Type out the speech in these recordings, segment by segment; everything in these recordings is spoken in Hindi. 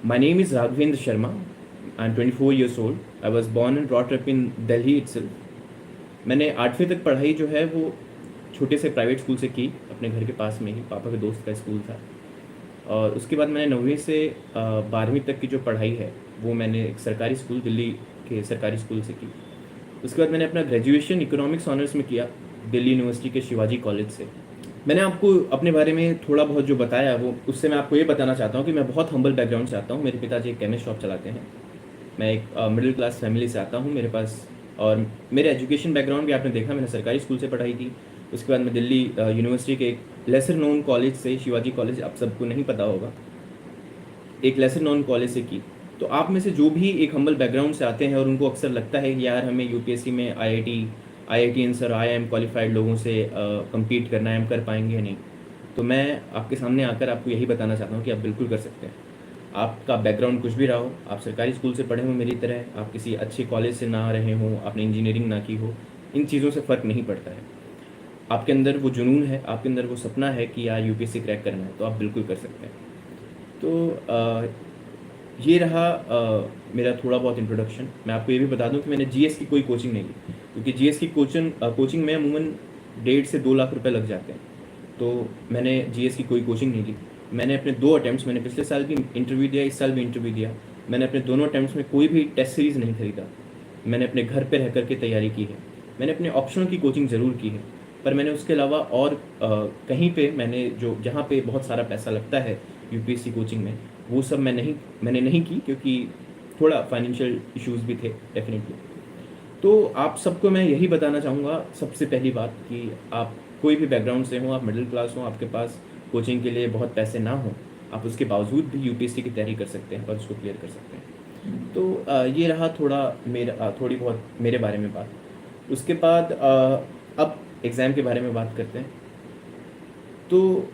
My name is Raghavendra Sharma. I'm 24 years old. I was born and brought up in Delhi itself. मैंने 8वीं तक पढ़ाई जो है वो छोटे से प्राइवेट स्कूल से की, अपने घर के पास में ही, पापा के दोस्त का स्कूल था। और उसके बाद मैंने 9वीं से 12वीं तक की जो पढ़ाई है वो मैंने एक सरकारी स्कूल, दिल्ली के सरकारी स्कूल से की। उसके बाद मैंने अपना ग्रेजुएशन इकोनॉमिक्स ऑनर्स में किया, दिल्ली यूनिवर्सिटी के शिवाजी कॉलेज से। मैंने आपको अपने बारे में थोड़ा बहुत जो बताया वो उससे मैं आपको ये बताना चाहता हूँ कि मैं बहुत हम्बल बैकग्राउंड से आता हूँ। मेरे पिताजी एक केमिस्ट शॉप चलाते हैं। मैं एक मिडिल क्लास फैमिली से आता हूँ। मेरे पास और मेरे एजुकेशन बैकग्राउंड भी आपने देखा, मैंने सरकारी स्कूल से पढ़ाई की। उसके बाद मैं दिल्ली यूनिवर्सिटी के एक लेसर नोन कॉलेज से, शिवाजी कॉलेज आप सबको नहीं पता होगा, एक लेसर नोन कॉलेज से की। तो आप में से जो भी एक हम्बल बैकग्राउंड से आते हैं और उनको अक्सर लगता है कि यार हमें यूपीएससी में आईआईटीएंस और आईआईएम क्वालिफाइड लोगों से compete करना है, हम कर पाएंगे या नहीं, तो मैं आपके सामने आकर आपको यही बताना चाहता हूँ कि आप बिल्कुल कर सकते हैं। आपका बैकग्राउंड कुछ भी रहा हो, आप सरकारी स्कूल से पढ़े हो मेरी तरह, आप किसी अच्छे कॉलेज से ना रहे हो, आपने इंजीनियरिंग ना की हो, इन चीज़ों से फ़र्क नहीं पड़ता है। आपके अंदर वो जुनून है, आपके अंदर वो सपना है कि यार यूपीएससी क्रैक करना है, तो आप बिल्कुल कर सकते हैं। तो ये रहा मेरा थोड़ा बहुत इंट्रोडक्शन। मैं आपको ये भी बता दूं कि मैंने जीएस की कोई कोचिंग नहीं ली, क्योंकि जीएस की कोचिंग में अमूमन 1.5 से 2 लाख रुपए लग जाते हैं। तो मैंने जीएस की कोई कोचिंग नहीं ली। मैंने अपने 2 अटैम्प्ट्स, मैंने पिछले साल भी इंटरव्यू दिया, इस साल भी इंटरव्यू दिया, मैंने अपने दोनों अटैम्प्ट्स में कोई भी टेस्ट सीरीज़ नहीं खरीदा। मैंने अपने घर पे रह करके तैयारी की है। मैंने अपने ऑप्शनल की कोचिंग ज़रूर की है, पर मैंने उसके अलावा और कहीं पे मैंने जो जहाँ पे बहुत सारा पैसा लगता है यूपीएससी कोचिंग में, वो सब मैंने नहीं की, क्योंकि थोड़ा फाइनेंशियल इश्यूज़ भी थे डेफिनेटली। तो आप सबको मैं यही बताना चाहूँगा सबसे पहली बात कि आप कोई भी बैकग्राउंड से हो, आप मिडिल क्लास हो, आपके पास कोचिंग के लिए बहुत पैसे ना हो, आप उसके बावजूद भी यूपीएससी की तैयारी कर सकते हैं और उसको क्लियर कर सकते हैं। तो ये रहा थोड़ी बहुत मेरे बारे में बात। उसके बाद अब एग्ज़ाम के बारे में बात करते हैं। तो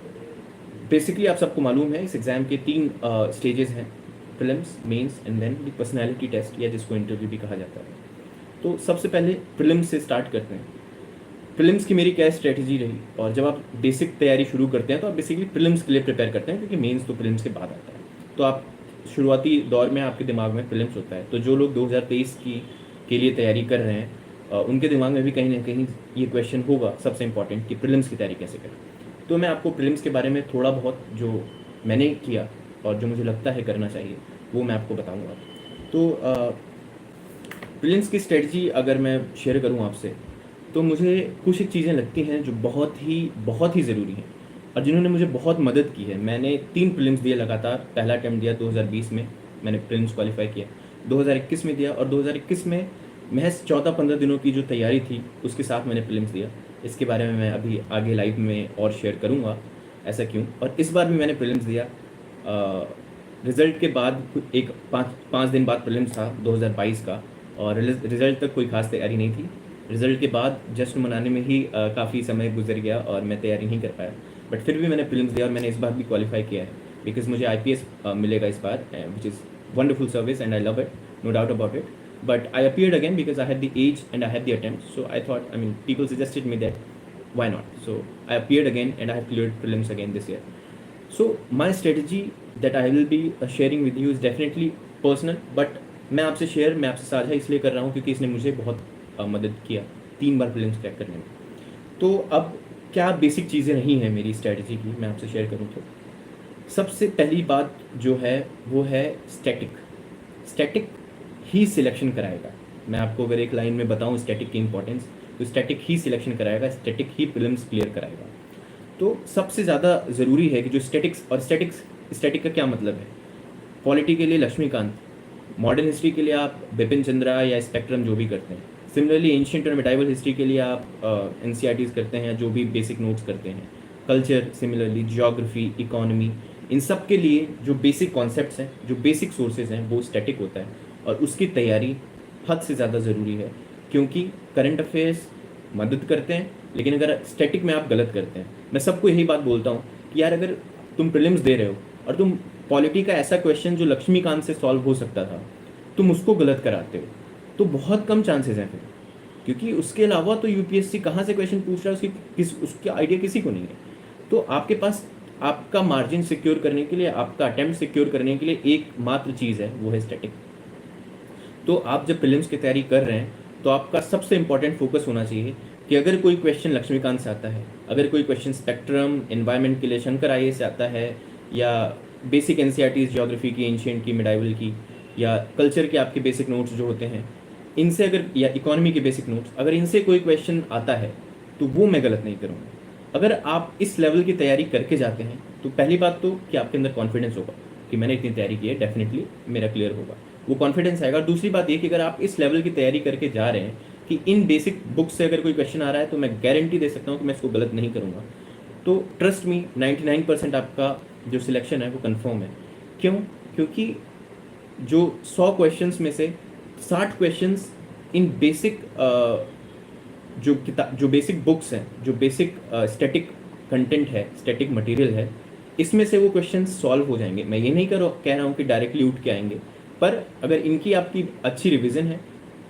बेसिकली आप सबको मालूम है इस एग्ज़ाम के 3 स्टेजेस हैं, prelims, mains and then the personality test, या जिसको इंटरव्यू भी कहा जाता है। तो सबसे पहले प्रीलिम्स से स्टार्ट करते हैं। प्रीलिम्स की मेरी क्या स्ट्रेटजी रही, और जब आप बेसिक तैयारी शुरू करते हैं तो आप बेसिकली प्रीलिम्स के लिए प्रिपेयर करते हैं, क्योंकि मेंस तो प्रीलिम्स के बाद आता है। तो आप शुरुआती दौर में आपके दिमाग में प्रीलिम्स होता है। तो जो लोग 2023 के लिए तैयारी कर रहे हैं उनके दिमाग में भी कहीं ना कहीं ये क्वेश्चन होगा सबसे इम्पॉर्टेंट कि प्रीलिम्स की तैयारी कैसे करें। तो मैं आपको प्रीलिम्स के बारे में थोड़ा बहुत जो मैंने किया और जो मुझे लगता है करना चाहिए वो मैं आपको बताऊंगा। तो प्रीलिम्स की स्ट्रेटजी अगर मैं शेयर करूं आपसे, तो मुझे कुछ एक चीज़ें लगती हैं जो बहुत ही ज़रूरी हैं और जिन्होंने मुझे बहुत मदद की है। मैंने 3 प्रीलिम्स दिए लगातार। पहला अटैम्प्ट दिया 2020 में, मैंने प्रीलिम्स क्वालिफाई किया। 2021 में दिया, और 2021 में महज 14-15 दिनों की जो तैयारी थी उसके साथ मैंने प्रीलिम्स दिया। इसके बारे में मैं अभी आगे लाइव में और शेयर करूँगा ऐसा क्यों। और इस बार भी मैंने प्रीलिम्स दिया। रिज़ल्ट के बाद एक 5 दिन बाद प्रीलिम्स था 2022 का, और रिज़ल्ट तक कोई खास तैयारी नहीं थी। रिज़ल्ट के बाद जश्न मनाने में ही काफ़ी समय गुजर गया और मैं तैयारी नहीं कर पाया। बट फिर भी मैंने प्रीलिम्स दिया और मैंने इस बार भी क्वालिफाई किया है, बिकॉज मुझे आईपीएस मिलेगा इस बार, which is wonderful service and I love it, no doubt about it. But I appeared again because I had the age and I had the attempt. So I thought, I mean, people suggested me that why not? So I appeared again and I have cleared prelims again this year. So my strategy that I will be sharing with you is definitely personal, but मैं आपसे साझा इसलिए कर रहा हूँ क्योंकि इसने मुझे बहुत मदद किया 3 बार प्रीलिम्स क्रैक करने में। तो अब क्या बेसिक चीज़ें रही हैं मेरी स्ट्रेटजी की, मैं आपसे शेयर करूँ तो सबसे पहली बात जो है वो है स्टैटिक ही सिलेक्शन कराएगा। मैं आपको अगर एक लाइन में बताऊं स्टैटिक की इंपॉर्टेंस, तो स्टैटिक ही सिलेक्शन कराएगा, स्टैटिक ही प्रीलिम्स क्लियर कराएगा। तो सबसे ज़्यादा ज़रूरी है कि जो स्टैटिक का क्या मतलब है। पॉलिटी के लिए लक्ष्मीकांत, मॉडर्न हिस्ट्री के लिए आप बिपिन चंद्रा या स्पेक्ट्रम जो भी करते हैं। सिमिलरली एंशिएंट और मिडाइवल हिस्ट्री के लिए आप एनसीईआरटीज़ करते हैं, जो भी बेसिक नोट्स करते हैं। कल्चर, सिमिलरली जियोग्राफी, इकोनॉमी, इन सब के लिए जो बेसिक कॉन्सेप्ट्स हैं, जो बेसिक सोर्सेज हैं, वो स्टैटिक होता है और उसकी तैयारी हद से ज़्यादा ज़रूरी है, क्योंकि करंट अफेयर्स मदद करते हैं, लेकिन अगर स्टैटिक में आप गलत करते हैं, मैं सबको यही बात बोलता हूँ कि यार अगर तुम प्रीलिम्स दे रहे हो और तुम पॉलिटी का ऐसा क्वेश्चन जो लक्ष्मीकांत से सॉल्व हो सकता था तुम उसको गलत कराते हो, तो बहुत कम चांसेस हैं फिर, क्योंकि उसके अलावा तो यूपीएससी कहाँ से क्वेश्चन पूछ रहा है उसकी आइडिया किसी को नहीं है। तो आपके पास आपका मार्जिन सिक्योर करने के लिए, आपका अटेम्प्ट सिक्योर करने के लिए एकमात्र चीज़ है, वो है स्टैटिक। तो आप जब प्रीलिम्स की तैयारी कर रहे हैं तो आपका सबसे इंपॉर्टेंट फोकस होना चाहिए कि अगर कोई क्वेश्चन लक्ष्मीकांत से आता है, अगर कोई क्वेश्चन स्पेक्ट्रम एनवायरनमेंट के लिए शंकर आईए से आता है, या बेसिक एनसीईआरटी ज्योग्राफी की, एंशियंट की, मिडाइवल की, या कल्चर के आपके बेसिक नोट्स जो होते हैं इनसे, अगर, या इकोनॉमी के बेसिक नोट्स, अगर इनसे कोई क्वेश्चन आता है तो वो मैं गलत नहीं करूँगा। अगर आप इस लेवल की तैयारी करके जाते हैं तो पहली बात तो कि आपके अंदर कॉन्फिडेंस होगा कि मैंने इतनी तैयारी की है, डेफिनेटली मेरा क्लियर होगा, वो कॉन्फिडेंस आएगा। और दूसरी बात ये कि अगर आप इस लेवल की तैयारी करके जा रहे हैं कि इन बेसिक बुक से अगर कोई क्वेश्चन आ रहा है तो मैं गारंटी दे सकता हूँ कि मैं इसको गलत नहीं करूँगा। तो ट्रस्ट मी, 99% आपका जो सिलेक्शन है वो कंफर्म है। क्यों? क्योंकि जो 100 क्वेश्चंस में से 60 क्वेश्चंस इन बेसिक जो बेसिक बुक्स हैं, जो बेसिक स्टैटिक कंटेंट है, स्टैटिक मटेरियल है, इसमें से वो क्वेश्चन सॉल्व हो जाएंगे। मैं ये नहीं कह रहा हूँ कि डायरेक्टली उठ के आएंगे, पर अगर इनकी आपकी अच्छी रिवीजन है,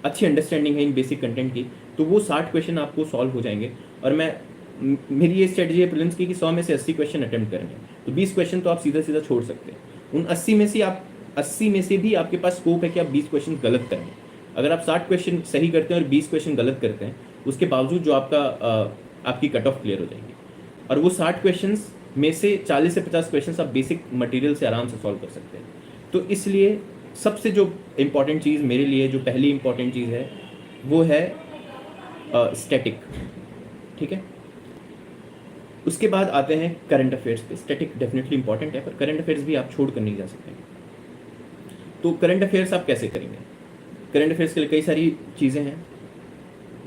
अच्छी अंडरस्टैंडिंग है इन बेसिक कंटेंट की, तो वो 60 क्वेश्चन आपको सॉल्व हो जाएंगे। और मेरी ये स्ट्रेटजी है प्रीलिम्स की कि 100 में से 80 क्वेश्चन अटेम्प्ट करेंगे, तो 20 क्वेश्चन तो आप सीधा सीधा छोड़ सकते हैं। उन 80 में से भी आपके पास स्कोप है कि आप 20 क्वेश्चन गलत करेंगे। अगर आप 60 क्वेश्चन सही करते हैं और 20 क्वेश्चन गलत करते हैं, उसके बावजूद जो आपकी कट ऑफ क्लियर हो जाएगी। और वो 60 क्वेश्चंस में से 40 से 50 क्वेश्चंस आप बेसिक मटेरियल से आराम से सॉल्व कर सकते हैं। तो इसलिए सबसे जो इम्पॉर्टेंट चीज़ मेरे लिए, जो पहली इम्पॉर्टेंट चीज़ है, वो है स्टैटिक। ठीक है, उसके बाद आते हैं करंट अफेयर्स पे। स्टैटिक डेफिनेटली इंपॉर्टेंट है, पर करंट अफेयर्स भी आप छोड़ कर नहीं जा सकते। तो करंट अफेयर्स आप कैसे करेंगे? करंट अफेयर्स के लिए कई सारी चीज़ें हैं।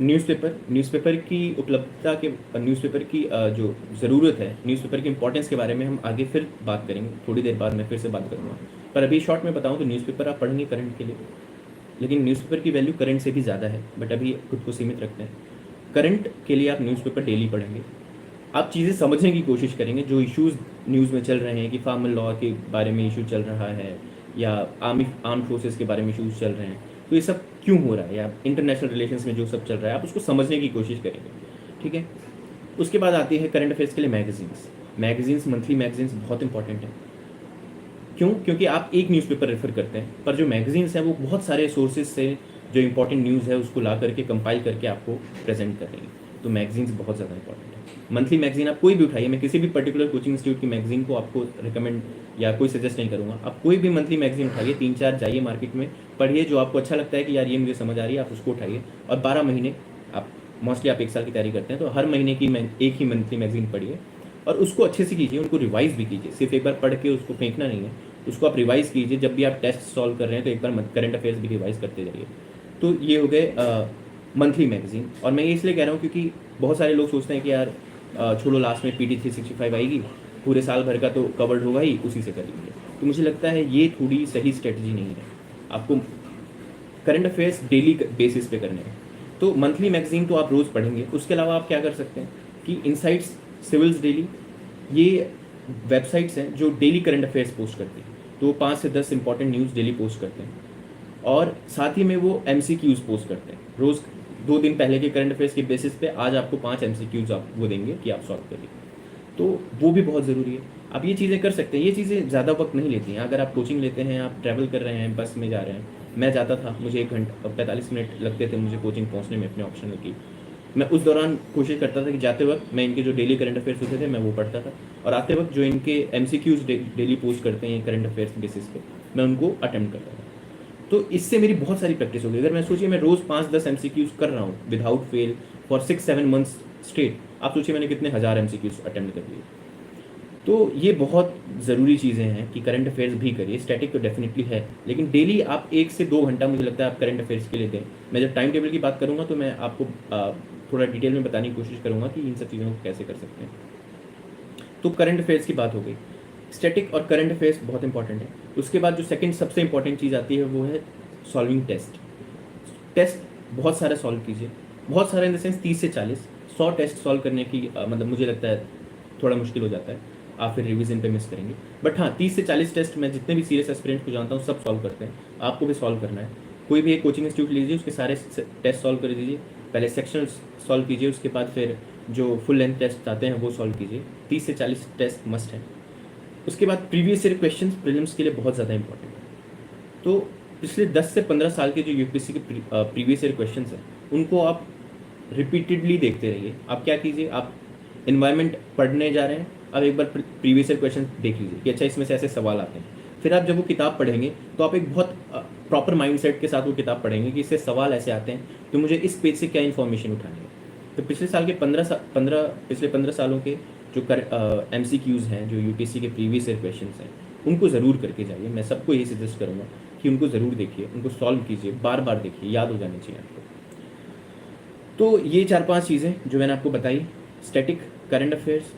न्यूज़पेपर की उपलब्धता के, न्यूज़पेपर की जो ज़रूरत है, न्यूज़पेपर की इंपॉर्टेंस के बारे में हम आगे फिर बात करेंगे, थोड़ी देर बाद मैं फिर से बात करूँगा। पर अभी शॉर्ट में बताऊँ तो न्यूज़पेपर आप पढ़ेंगे करंट के लिए, लेकिन न्यूज़पेपर की वैल्यू करंट से भी ज़्यादा है, बट अभी खुद को सीमित रखते हैं। करंट के लिए आप न्यूज़पेपर डेली पढ़ेंगे, आप चीज़ें समझने की कोशिश करेंगे। जो इश्यूज़ न्यूज़ में चल रहे हैं कि फार्मल लॉ के बारे में इशू चल रहा है, या आर्म फोर्सेस के बारे में इशूज़ चल रहे हैं, तो ये सब क्यों हो रहा है, या इंटरनेशनल रिलेशंस में जो सब चल रहा है, आप उसको समझने की कोशिश करेंगे। ठीक है, उसके बाद आती है करंट अफेयर्स के लिए मैगजीन्स। मंथली मैगजीन्स बहुत इंपॉर्टेंट है। क्यों? क्योंकि आप एक न्यूज़पेपर रेफर करते हैं, पर जो मैगजीन्स हैं वो बहुत सारे सोर्सेज से जो इंपॉर्टेंट न्यूज़ है उसको ला करके कंपाइल करके आपको प्रेजेंट कर रही है। तो मैगजीन्स बहुत ज़्यादा इंपॉर्टेंट है। मंथली मैगजीन आप कोई भी उठाइए, मैं किसी भी पर्टिकुलर कोचिंग इंस्टीट्यूट की मैगजीन को आपको रिकमेंड या कोई सजेस्ट नहीं करूँगा। आप कोई भी मंथली मैगजीन उठाइए, 3-4 जाइए मार्केट में, पढ़िए, जो आपको अच्छा लगता है कि यार ये मुझे समझ आ रही है, आप उसको उठाइए। और 12 महीने, आप मोस्टली आप 1 साल की तैयारी करते हैं तो हर महीने की एक ही मंथली मैगजीन पढ़िए और उसको अच्छे से कीजिए, उनको रिवाइज भी कीजिए। सिर्फ एक बार पढ़ के उसको फेंकना नहीं है, उसको आप रिवाइज कीजिए। जब भी आप टेस्ट सॉल्व कर रहे हैं तो एक बार करंट अफेयर्स भी रिवाइज करते जाइए। तो ये हो गए मंथली मैगजीन। और मैं ये इसलिए कह रहा हूँ क्योंकि बहुत सारे लोग सोचते हैं कि यार छोड़ो, लास्ट में PT 365 आएगी, पूरे साल भर का तो कवर्ड होगा ही, उसी से कर लेंगे। तो मुझे लगता है ये थोड़ी सही स्ट्रेटजी नहीं है। आपको करंट अफेयर्स डेली बेसिस पे करने हैं। तो मंथली मैगजीन तो आप रोज़ पढ़ेंगे। उसके अलावा आप क्या कर सकते हैं कि इनसाइट्स, सिविल्स डेली, ये वेबसाइट्स हैं जो डेली करंट अफेयर्स पोस्ट करती हैं। तो वो 5 से 10 इंपॉर्टेंट न्यूज़ डेली पोस्ट करते हैं, और साथ ही में वो MCQs पोस्ट करते हैं। रोज़ 2 दिन पहले के करंट अफेयर्स के बेसिस पे आज आपको 5 MCQs आप वो देंगे कि आप सॉल्व करिए। तो वो भी बहुत ज़रूरी है। आप ये चीज़ें कर सकते हैं। ये चीज़ें ज़्यादा वक्त नहीं लेती हैं। अगर आप कोचिंग लेते हैं, आप ट्रैवल कर रहे हैं, बस में जा रहे हैं, मैं जाता था, मुझे 1 घंटा 45 मिनट लगते थे मुझे कोचिंग पहुँचने में अपने ऑप्शनल की। मैं उस दौरान कोशिश करता था कि जाते वक्त मैं इनके जो डेली करंट अफेयर्स होते थे मैं वो पढ़ता था, और आते वक्त जो इनके MCQs डेली पोस्ट करते हैं करंट अफेयर्स बेसिस पे, मैं उनको अटेम्प्ट करता था। तो इससे मेरी बहुत सारी प्रैक्टिस हो गई। अगर मैं सोचिए मैं रोज़ 5-10 MCQs कर रहा हूँ without fail for 6-7 months straight, आप सोचिए मैंने कितने हज़ार MCQs अटेम्प्ट कर लिए। तो ये बहुत ज़रूरी चीज़ें हैं कि करंट अफेयर्स भी करिए। स्टैटिक तो डेफिनेटली है, लेकिन डेली आप 1 से 2 घंटा मुझे लगता है आप करंट अफेयर्स के लिए दें। मैं जब टाइम टेबल की बात करूँगा तो मैं आपको थोड़ा डिटेल में बताने की कोशिश करूँगा कि इन सब चीज़ों को कैसे कर सकते हैं। तो करंट अफेयर्स की बात हो गई। स्टैटिक और करंट अफेयर्स बहुत इंपॉर्टेंट है। उसके बाद जो सेकंड सबसे इंपॉर्टेंट चीज़ आती है वो है सॉल्विंग टेस्ट बहुत सारे सॉल्व कीजिए। बहुत सारे इन द सेंस 30 से 40, 100 टेस्ट सॉल्व करने की मतलब मुझे लगता है थोड़ा मुश्किल हो जाता है, आप फिर रिवीजन पे मिस करेंगे। बट हाँ, 30 से 40 टेस्ट मैं जितने भी सीरियस एस्पिरेंट को जानता हूँ सब सॉल्व करते हैं। आपको भी सॉल्व करना है। कोई भी एक कोचिंग इंस्टीट्यूट लीजिए, उसके सारे टेस्ट सॉल्व कर दीजिए। पहले सेक्शन सॉल्व कीजिए, उसके बाद फिर जो फुल लेंथ टेस्ट आते हैं वो सॉल्व कीजिए। 30 से 40 टेस्ट मस्ट है। उसके बाद प्रीवियस ईयर क्वेश्चंस प्रीलिम्स के लिए बहुत ज़्यादा इंपॉर्टेंट है। तो पिछले 10 से 15 साल के जो यूपीएससी के प्रीवियस ईयर क्वेश्चंस हैं उनको आप रिपीटेडली देखते रहिए। आप क्या कीजिए, आप इन्वायरमेंट पढ़ने जा रहे हैं, अब एक बार प्रीवियस ईयर क्वेश्चन देख लीजिए कि अच्छा इसमें से ऐसे सवाल आते हैं। फिर आप जब वो किताब पढ़ेंगे तो आप एक बहुत प्रॉपर माइंडसेट के साथ वो किताब पढ़ेंगे कि इससे सवाल ऐसे आते हैं तो मुझे इस पेज से क्या इन्फॉर्मेशन उठानी है। तो पिछले साल के 15 सालों के जो MCQs हैं, जो यूपीएससी के प्रीवियस ईयर क्वेश्चन हैं, उनको ज़रूर करके जाइए। मैं सबको यही सजेस्ट करूँगा कि उनको ज़रूर देखिए, उनको सॉल्व कीजिए, बार बार देखिए, याद हो जानी चाहिए आपको। तो ये 4-5 चीज़ें जो मैंने आपको बताई, स्टैटिक, करंट अफेयर्स,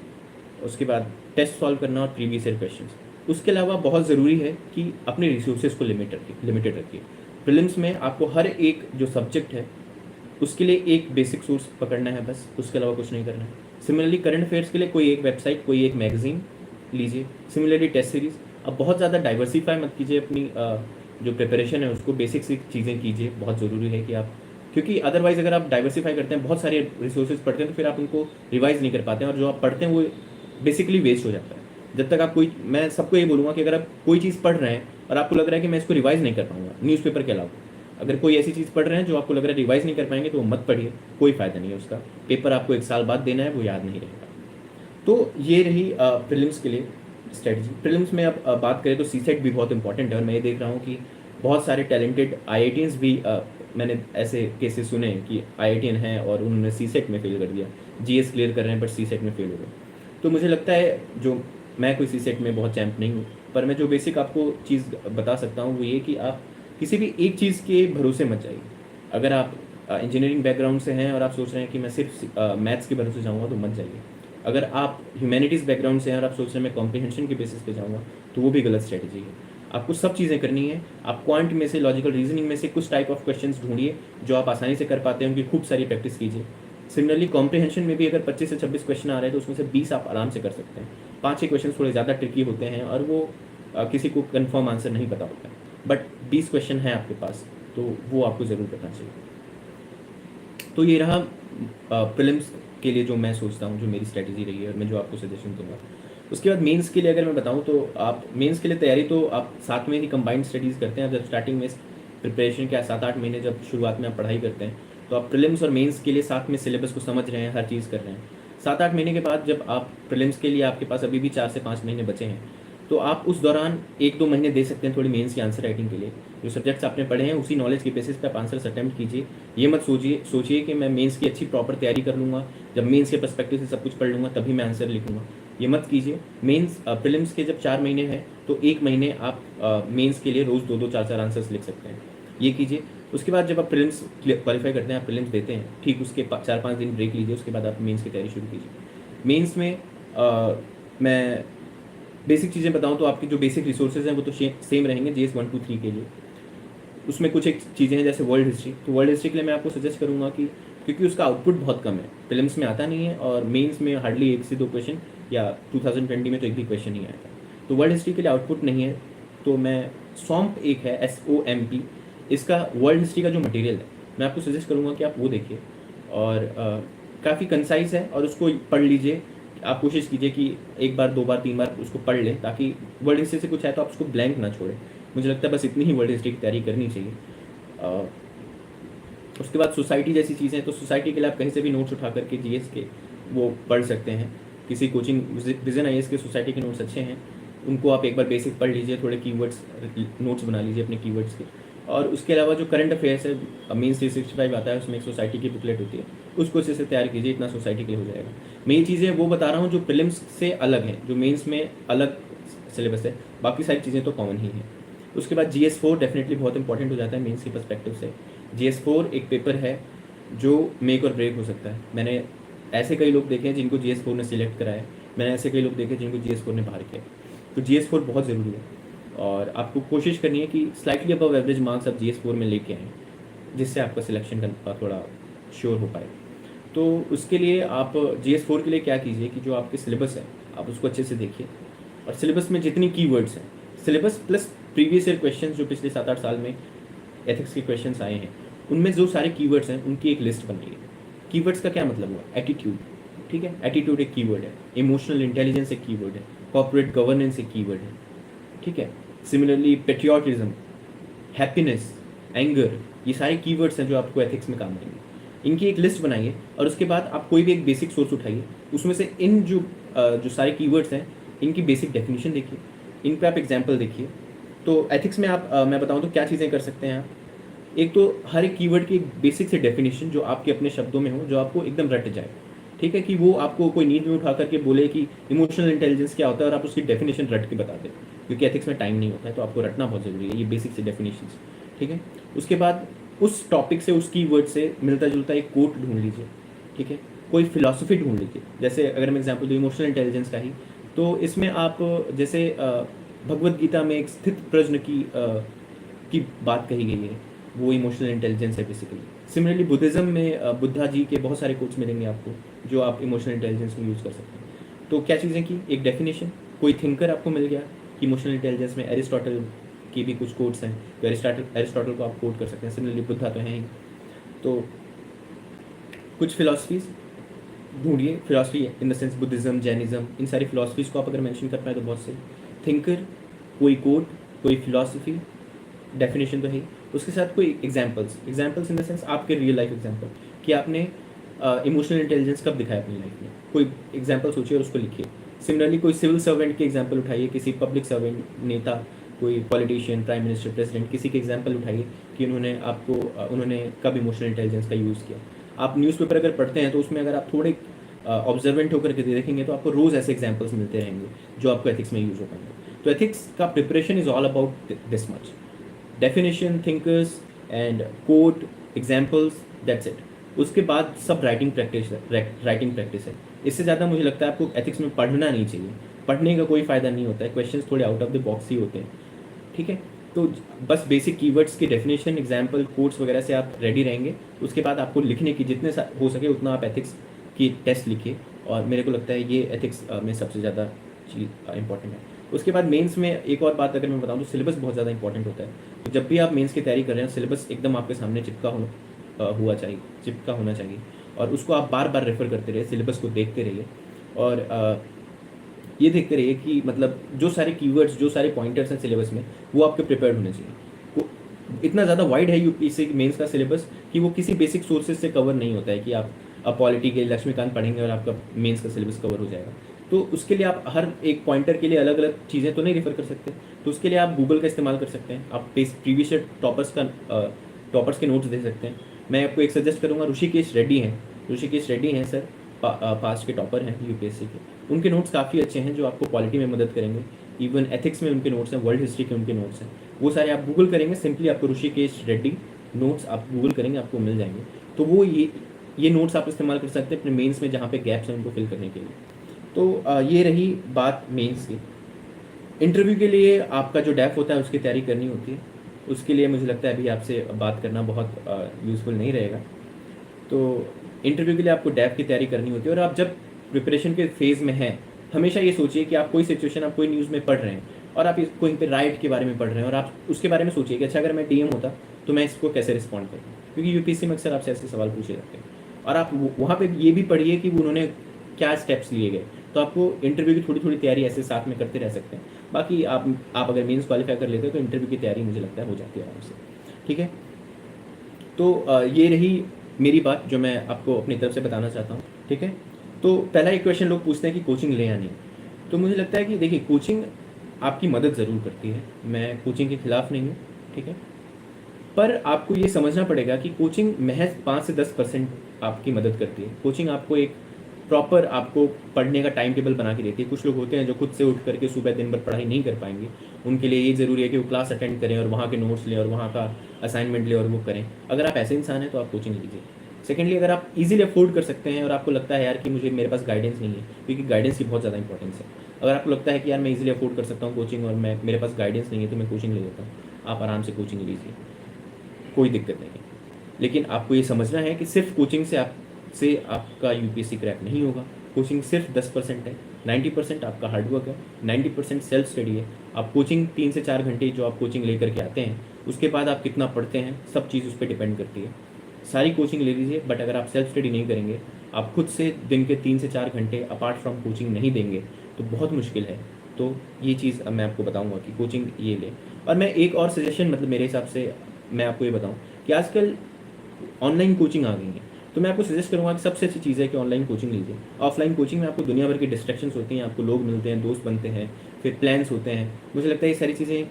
उसके बाद टेस्ट सॉल्व करना और प्रीवियस ईयर क्वेश्चंस। उसके अलावा बहुत ज़रूरी है कि अपने रिसोर्सेज को लिमिटेड रखिए। प्रीलिम्स में आपको हर एक जो सब्जेक्ट है उसके लिए एक बेसिक सोर्स पकड़ना है बस, उसके अलावा कुछ नहीं करना है। सिमिलरली करंट अफेयर्स के लिए कोई एक वेबसाइट, कोई एक मैगजीन लीजिए। सिमिलरली टेस्ट सीरीज़, अब बहुत ज़्यादा डाइवर्सिफाई मत कीजिए अपनी जो प्रिपरेशन है उसको, बेसिक सी चीज़ें कीजिए। बहुत ज़रूरी है कि आप, क्योंकि अदरवाइज़ अगर आप डाइवर्सिफाई करते हैं, बहुत सारे रिसोर्सेज पढ़ते हैं, तो फिर आप उनको रिवाइज़ नहीं कर पाते हैं और जो आप पढ़ते हैं वो बेसिकली वेस्ट हो जाता है। जब तक आप कोई, मैं सबको ये बोलूँगा कि अगर आप कोई चीज़ पढ़ रहे हैं और आपको लग रहा है कि मैं इसको रिवाइज़ नहीं कर पाऊँगा न्यूज़पेपर के अलावा, अगर कोई ऐसी चीज़ पढ़ रहे हैं जो आपको लग रहा है रिवाइज़ नहीं कर पाएंगे, तो वो मत पढ़िए, कोई फ़ायदा नहीं है उसका। पेपर आपको 1 साल बाद देना है, वो याद नहीं रहेगा। तो ये रही प्रीलिम्स के लिए स्ट्रेटजी। प्रीलिम्स में अब बात करें तो सीसेट भी बहुत इंपॉर्टेंट है और मैं ये देख रहा हूँ कि बहुत सारे टैलेंटेड IITians भी मैंने ऐसे केसेस सुने हैं कि IITian हैं और उन्होंने सीसेट में फेल कर दिया। GS क्लियर कर रहे हैं बट सीसेट में फेल हो गए। तो मुझे लगता है, जो मैं कोई सीसेट में बहुत चैम्प नहीं हूँ, पर मैं जो बेसिक आपको चीज़ बता सकता हूँ वो ये कि आप किसी भी एक चीज़ के भरोसे मत जाइए। अगर आप इंजीनियरिंग बैकग्राउंड से हैं और आप सोच रहे हैं कि मैं सिर्फ मैथ्स के भरोसे जाऊँगा, तो मत जाइए। अगर आप ह्यूमैनिटीज़ बैकग्राउंड से हैं और आप सोच रहे हैं मैं कॉम्प्रिहेंशन के बेसिस पे जाऊँगा, तो वो भी गलत स्ट्रेटजी है। आपको सब चीज़ें करनी है। आप क्वांट में से, लॉजिकल रीजनिंग में से कुछ टाइप ऑफ क्वेश्चंस ढूंढिए जो आप आसानी से कर पाते हैं, उनकी खूब सारी प्रैक्टिस कीजिए। सिमिलरली कॉम्प्रिहेंशन में भी अगर 25 से 26 क्वेश्चन आ रहे हैं तो उसमें से 20 आप आराम से कर सकते हैं। 5-6 क्वेश्चन थोड़े ज़्यादा ट्रिकी होते हैं और वो किसी को कन्फर्म आंसर नहीं पता होता है, बट 20 क्वेश्चन हैं आपके पास, तो वो आपको ज़रूर करना चाहिए। तो ये रहा प्रीलिम्स के लिए जो मैं सोचता हूँ, जो मेरी स्ट्रेटजी रही है और मैं जो आपको सजेशन दूंगा। उसके बाद मेंस के लिए अगर मैं बताऊँ तो आप मेंस के लिए तैयारी तो आप साथ में ही कंबाइंड स्टडीज़ करते हैं। जब स्टार्टिंग में प्रिपरेशन के 7-8 महीने जब शुरुआत में आप पढ़ाई करते हैं, तो आप प्रीलिम्स और मेंस के लिए साथ में सिलेबस को समझ रहे हैं, हर चीज़ कर रहे हैं। 7-8 महीने के बाद जब आप प्रीलिम्स के लिए, आपके पास अभी भी 4 से 5 महीने बचे हैं, तो आप उस दौरान 1-2 महीने दे सकते हैं थोड़ी मेंस की आंसर राइटिंग के लिए। जो सब्जेक्ट्स आपने पढ़े हैं उसी नॉलेज के बेसिस पे आप आंसर्स अटेम्प्ट कीजिए। ये मत सोचिए कि मैं मेंस की अच्छी प्रॉपर तैयारी कर लूँगा, जब मेंस के पर्सपेक्टिव से सब कुछ पढ़ लूँगा तभी मैं आंसर लिखूँगा। ये मत कीजिए। मेंस प्रीलिम्स के जब 4 महीने हैं तो 1 महीने आप मेंस के लिए रोज़ 2-2, 4-4 आंसर्स लिख सकते हैं। ये कीजिए। उसके बाद जब आप प्रीलिम्स क्वालिफाई करते हैं, आप प्रीलिम्स देते हैं, ठीक उसके 4-5 दिन ब्रेक लीजिए, उसके बाद आप मेंस की तैयारी शुरू कीजिए। मेंस में मैं बेसिक चीज़ें बताऊँ तो आपकी जो बेसिक रिसोर्सेज हैं वो तो सेम रहेंगे GS 1, 2, 3 के लिए। उसमें कुछ एक चीज़ें हैं जैसे वर्ल्ड हिस्ट्री। तो वर्ल्ड हिस्ट्री के लिए मैं आपको सजेस्ट करूँगा कि, क्योंकि उसका आउटपुट बहुत कम है, प्रीलिम्स में आता नहीं है और मेंस में हार्डली 1 से 2 क्वेश्चन, या 2020 में तो 1 भी क्वेश्चन नहीं आया था। तो वर्ल्ड हिस्ट्री के लिए आउटपुट नहीं है, तो मैं SOMP एक है, SOMP, इसका वर्ल्ड हिस्ट्री का जो मटेरियल है मैं आपको सजेस्ट करूँगा कि आप वो देखिए। और काफ़ी कंसाइज है और उसको पढ़ लीजिए। आप कोशिश कीजिए कि 1 बार, 2 बार, 3 बार उसको पढ़ लें, ताकि वर्ल्ड हिस्ट्री से कुछ है तो आप उसको ब्लैंक ना छोड़ें। मुझे लगता है बस इतनी ही वर्ल्ड हिस्ट्री की तैयारी करनी चाहिए। उसके बाद सोसाइटी जैसी चीज़ें, तो सोसाइटी के लिए आप कहीं से भी नोट्स उठा करके GS के वो पढ़ सकते हैं। किसी कोचिंग, विजन IAS के सोसाइटी के नोट्स अच्छे हैं, उनको आप एक बार बेसिक पढ़ लीजिए, थोड़े कीवर्ड्स नोट्स बना लीजिए अपने कीवर्ड्स के। और उसके अलावा जो करंट अफेयर्स है, मीन्स 365 आता है, उसमें एक सोसाइटी की बुकलेट होती है, उसको अच्छे से तैयार कीजिए, इतना सोसाइटी के लिए हो जाएगा। मैं ये चीज़ें वो बता रहा हूँ जो प्रीलिम्स से अलग हैं, जो मेंस में अलग सिलेबस है, बाकी सारी चीज़ें तो कॉमन ही हैं। उसके बाद GS 4 डेफिनेटली बहुत इंपॉर्टेंट हो जाता है मेंस के पर्सपेक्टिव से। GS 4 एक पेपर है जो मेक और ब्रेक हो सकता है। मैंने ऐसे कई लोग देखे हैं जिनको GS 4 ने सिलेक्ट करा है, मैंने ऐसे कई लोग देखे जिनको GS 4 ने बाहर किया। तो GS 4 बहुत ज़रूरी है और आपको कोशिश करनी है कि स्लाइटली अबव एवरेज मार्क्स आप GS 4 में लेके आएँ, जिससे आपका सिलेक्शन का थोड़ा श्योर हो पाए। तो उसके लिए आप GS 4 के लिए क्या कीजिए कि जो आपके सिलेबस है आप उसको अच्छे से देखिए, और सिलेबस में जितनी कीवर्ड्स हैं, syllabus plus previous year questions जो पिछले 7-8 साल में एथिक्स के क्वेश्चंस आए हैं, उनमें जो सारे कीवर्ड्स हैं उनकी एक लिस्ट बनाइए। कीवर्ड्स का क्या मतलब हुआ? एटीट्यूड, ठीक है, एटीट्यूड एक कीवर्ड है, इमोशनल इंटेलिजेंस एक कीवर्ड है, कॉर्पोरेट गवर्नेंस एक कीवर्ड है, ठीक है। सिमिलरली पेट्रियाटिज्म, हैप्पीनेस, एंगर, ये सारे कीवर्ड्स हैं जो आपको एथिक्स में काम आएंगे। इनकी एक लिस्ट बनाइए और उसके बाद आप कोई भी एक बेसिक सोर्स उठाइए, उसमें से इन जो सारे कीवर्ड्स हैं इनकी बेसिक डेफिनेशन देखिए, इन पे आप एग्जाम्पल देखिए। तो एथिक्स में आप मैं बताऊँ तो क्या चीज़ें कर सकते हैं आप। एक तो हर एक कीवर्ड की एक बेसिक से डेफिनेशन जो आपके अपने शब्दों में हो, जो आपको एकदम रट जाए, ठीक है, कि वो आपको कोई नींद में उठा करके बोले कि इमोशनल इंटेलिजेंस क्या होता है और आप उसकी डेफिनेशन रट के बता दें, क्योंकि एथिक्स में टाइम नहीं होता है, तो आपको रटना बहुत ज़रूरी है ये बेसिक से डेफिनेशन, ठीक है। उसके बाद उस टॉपिक से, उस कीवर्ड से मिलता जुलता एक कोट ढूंढ लीजिए, ठीक है, कोई फिलॉसफी ढूंढ लीजिए। जैसे अगर मैं एग्जांपल दूँ इमोशनल इंटेलिजेंस का ही, तो इसमें आप जैसे भगवत गीता में एक स्थित प्रज्ञ की बात कही गई है, वो इमोशनल इंटेलिजेंस है बेसिकली। सिमिलरली बुद्धिज़्म में बुद्धा जी के बहुत सारे कोट्स मिलेंगे आपको जो आप इमोशनल इंटेलिजेंस में यूज़ कर सकते हैं। तो क्या चीज़ें की, एक डेफिनेशन, कोई थिंकर आपको मिल गया कि इमोशनल इंटेलिजेंस में एरिस्टोटल की भी कुछ कोट्स हैं, तो एरिस्टोटल को आप कोट कर सकते हैं। सिमिलरली बुद्धा तो हैं ही। तो कुछ फिलॉसफीज़ ढूंढिए, philosophy in the sense Buddhism, Jainism, इन सारी फिलॉसफीज़ को आप अगर मेंशन कर पाए तो बहुत सही। थिंकर, कोई कोट, कोई फिलॉसफी, डेफिनेशन तो है ही, उसके साथ कोई एग्जाम्पल्स इन द सेंस आपके रियल लाइफ एग्जाम्पल कि आपने इमोशनल इंटेलिजेंस कब दिखाया अपनी लाइफ में, कोई एग्जाम्पल सोचिए और उसको लिखिए। सिमिलरली कोई सिविल सर्वेंट के एग्जाम्पल उठाइए, किसी पब्लिक सर्वेंट, नेता, कोई पॉलिटिशियन, प्राइम मिनिस्टर, प्रेसिडेंट, किसी के एग्जाम्पल उठाइए कि उन्होंने कब इमोशनल इंटेलिजेंस का यूज़ किया। आप न्यूज़पेपर अगर पढ़ते हैं तो उसमें अगर आप थोड़े ऑब्जर्वेंट होकर के देखेंगे तो आपको रोज़ ऐसे एग्जाम्पल्स मिलते रहेंगे जो आपको एथिक्स में यूज़ हो पाएंगे। तो एथिक्स का preparation is all about this much, definition, thinkers and quote, examples, that's it. उसके बाद सब राइटिंग प्रैक्टिस है। इससे ज़्यादा मुझे लगता है आपको एथिक्स में पढ़ना नहीं चाहिए, पढ़ने का कोई फ़ायदा नहीं होता है, क्वेश्चंस थोड़े आउट ऑफ द बॉक्स ही होते हैं, ठीक है। तो बस बेसिक कीवर्ड्स की डेफिनेशन, एग्जाम्पल, कोट्स वगैरह से आप रेडी रहेंगे। उसके बाद आपको लिखने की जितने हो सके उतना आप एथिक्स की टेस्ट लिखिए, और मेरे को लगता है ये एथिक्स में सबसे ज़्यादा चीज़ इंपॉर्टेंट है। उसके बाद मेंस में एक और बात अगर मैं बताऊं तो सिलेबस बहुत ज़्यादा इंपॉर्टेंट होता है। तो जब भी आप मेंस की तैयारी कर रहे हैं, सिलेबस एकदम आपके सामने चिपका होना चाहिए, और उसको आप बार बार रेफ़र करते रहिए, सिलेबस को देखते रहिए, और ये देखते रहिए कि मतलब जो सारे कीवर्ड्स, जो सारे पॉइंटर्स हैं सिलेबस में, वो आपके प्रिपेयर्ड होने चाहिए। इतना ज़्यादा वाइड है यूपीएससी मेंस का सिलेबस कि वो किसी बेसिक सोर्सेज से कवर नहीं होता है कि आप पॉलिटी के लक्ष्मीकांत पढ़ेंगे और आपका मेंस का सिलेबस कवर हो जाएगा। तो उसके लिए आप हर एक पॉइंटर के लिए अलग अलग चीज़ें तो नहीं रेफर कर सकते, तो उसके लिए आप गूगल का इस्तेमाल कर सकते हैं। आप प्रीवियस टॉपर्स के नोट्स दे सकते हैं। मैं आपको एक सजेस्ट करूँगा, ऋषिकेश रेड्डी हैं सर, पास्ट के टॉपर हैं यूपीएससी के। उनके नोट्स काफ़ी अच्छे हैं जो आपको पॉलिटी में मदद करेंगे। इवन एथिक्स में उनके नोट्स हैं, वर्ल्ड हिस्ट्री के उनके नोट्स हैं, वो सारे आप गूगल करेंगे, सिंपली आपको ऋषिकेश रेड्डी नोट्स आप गूगल करेंगे, आपको मिल जाएंगे। तो वो ये नोट्स आप इस्तेमाल कर सकते हैं अपने मेंस में, जहाँ पे गैप्स हैं उनको फिल करने के लिए। तो ये रही बात मेंस की। इंटरव्यू के लिए आपका जो डैफ होता है उसकी तैयारी करनी होती है, उसके लिए मुझे लगता है अभी आपसे बात करना बहुत यूज़फुल नहीं रहेगा। तो इंटरव्यू के लिए आपको डैफ की तैयारी करनी होती है, और आप जब प्रिपरेशन के फेज़ में हैं, हमेशा ये सोचिए कि आप कोई सिचुएशन, आप कोई न्यूज़ में पढ़ रहे हैं और आप कहीं पे राइट के बारे में पढ़ रहे हैं, और आप उसके बारे में सोचिए कि अच्छा अगर मैं डीएम होता तो मैं इसको कैसे रिस्पॉन्ड करता, क्योंकि यूपीएससी में अक्सर आपसे ऐसे सवाल पूछे जाते हैं। और आप वहाँ पे ये भी पढ़िए कि उन्होंने क्या स्टेप्स लिए गए, तो आपको इंटरव्यू की थोड़ी थोड़ी तैयारी ऐसे साथ में करते रह सकते हैं। बाकी आप अगर मेंस क्वालिफाई कर लेते हो तो इंटरव्यू की तैयारी मुझे लगता है हो जाती है आराम से, ठीक है। तो ये रही मेरी बात जो मैं आपको अपनी तरफ से बताना चाहता हूँ, ठीक है। तो पहला एक क्वेश्चन लोग पूछते हैं कि कोचिंग ले या नहीं, तो मुझे लगता है कि देखिए कोचिंग आपकी मदद ज़रूर करती है, मैं कोचिंग के ख़िलाफ़ नहीं हूँ, ठीक है। पर आपको ये समझना पड़ेगा कि कोचिंग महज 5 से 10% आपकी मदद करती है। कोचिंग आपको एक प्रॉपर आपको पढ़ने का टाइम टेबल बना के देती है। कुछ लोग होते हैं जो खुद से उठ करके सुबह दिन भर पढ़ाई नहीं कर पाएंगे, उनके लिए ये ज़रूरी है कि वो क्लास अटेंड करें और वहाँ के नोट्स लें और वहाँ का असाइनमेंट लें और वो करें। अगर आप ऐसे इंसान हैं तो आप कोचिंग लीजिए। सेकेंडली, अगर आप इजीली अफोर्ड कर सकते हैं और आपको लगता है यार कि मेरे पास गाइडेंस नहीं है, क्योंकि गाइडेंस की बहुत ज़्यादा इंपॉर्टेंस है। अगर आपको लगता है कि यार मैं इजीली अफोर्ड कर सकता हूँ कोचिंग और मेरे पास गाइडेंस नहीं है तो मैं कोचिंग ले लेता हूँ, आप आराम से कोचिंग लीजिए, कोई दिक्कत नहीं है। लेकिन आपको ये समझना है कि सिर्फ कोचिंग से आपका यूपीएससी क्रैक नहीं होगा। कोचिंग सिर्फ 10% है, 90% आपका हार्डवर्क है, 90% सेल्फ स्टडी है। आप कोचिंग 3 से 4 घंटे जो आप कोचिंग लेकर के आते हैं, उसके बाद आप कितना पढ़ते हैं, सब चीज़ उस पर डिपेंड करती है। सारी कोचिंग ले लीजिए, बट अगर आप सेल्फ स्टडी नहीं करेंगे, आप खुद से दिन के 3 से 4 घंटे अपार्ट फ्रॉम कोचिंग नहीं देंगे तो बहुत मुश्किल है। तो ये चीज़ मैं आपको बताऊंगा कि कोचिंग ये ले। और मैं एक और सजेशन, मतलब मेरे हिसाब से मैं आपको ये बताऊं कि आजकल ऑनलाइन कोचिंग आ गई है, तो मैं आपको सजेस्ट करूँगा कि सबसे अच्छी चीज़ है कि ऑनलाइन कोचिंग लीजिए। ऑफलाइन कोचिंग में आपको दुनिया भर की डिस्ट्रैक्शंस होती हैं, आपको लोग मिलते हैं, दोस्त बनते हैं, फिर प्लान्स होते हैं। मुझे लगता है ये सारी चीज़ें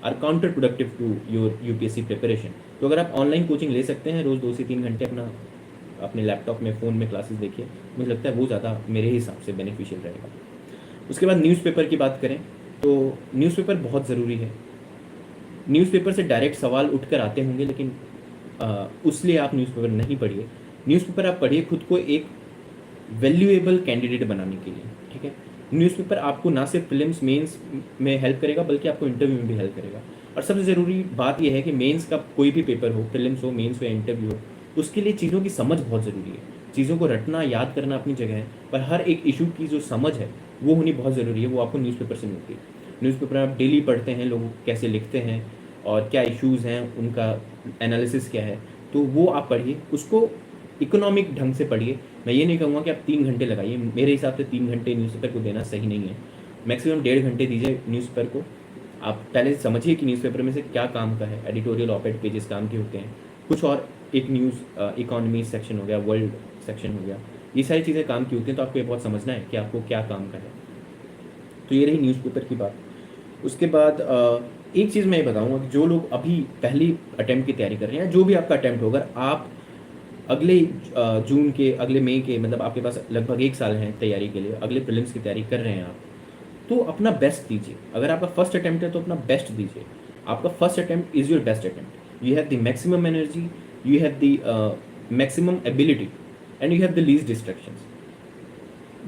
are counter productive to your UPSC preparation. तो अगर आप ऑनलाइन कोचिंग ले सकते हैं, रोज़ 2 से 3 घंटे अपने लैपटॉप में, फ़ोन में क्लासेस देखिए, मुझे लगता है वो ज़्यादा मेरे हिसाब से बेनिफिशियल रहेगा। उसके बाद न्यूज़पेपर की बात करें तो न्यूज़पेपर बहुत ज़रूरी है। न्यूज़पेपर से डायरेक्ट सवाल उठ कर आते होंगे, लेकिन उसलिए आप न्यूज़पेपर नहीं पढ़िए। न्यूज़पेपर आप पढ़िए खुद को एक वैल्यूएबल कैंडिडेट बनाने के लिए, ठीक है। न्यूज़पेपर आपको ना सिर्फ प्रीलिम्स मेंस में हेल्प करेगा, बल्कि आपको इंटरव्यू में भी हेल्प करेगा। और सबसे ज़रूरी बात यह है कि मेंस का कोई भी पेपर हो, प्रीलिम्स हो, मेंस हो या इंटरव्यू हो, उसके लिए चीज़ों की समझ बहुत ज़रूरी है। चीज़ों को रटना, याद करना अपनी जगह है, पर हर एक इशू की जो समझ है वो होनी बहुत ज़रूरी है। वो आपको न्यूज़पेपर से मिलती है। न्यूज़पेपर आप डेली पढ़ते हैं, लोग कैसे लिखते हैं और क्या इश्यूज़ हैं, उनका एनालिसिस क्या है, तो वो आप पढ़िए, उसको इकोनॉमिक ढंग से पढ़िए। मैं ये नहीं कहूँगा कि आप 3 घंटे लगाइए, मेरे हिसाब से 3 घंटे न्यूज़पेपर को देना सही नहीं है। मैक्सिमम 1.5 घंटे दीजिए न्यूज़पेपर को। आप पहले समझिए कि न्यूज़पेपर में से क्या काम का है। एडिटोरियल, ऑप-एड पेजेस काम के होते हैं, कुछ और एक न्यूज़ इकोनॉमी सेक्शन हो गया, वर्ल्ड सेक्शन हो गया, ये सारी चीज़ें काम की होती हैं। तो आपको ये बहुत समझना है कि आपको क्या काम का है। तो ये रही न्यूज़पेपर की बात। उसके बाद एक चीज़ मैं ये बताऊँगा कि जो लोग अभी पहली अटेम्प्ट की तैयारी कर रहे हैं, जो भी आपका अटेम्प्ट होगा, आप अगले जून के, अगले मई के, मतलब आपके पास लगभग 1 साल है तैयारी के लिए, अगले प्रीलिम्स की तैयारी कर रहे हैं आप, तो अपना बेस्ट दीजिए। अगर आपका फर्स्ट अटेम्प्ट है तो अपना बेस्ट दीजिए। आपका first attempt is your best attempt. You have the maximum energy, you have the maximum ability and you have the least distractions.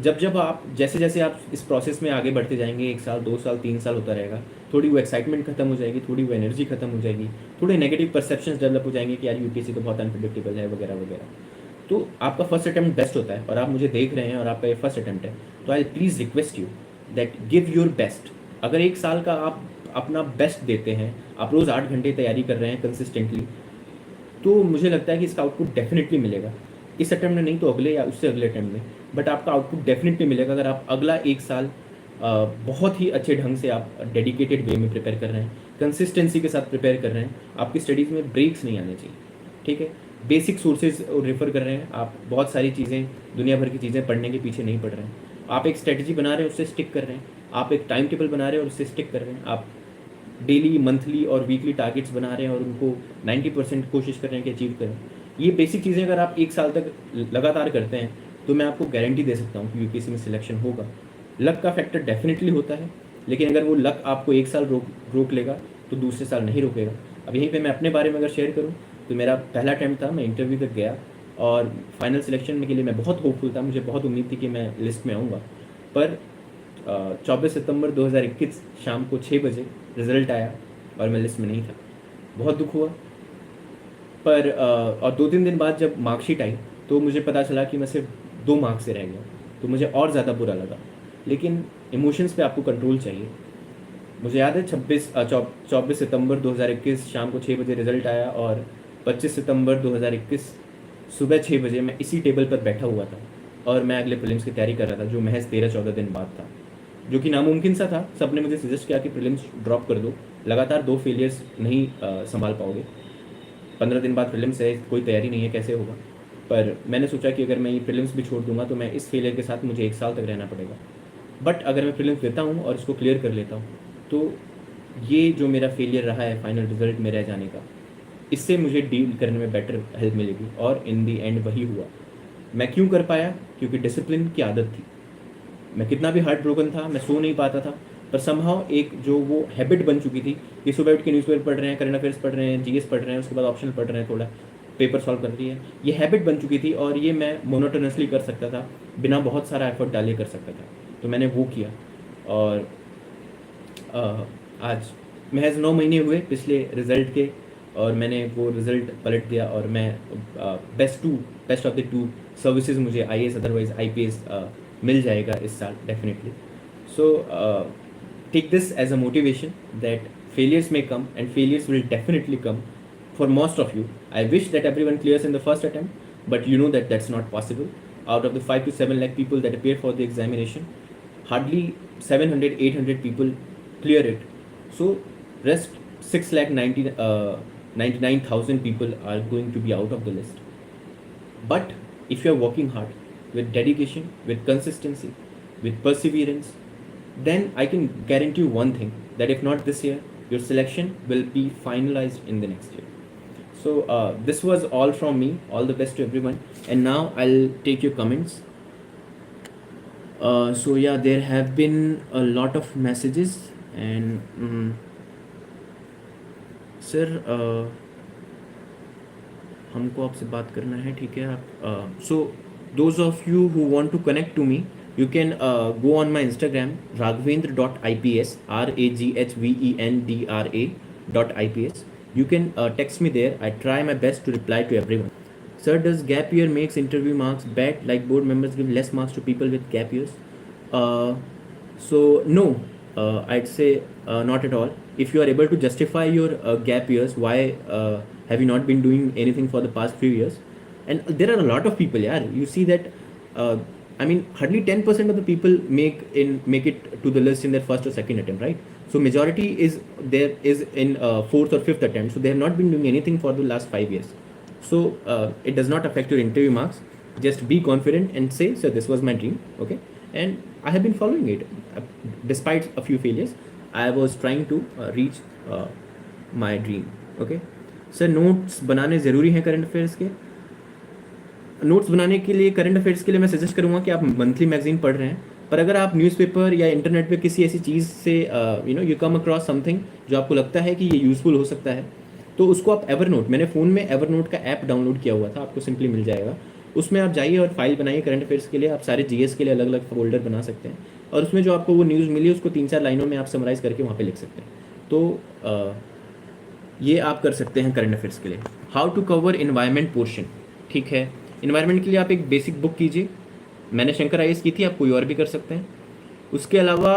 जब जब आप जैसे जैसे आप इस प्रोसेस में आगे बढ़ते जाएंगे, 1 साल, 2 साल, 3 साल होता रहेगा, थोड़ी वो एक्साइटमेंट खत्म हो जाएगी, थोड़ी वो एनर्जी खत्म हो जाएगी, थोड़े नेगेटिव परसेप्शंस डेवलप हो जाएंगे कि यार यूपीएससी तो बहुत अनप्रिडिक्टेबल है वगैरह वगैरह। तो आपका फर्स्ट अटैम्प्ट बेस्ट होता है और आप मुझे देख रहे हैं और आपका ये फर्स्ट अटैम्प्ट है, तो I please request you that give your best. अगर 1 साल का आप अपना बेस्ट देते हैं, आप रोज़ 8 घंटे तैयारी कर रहे हैं कंसिस्टेंटली, तो मुझे लगता है कि इसका आउटपुट डेफिनेटली मिलेगा। इस अटेम्प्ट में नहीं तो अगले या उससे अगले अटेम्प्ट में, बट आपका आउटपुट डेफिनेटली मिलेगा अगर आप अगला 1 साल बहुत ही अच्छे ढंग से आप डेडिकेटेड वे में प्रिपेयर कर रहे हैं, कंसिस्टेंसी के साथ प्रिपेयर कर रहे हैं। आपकी स्टडीज़ में ब्रेक्स नहीं आने चाहिए, ठीक है। बेसिक सोर्सेज रेफर कर रहे हैं आप, बहुत सारी चीज़ें, दुनिया भर की चीज़ें पढ़ने के पीछे नहीं पढ़ रहे हैं। आप एक स्ट्रेटजी बना रहे हैं, उससे स्टिक कर रहे हैं। आप एक टाइम टेबल बना रहे हैं और उससे स्टिक कर रहे हैं। आप डेली, मंथली और वीकली टारगेट्स बना रहे हैं और उनको 90% कोशिश कर रहे हैं कि अचीव करें। ये बेसिक चीज़ें अगर आप 1 साल तक लगातार करते हैं, तो मैं आपको गारंटी दे सकता हूँ कि यूपीएससी में सिलेक्शन होगा। लक का फैक्टर डेफिनेटली होता है, लेकिन अगर वो लक आपको 1 साल रोक लेगा तो दूसरे साल नहीं रोकेगा। अब यहीं पे मैं अपने बारे में अगर शेयर करूँ तो मेरा पहला अटैम्प्ट था, मैं इंटरव्यू तक गया और फाइनल सिलेक्शन के लिए मैं बहुत होपफुल था, मुझे बहुत उम्मीद थी कि मैं लिस्ट में आऊँगा। पर 24 सितंबर 2021 शाम को 6 बजे रिज़ल्ट आया और मैं लिस्ट में नहीं था। बहुत दुख हुआ। पर और 2-3 दिन बाद जब मार्कशीट आई तो मुझे पता चला कि मैं सिर्फ 2 मार्क्स से रह गया, तो मुझे और ज़्यादा बुरा लगा। लेकिन इमोशंस पे आपको कंट्रोल चाहिए। मुझे याद है 24 सितंबर 2021 शाम को 6 बजे रिज़ल्ट आया और 25 सितंबर 2021 सुबह 6 बजे मैं इसी टेबल पर बैठा हुआ था और मैं अगले प्रीलिम्स की तैयारी कर रहा था, जो महज 13-14 दिन बाद था, जो कि नामुमकिन सा था। सबने मुझे सजेस्ट किया कि प्रीलिम्स ड्रॉप कर दो, लगातार 2 फेलियर्स नहीं संभाल पाओगे, 15 दिन बाद प्रीलिम्स है, कोई तैयारी नहीं है, कैसे होगा। पर मैंने सोचा कि अगर मैं ये प्रीलिम्स भी छोड़ दूंगा तो मैं इस फेलियर के साथ मुझे 1 साल तक रहना पड़ेगा। बट अगर मैं प्रीलिम्स देता हूँ और इसको क्लियर कर लेता हूँ, तो ये जो मेरा फेलियर रहा है फाइनल रिजल्ट में रह जाने का, इससे मुझे डील करने में बेटर हेल्प मिलेगी। और इन दी एंड वही हुआ। मैं क्यों कर पाया? क्योंकि डिसिप्लिन की आदत थी। मैं कितना भी हार्ट ब्रोकन था, मैं सो नहीं पाता था, पर समहाउ एक जो वो हैबिट बन चुकी थी कि सुबह उठ के न्यूज़पेपर पढ़ रहे हैं, करंट अफेयर्स पढ़ रहे हैं, जीएस पढ़ रहे हैं, उसके बाद ऑप्शनल पढ़ रहे हैं, थोड़ा पेपर सॉल्व कर रही है, ये हैबिट बन चुकी थी और ये मैं मोनोटोनसली कर सकता था, बिना बहुत सारा एफर्ट डाले कर सकता था। तो मैंने वो किया और आज महज 9 महीने हुए पिछले रिज़ल्ट के और मैंने वो रिज़ल्ट पलट दिया और मैं बेस्ट ऑफ द 2 सर्विसेज मुझे आईएएस अदरवाइज आईपीएस मिल जाएगा इस साल definitely. So take this as a motivation that failures may come and failures will definitely come, for most of you. I wish that everyone clears in the first attempt, but you know that that's not possible. Out of the 5 to 7 lakh people that appear for the examination, hardly 700 800 people clear it. So rest 6 lakh 99,000 people are going to be out of the list. But if you are working hard with dedication, with consistency, with perseverance, then I can guarantee you one thing, that if not this year, your selection will be finalized in the next year. So this was all from me. All the best to everyone. And now I'll take your comments. So yeah, there have been a lot of messages, and sir हमको आपसे बात करना है, ठीक है आप. So those of you who want to connect to me, you can go on my Instagram, raghavendra.ips, raghvendra.ips. You can text me there. I try my best to reply to everyone. Sir, does gap year makes interview marks bad, like board members give less marks to people with gap years? So no, I'd say not at all. If you are able to justify your gap years, why have you not been doing anything for the past few years? And there are a lot of people, yeah. You see that, I mean, hardly 10% of the people make it to the list in their first or second attempt, right? So majority is in fourth or fifth attempt. So they have not been doing anything for the last 5 years. So it does not affect your interview marks. Just be confident and say, sir, this was my dream, okay? And I have been following it. Despite a few failures, I was trying to reach my dream, okay? Sir notes बनाने ज़रूरी हैं करंट अफेयर्स के? नोट्स बनाने के लिए, करंट अफेयर्स के लिए मैं सजेस्ट करूँगा कि आप मंथली मैगजीन पढ़ रहे हैं, पर अगर आप न्यूज़पेपर या इंटरनेट पे किसी ऐसी चीज़ से यू कम अक्रॉस समथिंग जो आपको लगता है कि ये यूज़फुल हो सकता है, तो उसको आप एवरनोट, मैंने फ़ोन में एवरनोट का ऐप डाउनलोड किया हुआ था, आपको सिंपली मिल जाएगा. उसमें आप जाइए और फाइल बनाइए करंट अफेयर्स के लिए. आप सारे जीएस के लिए अलग अलग फोल्डर बना सकते हैं, और उसमें जो आपको वो न्यूज़ मिली उसको 3-4 लाइनों में आप समराइज़ करके वहाँ पे लिख सकते हैं. तो ये आप कर सकते हैं करंट अफेयर्स के लिए. How to cover environment portion, ठीक है. इन्वायरमेंट के लिए आप एक बेसिक बुक कीजिए. मैंने शंकर आईएएस की थी, आप कोई और भी कर सकते हैं. उसके अलावा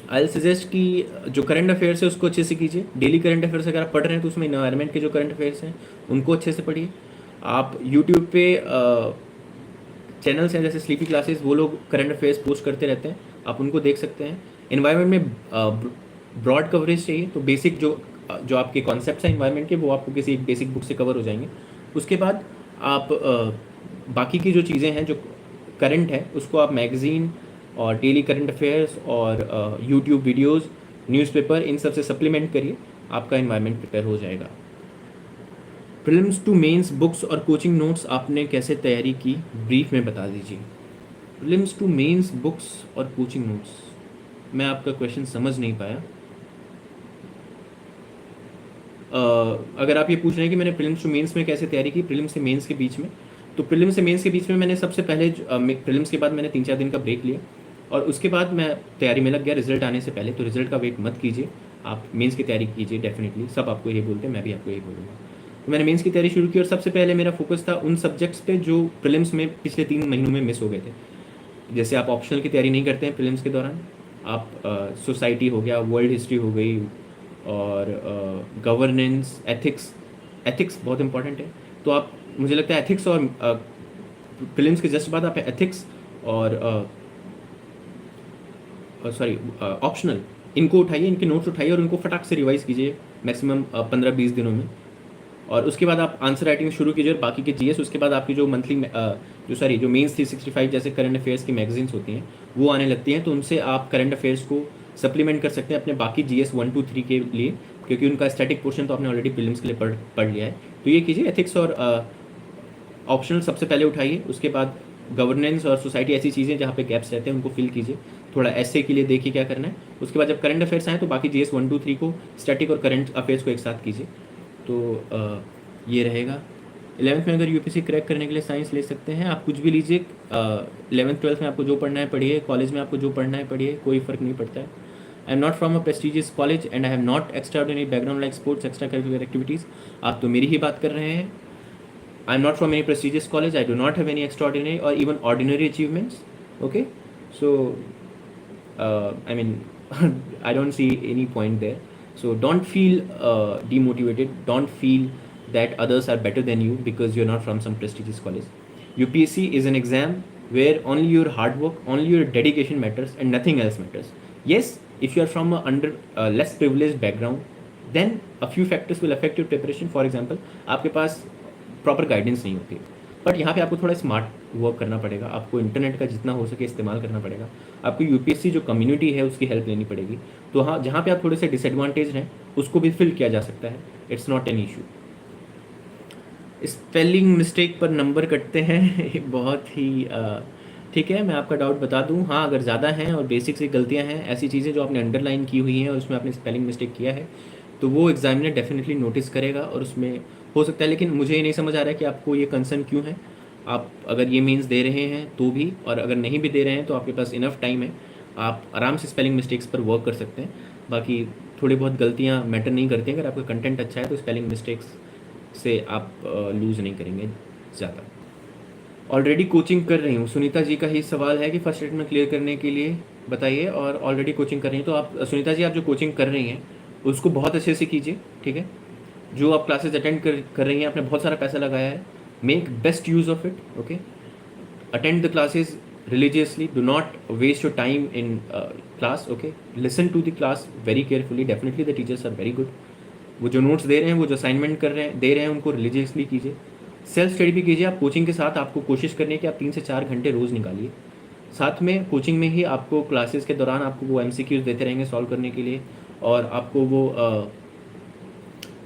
आई सजेस्ट कि जो करंट अफेयर्स है उसको अच्छे से कीजिए. डेली करंट अफेयर्स अगर आप पढ़ रहे हैं तो उसमें इन्वायरमेंट के जो करंट अफेयर्स हैं उनको अच्छे से पढ़िए. आप यूट्यूब पे चैनल्स हैं जैसे स्लीपी क्लासेस, वो लोग करंट अफेयर्स पोस्ट करते रहते हैं, आप उनको देख सकते हैं. इन्वायरमेंट में ब्रॉड कवरेज चाहिए, तो बेसिक जो आपके कॉन्सेप्ट्स हैं इन्वायरमेंट के, वो आपको किसी एक बेसिक बुक से कवर हो जाएंगे. उसके बाद आप बाकी की जो चीज़ें हैं जो करंट है उसको आप मैगज़ीन और डेली करंट अफेयर्स और यूट्यूब वीडियोस, न्यूज़पेपर, इन सब से सप्लीमेंट करिए, आपका इन्वायरमेंट प्रिपेयर हो जाएगा. प्रीलिम्स टू मेंस बुक्स और कोचिंग नोट्स आपने कैसे तैयारी की, ब्रीफ में बता दीजिए. प्रीलिम्स टू मेंस बुक्स और कोचिंग नोट्स, मैं आपका क्वेश्चन समझ नहीं पाया. अगर आप ये पूछ रहे हैं कि मैंने प्रीलिम्स टू मेंस में कैसे तैयारी की, प्रीलिम्स से मेंस के बीच में, तो प्रीलिम्स से मेंस के बीच में मैंने सबसे पहले प्रीलिम्स के बाद मैंने 3-4 दिन का ब्रेक लिया, और उसके बाद मैं तैयारी में लग गया रिजल्ट आने से पहले. तो रिजल्ट का वेट मत कीजिए, आप मेंस की तैयारी कीजिए. डेफिनेटली सब आपको ये बोलते हैं, मैं भी आपको यही बोलूँगा. तो मैंने मेंस की तैयारी शुरू की, और सबसे पहले मेरा फोकस था उन सब्जेक्ट्स पे जो प्रीलिम्स में पिछले 3 महीनों में मिस हो गए थे. जैसे आप ऑप्शनल की तैयारी नहीं करते हैं प्रीलिम्स के दौरान, आप सोसाइटी हो गया, वर्ल्ड हिस्ट्री हो गई, और गवर्नेंस, एथिक्स बहुत इंपॉर्टेंट है. तो आप, मुझे लगता है एथिक्स और प्रीलिम्स के जस्ट बाद आप एथिक्स और ऑप्शनल, इनको उठाइए, इनके नोट्स उठाइए और उनको फटाक से रिवाइज़ कीजिए मैक्सिमम 15-20 दिनों में. और उसके बाद आप आंसर राइटिंग शुरू कीजिए और बाकी के जीएस. उसके बाद आपकी जो मंथली जो मेंस 365 जैसे करंट अफेयर्स की मैगजीन्स होती हैं वो आने लगती हैं, तो उनसे आप करंट अफेयर्स को सप्लीमेंट कर सकते हैं अपने बाकी जीएस 1, 2, 3 के लिए, क्योंकि उनका स्टैटिक पोर्शन तो आपने ऑलरेडी प्रीलिम्स के लिए पढ़ लिया है. तो ये कीजिए. एथिक्स और ऑप्शनल सबसे पहले उठाइए. उसके बाद गवर्नेंस और सोसाइटी, ऐसी चीज़ें जहाँ पे गैप्स रहते हैं उनको फिल कीजिए. थोड़ा ऐसे के लिए देखिए क्या करना है. उसके बाद जब करंट अफेयर्स आए तो बाकी जीएस 1, 2, 3 को, स्टैटिक और करंट अफेयर्स को एक साथ कीजिए. तो ये रहेगा. 11th में अगर यूपीएससी क्रैक करने के लिए साइंस ले सकते हैं, आप कुछ भी लीजिए. 11th 12th में आपको जो पढ़ना है पढ़िए, कॉलेज में आपको जो पढ़ना है पढ़िए, कोई फ़र्क नहीं पड़ता है. I am not from a prestigious college and I have not extraordinary background like sports, extracurricular activities. आप तो मेरी ही बात कर रहे हैं. I am not from any prestigious college, I do not have any extraordinary और even ordinary achievements. Okay, so I mean I don't see any point there. So don't feel demotivated, don't feel that others are better than you because you're not from some prestigious college. UPSC is an exam where only your hard work, only your dedication matters and nothing else matters. Yes, if you are from a under less privileged background, then a few factors will affect your preparation. For example, आपके पास प्रॉपर गाइडेंस नहीं होती, बट यहाँ पे आपको थोड़ा स्मार्ट वर्क करना पड़ेगा, आपको इंटरनेट का जितना हो सके इस्तेमाल करना पड़ेगा, आपको यूपीएससी जो कम्युनिटी है उसकी हेल्प लेनी पड़ेगी. तो हाँ, जहाँ पे आप थोड़े से डिसएडवांटेज हैं उसको भी फिल किया जा सकता है. It's not an issue. Spelling mistake पर नंबर कटते हैं बहुत ही ठीक है, मैं आपका डाउट बता दूं. हाँ, अगर ज़्यादा हैं और बेसिक से गलतियां हैं, ऐसी चीज़ें जो आपने अंडरलाइन की हुई हैं और उसमें आपने स्पेलिंग मिस्टेक किया है, तो वो एग्जामिनर डेफिनेटली नोटिस करेगा और उसमें हो सकता है. लेकिन मुझे ये नहीं समझ आ रहा है कि आपको ये कंसर्न क्यों है. आप अगर ये मीन्स दे रहे हैं तो भी, और अगर नहीं भी दे रहे हैं तो आपके पास इनफ टाइम है, आप आराम से स्पेलिंग मिस्टेक्स पर वर्क कर सकते हैं. बाकी थोड़ी बहुत गलतियाँ मैटर नहीं करती हैं. अगर आपका कंटेंट अच्छा है तो स्पेलिंग मिस्टेक्स से आप लूज़ नहीं करेंगे ज़्यादा. ऑलरेडी कोचिंग कर रही हूँ, सुनीता जी का ही सवाल है कि फर्स्ट अटेम्प्ट में क्लियर करने के लिए बताइए. और ऑलरेडी कोचिंग कर रही हैं तो आप सुनीता जी, आप जो कोचिंग कर रही हैं उसको बहुत अच्छे से कीजिए. ठीक है, जो आप क्लासेस अटेंड कर रही हैं, आपने बहुत सारा पैसा लगाया है, make best use of it. Okay, attend the classes religiously, do not waste your time in class. Okay, listen to the class very carefully. Definitely the teachers are very good. वो जो नोट्स दे रहे हैं, वो जो असाइनमेंट दे रहे हैं, उनको रिलीजियसली कीजिए. सेल्फ स्टडी भी कीजिए. आप कोचिंग के साथ आपको कोशिश करनी है कि आप 3 से 4 घंटे रोज़ निकालिए. साथ में कोचिंग में ही आपको क्लासेस के दौरान आपको वो MCQs देते रहेंगे सॉल्व करने के लिए, और आपको वो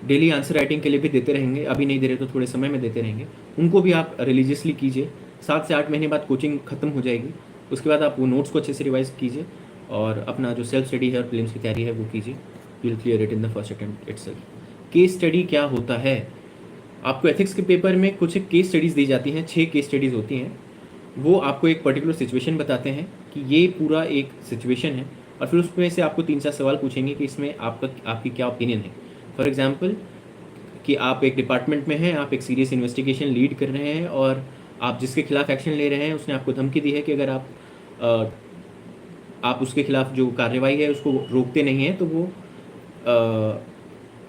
डेली आंसर राइटिंग के लिए भी देते रहेंगे. अभी नहीं दे रहे तो थोड़े समय में देते रहेंगे, उनको भी आप रिलीजियसली कीजिए. 7 से 8 महीने बाद कोचिंग ख़त्म हो जाएगी. उसके बाद आप वो नोट्स को अच्छे से रिवाइज कीजिए और अपना जो सेल्फ स्टडी है और प्रीलिम्स की तैयारी है वो कीजिए. You will clear it in the first attempt itself. Case study क्या होता है? आपको एथिक्स के पेपर में कुछ केस स्टडीज़ दी जाती हैं, 6 केस स्टडीज़ होती हैं. वो आपको एक पर्टिकुलर सिचुएशन बताते हैं कि ये पूरा एक सिचुएशन है, और फिर उसमें से आपको 3-4 सवाल पूछेंगे कि इसमें आपकी क्या ओपिनियन है. फॉर एग्जाम्पल कि आप एक डिपार्टमेंट में हैं, आप एक सीरियस इन्वेस्टिगेशन लीड कर रहे हैं और आप जिसके खिलाफ एक्शन ले रहे हैं उसने आपको धमकी दी है कि अगर आप उसके खिलाफ जो कार्रवाई है उसको रोकते नहीं हैं तो वो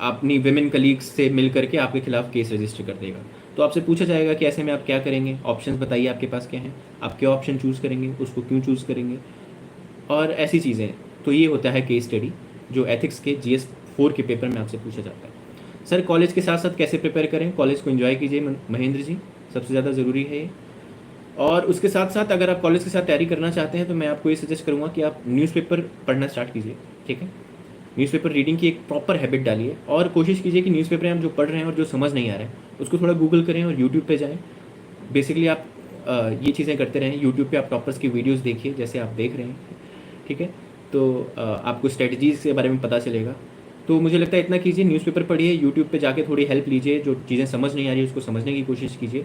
अपनी विमेन कलीग्स से मिल करके आपके खिलाफ केस रजिस्टर कर देगा. तो आपसे पूछा जाएगा कि ऐसे में आप क्या करेंगे, ऑप्शंस बताइए आपके पास क्या हैं, आप क्या ऑप्शन चूज़ करेंगे, उसको क्यों चूज़ करेंगे, और ऐसी चीज़ें. तो ये होता है केस स्टडी जो एथिक्स के GS 4 के पेपर में आपसे पूछा जाता है. सर, कॉलेज के साथ साथ कैसे प्रिपेयर करें? कॉलेज को एंजॉय कीजिए महेंद्र जी, सबसे ज़्यादा ज़रूरी है ये. और उसके साथ साथ अगर आप कॉलेज के साथ तैयारी करना चाहते हैं तो मैं आपको ये सजेस्ट करूँगा कि आप न्यूज़पेपर पढ़ना स्टार्ट कीजिए. ठीक है, न्यूज़पेपर रीडिंग की एक प्रॉपर हैबिट डालिए और कोशिश कीजिए कि न्यूज़पेपर में आप जो पढ़ रहे हैं और जो समझ नहीं आ रहा है उसको थोड़ा गूगल करें और यूट्यूब पे जाएं. बेसिकली आप ये चीज़ें करते रहें. यूट्यूब पे आप टॉपर्स की वीडियोस देखिए जैसे आप देख रहे हैं. ठीक है, तो आपको स्ट्रेटजीज़ के बारे में पता चलेगा. तो मुझे लगता है इतना कीजिए, न्यूज़पेपर पढ़िए, यूट्यूब पे जाके थोड़ी हेल्प लीजिए, जो चीज़ें समझ नहीं आ रही है उसको समझने की कोशिश कीजिए,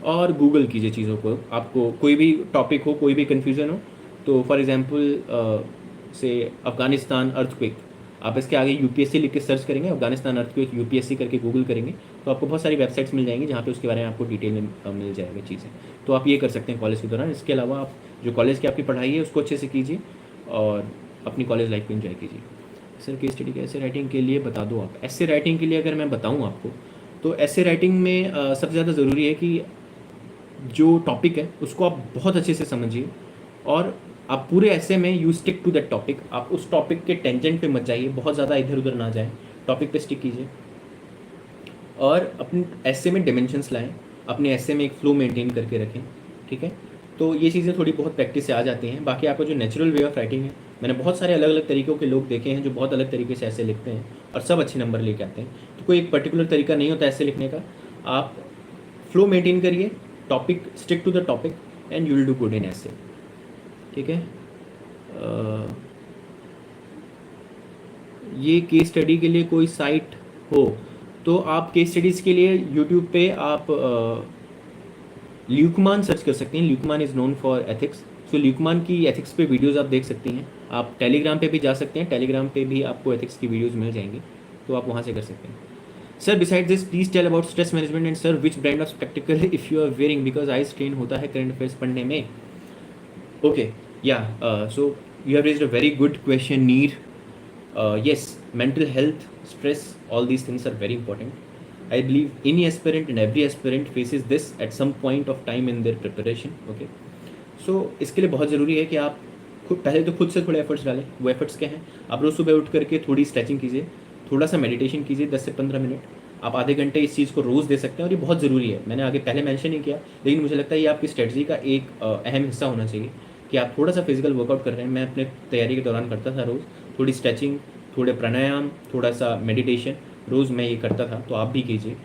और गूगल कीजिए चीज़ों को. आपको कोई भी टॉपिक हो, कोई भी कन्फ्यूज़न हो, तो फॉर एग्जांपल से अफ़गानिस्तान अर्थक्वेक, आप इसके आगे UPSC लिख के सर्च करेंगे, अफ़गानिस्तान अर्थक्वेक UPSC करके गूगल करेंगे तो आपको बहुत सारी वेबसाइट्स मिल जाएंगी जहाँ पे उसके बारे में आपको डिटेल में मिल जाएगी चीज़ें. तो आप ये कर सकते हैं कॉलेज के दौरान. इसके अलावा आप जो कॉलेज की आपकी पढ़ाई है उसको अच्छे से कीजिए और अपनी कॉलेज लाइफ को एंजॉय कीजिए. सर, केस स्टडी के ऐसे राइटिंग के लिए बता दो. आप ऐसे राइटिंग के लिए अगर मैं बताऊँ आपको, तो ऐसे राइटिंग में सबसे ज़्यादा ज़रूरी है कि जो टॉपिक है उसको आप बहुत अच्छे से समझिए, और आप पूरे ऐसे में you stick to that topic. आप उस टॉपिक के टेंजेंट पे मत जाइए, बहुत ज़्यादा इधर उधर ना जाएं, टॉपिक पे स्टिक कीजिए और अपने ऐसे में डिमेंशंस लाएं, अपने ऐसे में एक फ्लो मेंटेन करके रखें. ठीक है, तो ये चीज़ें थोड़ी बहुत प्रैक्टिस से आ जाती हैं. बाकी आपका जो नेचुरल वे ऑफ राइटिंग है, मैंने बहुत सारे अलग अलग तरीक़ों के लोग देखे हैं जो बहुत अलग तरीके से ऐसे लिखते हैं और सब अच्छे नंबर लेके आते हैं. तो कोई एक पर्टिकुलर तरीका नहीं होता ऐसे लिखने का. आप फ्लो मेंटेन करिए, topic, stick to the topic, and you will do good in essay. ठीक है, ये केस स्टडी के लिए कोई साइट हो तो आप केस स्टडीज़ के लिए यूट्यूब पे आप ल्यूकमान सर्च कर सकते हैं. ल्यूकमान इज़ नोन फॉर एथिक्स. सो ल्यूकमान की एथिक्स पे वीडियोस आप देख सकती हैं. आप टेलीग्राम पे भी जा सकते हैं, टेलीग्राम पे भी आपको एथिक्स की वीडियोस मिल जाएंगी, तो आप वहाँ से कर सकते हैं. Sir, beside this please tell about stress management, and sir which brand of spectacle if you are wearing, because I strain होता है करंट अफेयर्स पढ़ने में. Okay, yeah so you have raised a very good question Neer. Yes, mental health, stress, all these things are very important. I believe any aspirant and every aspirant faces this at some point of time in their preparation. Okay, सो इसके लिए बहुत ज़रूरी है कि आप खुद पहले तो खुद से थोड़े एफर्ट्स डालें। वो एफर्ट्स क्या हैं? आप रोज़ सुबह उठ करके थोड़ी स्ट्रेचिंग कीजिए, थोड़ा सा मेडिटेशन कीजिए 10 से 15 मिनट। आप आधे घंटे इस चीज़ को रोज़ दे सकते हैं और ये बहुत ज़रूरी है। मैंने आगे पहले मेंशन नहीं किया, लेकिन मुझे लगता है ये आपकी स्ट्रेटजी का एक अहम हिस्सा होना चाहिए कि आप थोड़ा सा फिजिकल वर्कआउट कर रहे हैं। मैं अपने तैयारी के दौरान करता था रोज़, थोड़ी स्ट्रेचिंग, थोड़े प्राणायाम, थोड़ा सा मेडिटेशन, रोज़ मैं ये करता था, तो आप भी कीजिए।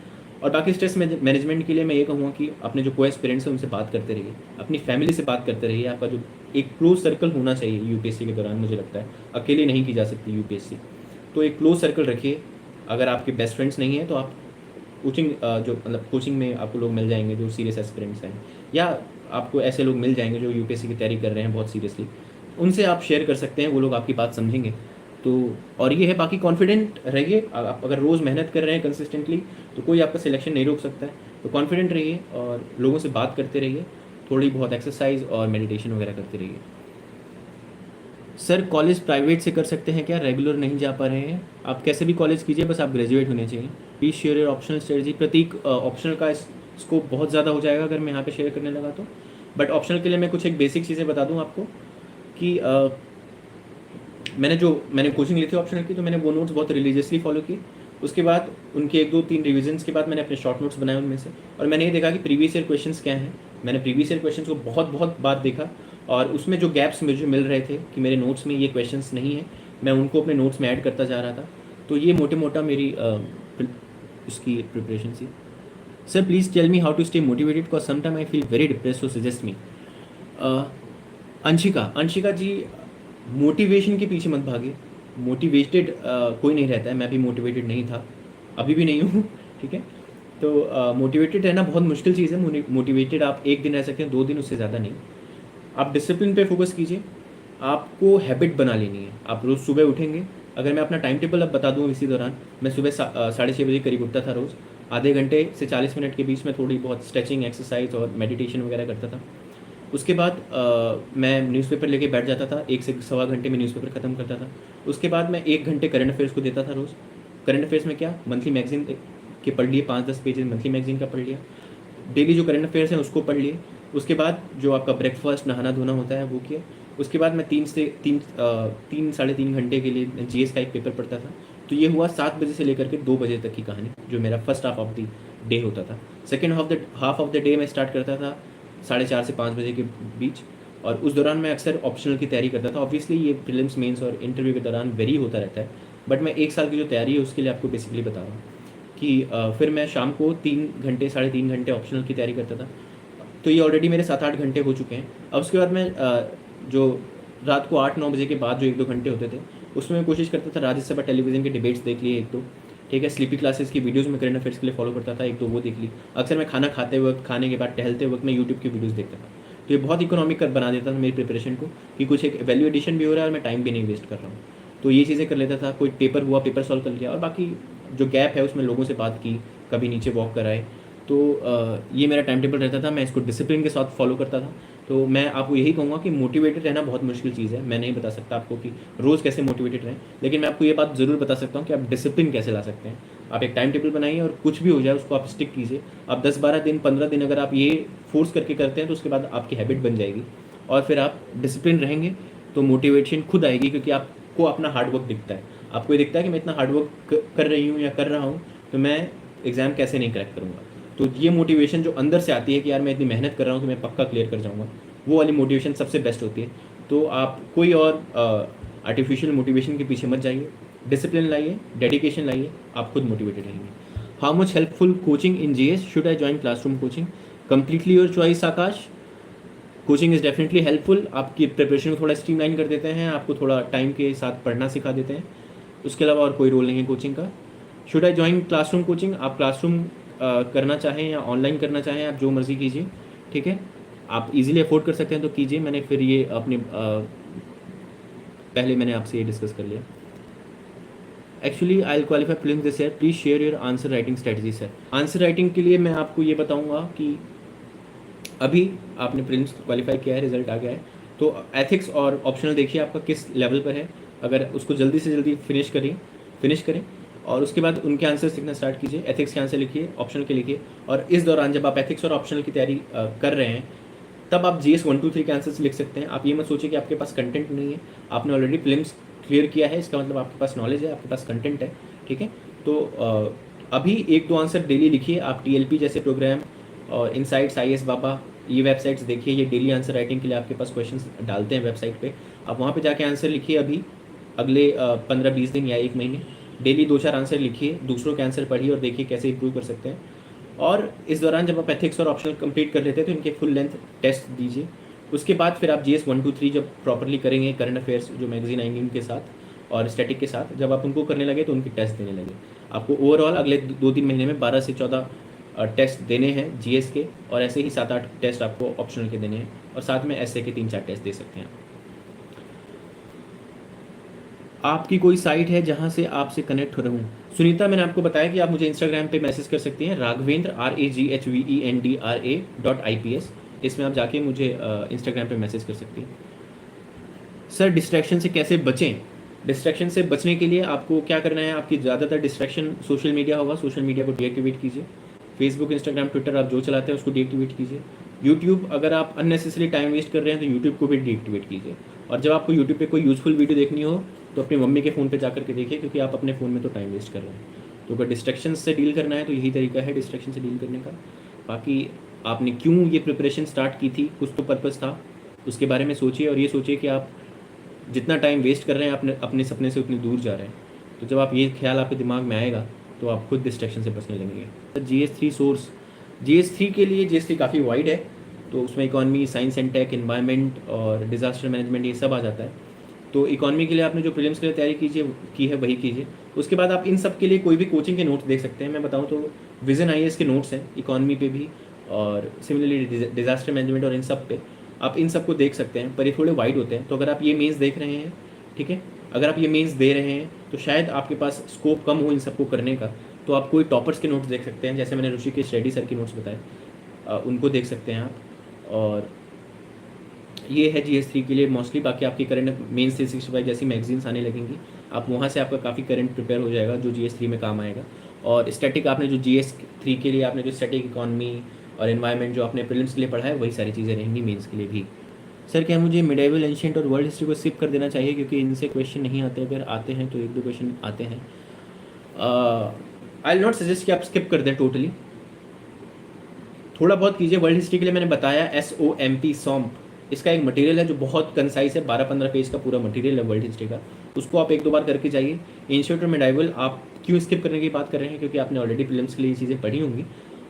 और बाकी स्ट्रेस मैनेजमेंट के लिए मैं ये कहूँगा कि अपने जो को एस्पिरेंट्स हैं उनसे बात करते रहिए, अपनी फैमिली से बात करते रहिए। आपका जो एक क्लोज सर्कल होना चाहिए यूपीएससी के दौरान, मुझे लगता है अकेले नहीं की जा सकती यूपीएससी, तो एक क्लोज सर्कल रखिए। अगर आपके बेस्ट फ्रेंड्स नहीं हैं तो आप कोचिंग जो मतलब कोचिंग में आपको लोग मिल जाएंगे जो सीरियस एस्पिरेंट्स हैं, या आपको ऐसे लोग मिल जाएंगे जो यूपीएससी की तैयारी कर रहे हैं बहुत सीरियसली, उनसे आप शेयर कर सकते हैं, वो लोग आपकी बात समझेंगे। तो और ये है, बाकी कॉन्फिडेंट रहिए। आप अगर रोज़ मेहनत कर रहे हैं कंसिस्टेंटली तो कोई आपका सिलेक्शन नहीं रोक सकता है। तो कॉन्फिडेंट रहिए और लोगों से बात करते रहिए, थोड़ी बहुत एक्सरसाइज और मेडिटेशन वगैरह करते रहिए। सर कॉलेज प्राइवेट से कर सकते हैं क्या, रेगुलर नहीं जा पा रहे हैं? आप कैसे भी कॉलेज कीजिए, बस आप ग्रेजुएट होने चाहिए। Please share your optional strategy. Prateek, optional का स्कोप बहुत ज़्यादा हो जाएगा अगर मैं यहाँ पे शेयर करने लगा तो, बट ऑप्शनल के लिए मैं कुछ एक बेसिक चीज़ें बता दूँ आपको कि मैंने कोचिंग ली थी ऑप्शनल की, तो मैंने वो नोट्स बहुत रिलीजियसली फॉलो की। उसके बाद उनके 1-2-3 रिविजन्स के बाद मैंने अपने शॉर्ट नोट्स बनाए उनमें से, और मैंने ये देखा कि प्रीवियस ईयर क्वेश्चंस क्या हैं। मैंने प्रीवियस ईयर क्वेश्चंस को बहुत बहुत बार देखा, और उसमें जो गैप्स मुझे मिल रहे थे कि मेरे नोट्स में ये क्वेश्चंस नहीं है, मैं उनको अपने नोट्स में ऐड करता जा रहा था। तो ये मोटे मोटा मेरी इसकी प्रिपरेशन थी। Sir please tell me how to stay motivated because sometime I feel very depress, so suggest me. Anshika ji, motivation के पीछे मत भागिए। मोटिवेटेड कोई नहीं रहता है, मैं भी मोटिवेटेड नहीं था, अभी भी नहीं हूँ ठीक है। तो मोटिवेटेड रहना बहुत मुश्किल चीज़ है। मोटिवेटेड आप एक दिन रह सकते हैं, 2 दिन, उससे ज़्यादा नहीं। आप डिसिप्लिन पे फोकस कीजिए, आपको हैबिट बना लेनी है। आप रोज़ सुबह उठेंगे, अगर मैं अपना टाइम टेबल अब बता दूँ इसी दौरान, मैं सुबह 6:30 बजे करीब उठता था रोज़। आधे घंटे से 40 मिनट के बीच में थोड़ी बहुत स्ट्रेचिंग एक्सरसाइज और मेडिटेशन वगैरह करता था। उसके बाद मैं न्यूज़पेपर लेके बैठ जाता था, 1 से सवा घंटे में न्यूज़पेपर ख़त्म करता था। उसके बाद मैं 1 घंटे करंट अफेयर्स को देता था रोज़। करंट अफेयर्स में क्या, मंथली मैगज़ीन के पढ़ लिए, 5-10 पेजेस मंथली मैगज़ीन का पढ़ लिया। डेली जो करंट अफेयर्स हैं उसको पढ़ लिए। उसके बाद जो आपका ब्रेकफास्ट, नहाना धोना होता है वो किया। उसके बाद मैं 3 साढ़े 3 घंटे के लिए जीएस का एक पेपर पढ़ता था। तो ये हुआ 7 बजे से लेकर के 2 बजे तक की कहानी, जो मेरा first half of the day होता था। Second half of the day मैं स्टार्ट करता था 4:30 से 5 बजे के बीच, और उस दौरान मैं अक्सर ऑप्शनल की तैयारी करता था। ऑब्वियसली ये प्रीलिम्स, मेंस और इंटरव्यू के दौरान वेरी होता रहता है, बट मैं 1 साल की जो तैयारी है उसके लिए आपको बेसिकली बता रहा हूँ कि फिर मैं शाम को 3 घंटे, साढ़े 3 घंटे ऑप्शनल की तैयारी करता था। तो ये ऑलरेडी मेरे 7-8 घंटे हो चुके हैं। अब उसके बाद मैं जो रात को 8-9 बजे के बाद जो 1-2 घंटे होते थे, उसमें मैं कोशिश करता था राज्यसभा टेलीविज़न के डिबेट्स देख लिए 1-2, ठीक है। स्लीपी क्लासेस की वीडियोज़ में करंट अफेयर्स के लिए फॉलो करता था, 1-2 वो देख ली। अक्सर मैं खाना खाते वक्त, खाने के बाद टहलते वक्त मैं यूट्यूब की वीडियोज़ देखता था। तो ये बहुत इकोनॉमिक बना देता था मेरी प्रिपरेशन को, कि कुछ एक वैल्यू एडिशन भी हो रहा है और मैं टाइम भी नहीं वेस्ट कर रहा हूँ। तो ये चीज़ें कर लेता था। कोई पेपर हुआ, पेपर सॉल्व कर लिया, और बाकी जो गैप है उसमें लोगों से बात की, कभी नीचे वॉक कराए। तो ये मेरा टाइम टेबल रहता था, मैं इसको डिसिप्लिन के साथ फॉलो करता था। तो मैं आपको यही कहूँगा कि मोटिवेटेड रहना बहुत मुश्किल चीज़ है। मैं नहीं बता सकता आपको कि रोज़ कैसे मोटिवेटेड रहें, लेकिन मैं आपको ये बात ज़रूर बता सकता हूँ कि आप डिसिप्लिन कैसे ला सकते हैं। आप एक टाइम टेबल बनाइए और कुछ भी हो जाए उसको आप स्टिक कीजिए। आप 10-12 दिन, 15 दिन अगर आप ये फोर्स करके करते हैं तो उसके बाद आपकी हैबिट बन जाएगी, और फिर आप डिसिप्लिन रहेंगे तो मोटिवेशन खुद आएगी, क्योंकि आपको अपना हार्डवर्क दिखता है। आपको ये दिखता है कि मैं इतना हार्डवर्क कर रही हूँ या कर रहा हूँ, तो मैं एग्ज़ाम कैसे नहीं क्रैक करूँगा। तो ये मोटिवेशन जो अंदर से आती है कि यार मैं इतनी मेहनत कर रहा हूँ तो मैं पक्का क्लियर कर जाऊँगा, वो वाली मोटिवेशन सबसे बेस्ट होती है। तो आप कोई और आर्टिफिशियल मोटिवेशन के पीछे मत जाइए, डिसिप्लिन लाइए, डेडिकेशन लाइए, आप खुद मोटिवेटेड रहेंगे। How much helpful coaching in GS, should I join classroom coaching? Completely your choice Akash. Coaching is definitely helpful, आपकी प्रिपरेशन को थोड़ा स्ट्रीमलाइन कर देते हैं, आपको थोड़ा टाइम के साथ पढ़ना सिखा देते हैं। उसके अलावा और कोई रोल नहीं है कोचिंग का। Should I join classroom coaching? आप क्लासरूम करना चाहें या ऑनलाइन करना चाहें, आप जो मर्ज़ी कीजिए, ठीक है। आप इजीली अफोर्ड कर सकते हैं तो कीजिए। मैंने फिर ये अपने पहले मैंने आपसे ये डिस्कस कर लिया। Actually I will qualify prelims this year, please share your answer writing strategy. Sir answer writing के लिए मैं आपको ये बताऊंगा कि अभी आपने प्रीलिम्स क्वालिफाई किया है, रिजल्ट आ गया है, तो एथिक्स और ऑप्शनल देखिए आपका किस लेवल पर है। अगर उसको जल्दी से जल्दी फिनिश करें और उसके बाद उनके आंसर्स लिखना स्टार्ट कीजिए। एथिक्स के आंसर लिखिए, ऑप्शनल के लिखिए, और इस दौरान जब आप एथिक्स और ऑप्शनल की तैयारी कर रहे हैं तब आप GS 1 2 3 के आंसर्स लिख सकते हैं। आप ये मत सोचिए कि आपके पास कंटेंट नहीं है, आपने ऑलरेडी प्रीलिम्स क्लियर किया है, इसका मतलब आपके पास नॉलेज है, आपके पास कंटेंट है, ठीक है। तो अभी 1-2 आंसर डेली लिखिए। आप TLP जैसे प्रोग्राम और इनसाइट्स, IAS बाबा, ये वेबसाइट्स देखिए, ये डेली आंसर राइटिंग के लिए आपके पास क्वेश्चंस डालते हैं वेबसाइट पे। आप वहाँ पे जाके आंसर लिखिए। अभी अगले 15-20 दिन या 1 महीने डेली 2-4 आंसर लिखिए, दूसरों के आंसर पढ़िए और देखिए कैसे इंप्रूव कर सकते हैं। और इस दौरान जब आप एथिक्स और ऑप्शनल कंप्लीट कर लेते हैं तो इनके फुल लेंथ टेस्ट दीजिए। उसके बाद फिर आप GS 1 2 3 जब प्रॉपरली करेंगे, करंट अफेयर्स जो मैगजीन आएंगे उनके साथ और स्टैटिक के साथ, जब आप उनको करने लगे तो उनकी टेस्ट देने लगे। आपको ओवरऑल अगले 2-3 महीने में 12 से 14 टेस्ट देने हैं GS के, और ऐसे ही 7-8 टेस्ट आपको ऑप्शनल के देने हैं, और साथ में ऐसे के 3-4 टेस्ट दे सकते हैं। आपकी कोई साइट है जहां से आपसे कनेक्ट हो रहूँ? सुनीता, मैंने आपको बताया कि आप मुझे इंस्टाग्राम पे मैसेज कर सकती हैं, राघवेंद्र RAGHVENDRA.IPS। इसमें आप जाके मुझे इंस्टाग्राम पे मैसेज कर सकती हैं। सर, डिस्ट्रैक्शन से कैसे बचें? डिस्ट्रैक्शन से बचने के लिए आपको क्या करना है, आपकी ज़्यादातर डिस्ट्रैक्शन सोशल मीडिया होगा, सोशल मीडिया को डीएक्टिवेट कीजिए। फेसबुक, इंस्टाग्राम, ट्विटर आप जो चलाते हैं उसको डीएक्टिवेट कीजिए। यूट्यूब, अगर आप अननेसेसरी टाइम वेस्ट कर रहे हैं तो यूट्यूब को भी डीएक्टिवेट कीजिए। और जब आपको यूट्यूब पे कोई यूजफुल वीडियो देखनी हो तो अपनी मम्मी के फ़ोन पे जा करके देखिए, क्योंकि आप अपने फ़ोन में तो टाइम वेस्ट कर रहे हैं। तो अगर डिस्ट्रैक्शन से डील करना है तो यही तरीका है डिस्ट्रैक्शन से डील करने का। बाकी आपने क्यों ये प्रिपरेशन स्टार्ट की थी, कुछ तो पर्पज़ था, उसके बारे में सोचिए, और ये सोचिए कि आप जितना टाइम वेस्ट कर रहे हैं अपने सपने से उतनी दूर जा रहे हैं। तो जब आप ये ख्याल आपके दिमाग में आएगा तो आप खुद डिस्ट्रैक्शन से बचने लगेंगे। GS 3 सोर्स, GS 3 के लिए GS 3 काफ़ी वाइड है, तो उसमें economy, science and tech, environment और डिज़ास्टर मैनेजमेंट ये सब आ जाता है। तो इकॉनमी के लिए आपने जो प्रीलिम्स के लिए तैयारी की है वही कीजिए। उसके बाद आप इन सब के लिए कोई भी कोचिंग के नोट्स देख सकते हैं। मैं बताऊं तो विजन IAS के नोट्स हैं इकॉनमी पे भी, और सिमिलरली डिज़ास्टर मैनेजमेंट और इन सब पे आप इन सब को देख सकते हैं, पर ये थोड़े वाइड होते हैं। तो अगर आप ये मेंस देख रहे हैं, ठीक है, अगर आप ये मेंस दे रहे हैं तो शायद आपके पास स्कोप कम हो इन सबको करने का, तो आप कोई टॉपर्स के नोट्स देख सकते हैं, जैसे मैंने ऋषिकेश रेड्डी सर के नोट्स बताए, उनको देख सकते हैं आप। और ये है GS 3 के लिए मोस्टली। बाकी आपकी करंट मेंस 365 जैसी मैगजीन्स आने लगेंगी, आप वहाँ से आपका काफ़ी करंट प्रिपेयर हो जाएगा जो GS 3 में काम आएगा। और स्टैटिक आपने जो GS 3 के लिए आपने जो स्टैटिक, इकॉनमी और एनवायरनमेंट जो आपने प्रीलिम्स के लिए पढ़ा है वही सारी चीज़ें रहेंगी मेंस के लिए भी। सर, क्या मुझे मिडेवल, एंशिएंट और वर्ल्ड हिस्ट्री को स्किप कर देना चाहिए क्योंकि इनसे क्वेश्चन नहीं आते? अगर आते हैं तो 1-2 क्वेश्चन आते हैं। आई विल नॉट सजेस्ट कि आप स्किप कर दें टोटली, थोड़ा बहुत कीजिए। वर्ल्ड हिस्ट्री के लिए मैंने बताया SOMP, सॉम्प, इसका एक मटेरियल है जो बहुत कंसाइज है, 12-15 पेज का पूरा मटेरियल है वर्ल्ड हिस्ट्री का, उसको आप 1-2 बार करके जाइए। एंशिएंट और मिडाइवल आप क्यों स्किप करने की बात कर रहे हैं? क्योंकि आपने ऑलरेडी प्रीलिम्स के लिए ये चीज़ें पढ़ी होंगी,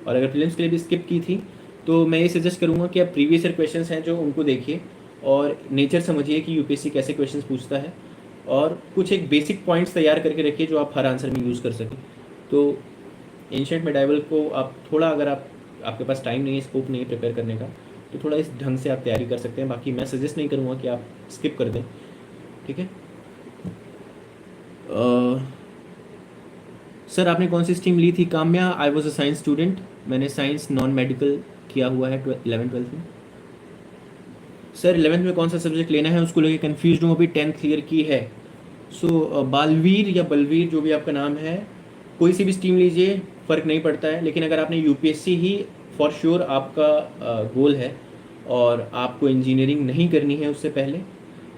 और अगर प्रीलिम्स के लिए भी स्किप की थी तो मैं ये सजेस्ट करूँगा कि आप प्रीवियस ईयर क्वेश्चंस हैं जो उनको देखिए और नेचर समझिए कि UPSC कैसे क्वेश्चंस पूछता है, और कुछ एक बेसिक पॉइंट्स तैयार करके रखिए जो आप हर आंसर में यूज़ कर सकें। तो एंशिएंट मिडाइवल को आप थोड़ा, अगर आपके पास टाइम नहीं है, स्कोप नहीं है प्रिपेयर करने का, तो थोड़ा इस ढंग से आप तैयारी कर सकते हैं। बाकी मैं सजेस्ट नहीं करूँगा कि आप स्किप कर दें, ठीक है। सर, आपने कौन सी स्ट्रीम ली थी? Kamya, I was a science student, मैंने साइंस नॉन मेडिकल किया हुआ है 11th-12th में। सर, 11th में कौन सा सब्जेक्ट लेना है उसको लेकर कन्फ्यूज हूँ, अभी 10th क्लियर की है। सो बालवीर या बलवीर जो भी आपका नाम है, कोई सी भी स्ट्रीम लीजिए, फ़र्क नहीं पड़ता है। लेकिन अगर आपने UPSC ही फॉर श्योर आपका गोल है और आपको इंजीनियरिंग नहीं करनी है उससे पहले,